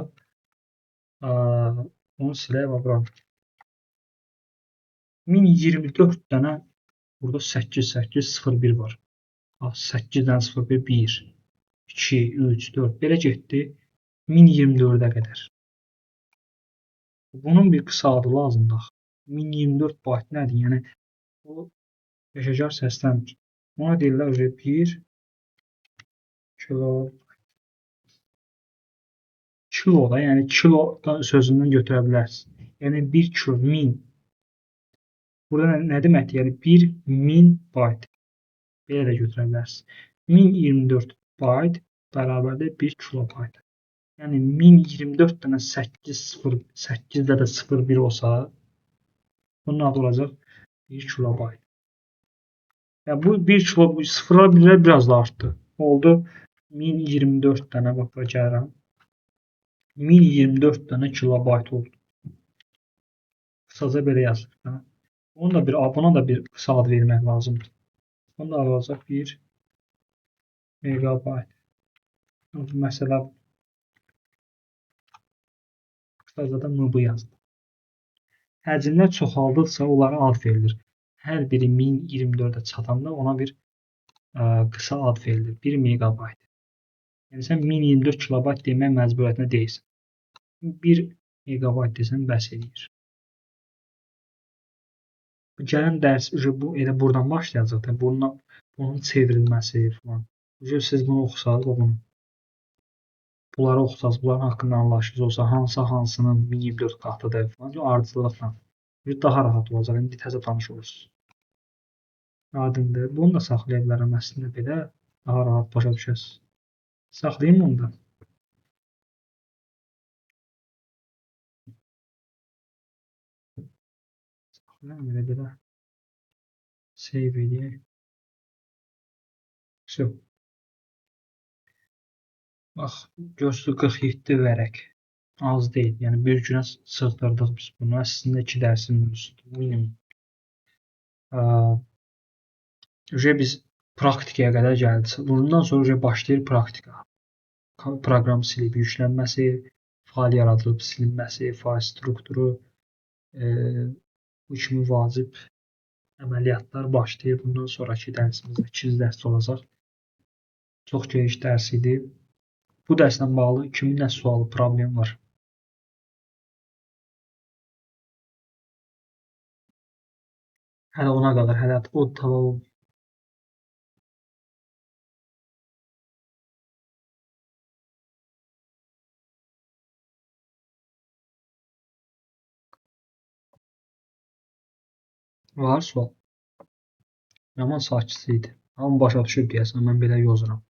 Onu silək və bura. 1024 dənə burada 8-8-0-1 var. 8-dən 0-1 1, 2, 3, 4 belə getdi 1024-ə qədər. Bunun bir qısa adı lazımdır. 1024 bayt nədir? Yəni o yaşacar səslənmir. Ona deyirlər 1 kilo da, yəni kilo sözündən götürə bilərsiniz. Yəni 1 kilo 1000. Burada nə deməkdir? Yəni 1000 bayt. Belə də götürə bilərsiniz. 1024 bayt bərabərdir 1 kilobayt. Yəni 1024 dənə 8-də də 0-1 olsa, bunun adı olacaq 1 kilobayt. Yəni bu 1 kilo sıfırlar birlər biraz da artdı. Oldu 1024 dənə bax gəlirəm. 1024 dənə kilobayt oldu. Qısaca belə yazılır. Buna da bir qısa ad vermək lazımdır. Bunda adı olacaq 1 megabayt. Məsələ qısaca da MB yazılır. Həcmlər çoxaldıqca onlara ad verilir. Hər biri 1024-ə çatanda ona bir qısa ad verilir. 1 megabayt. Yəni sən 1024 kilobayt demək məcburiyyətində deyilsən. 1 megabayt desən bəs edir. Gələn dərs bu elə buradan başlayacaq. Bunun çevrilməsi falan. Siz bunu oxusanız bunu. Bunları oxusanız, bunların haqqında anlayışınız olsa, hansının 1024 qatıdır falan, ardıcıllıqla daha rahat olacaq. İndi təzə tanış olursunuz. Aydındır. Bunu da saxlaya bilərəm əslində belə. Daha rahat başa düşəsiniz. Saxlayayım bunu da. Saxlayayım belə. Save edeyim. Все. Bax, görsünüz 47 vərəq. Az deyil. Yəni bir günə sığdırdıq biz bunu. Əslində 2 dərsin mövzusudur. Minimum. Biz praktikaya qədər gəldik. Bundan sonra başlayır praktika. Proqram silib yüklənməsi, fayl yaradılıb silinməsi, fayl strukturu, bu kimi vacib əməliyyatlar başlayır. Bundan sonraki dərsimizdə 2 dərs olacaq. Çox geniş dərs idi. Bu dərslə bağlı kimin nə sualı, problem var? Hələ ona qədər, hələ o tamam. Var sual. Yaman sakitçi idi. Amma başa düşüb deyəsən, mən belə yozuram.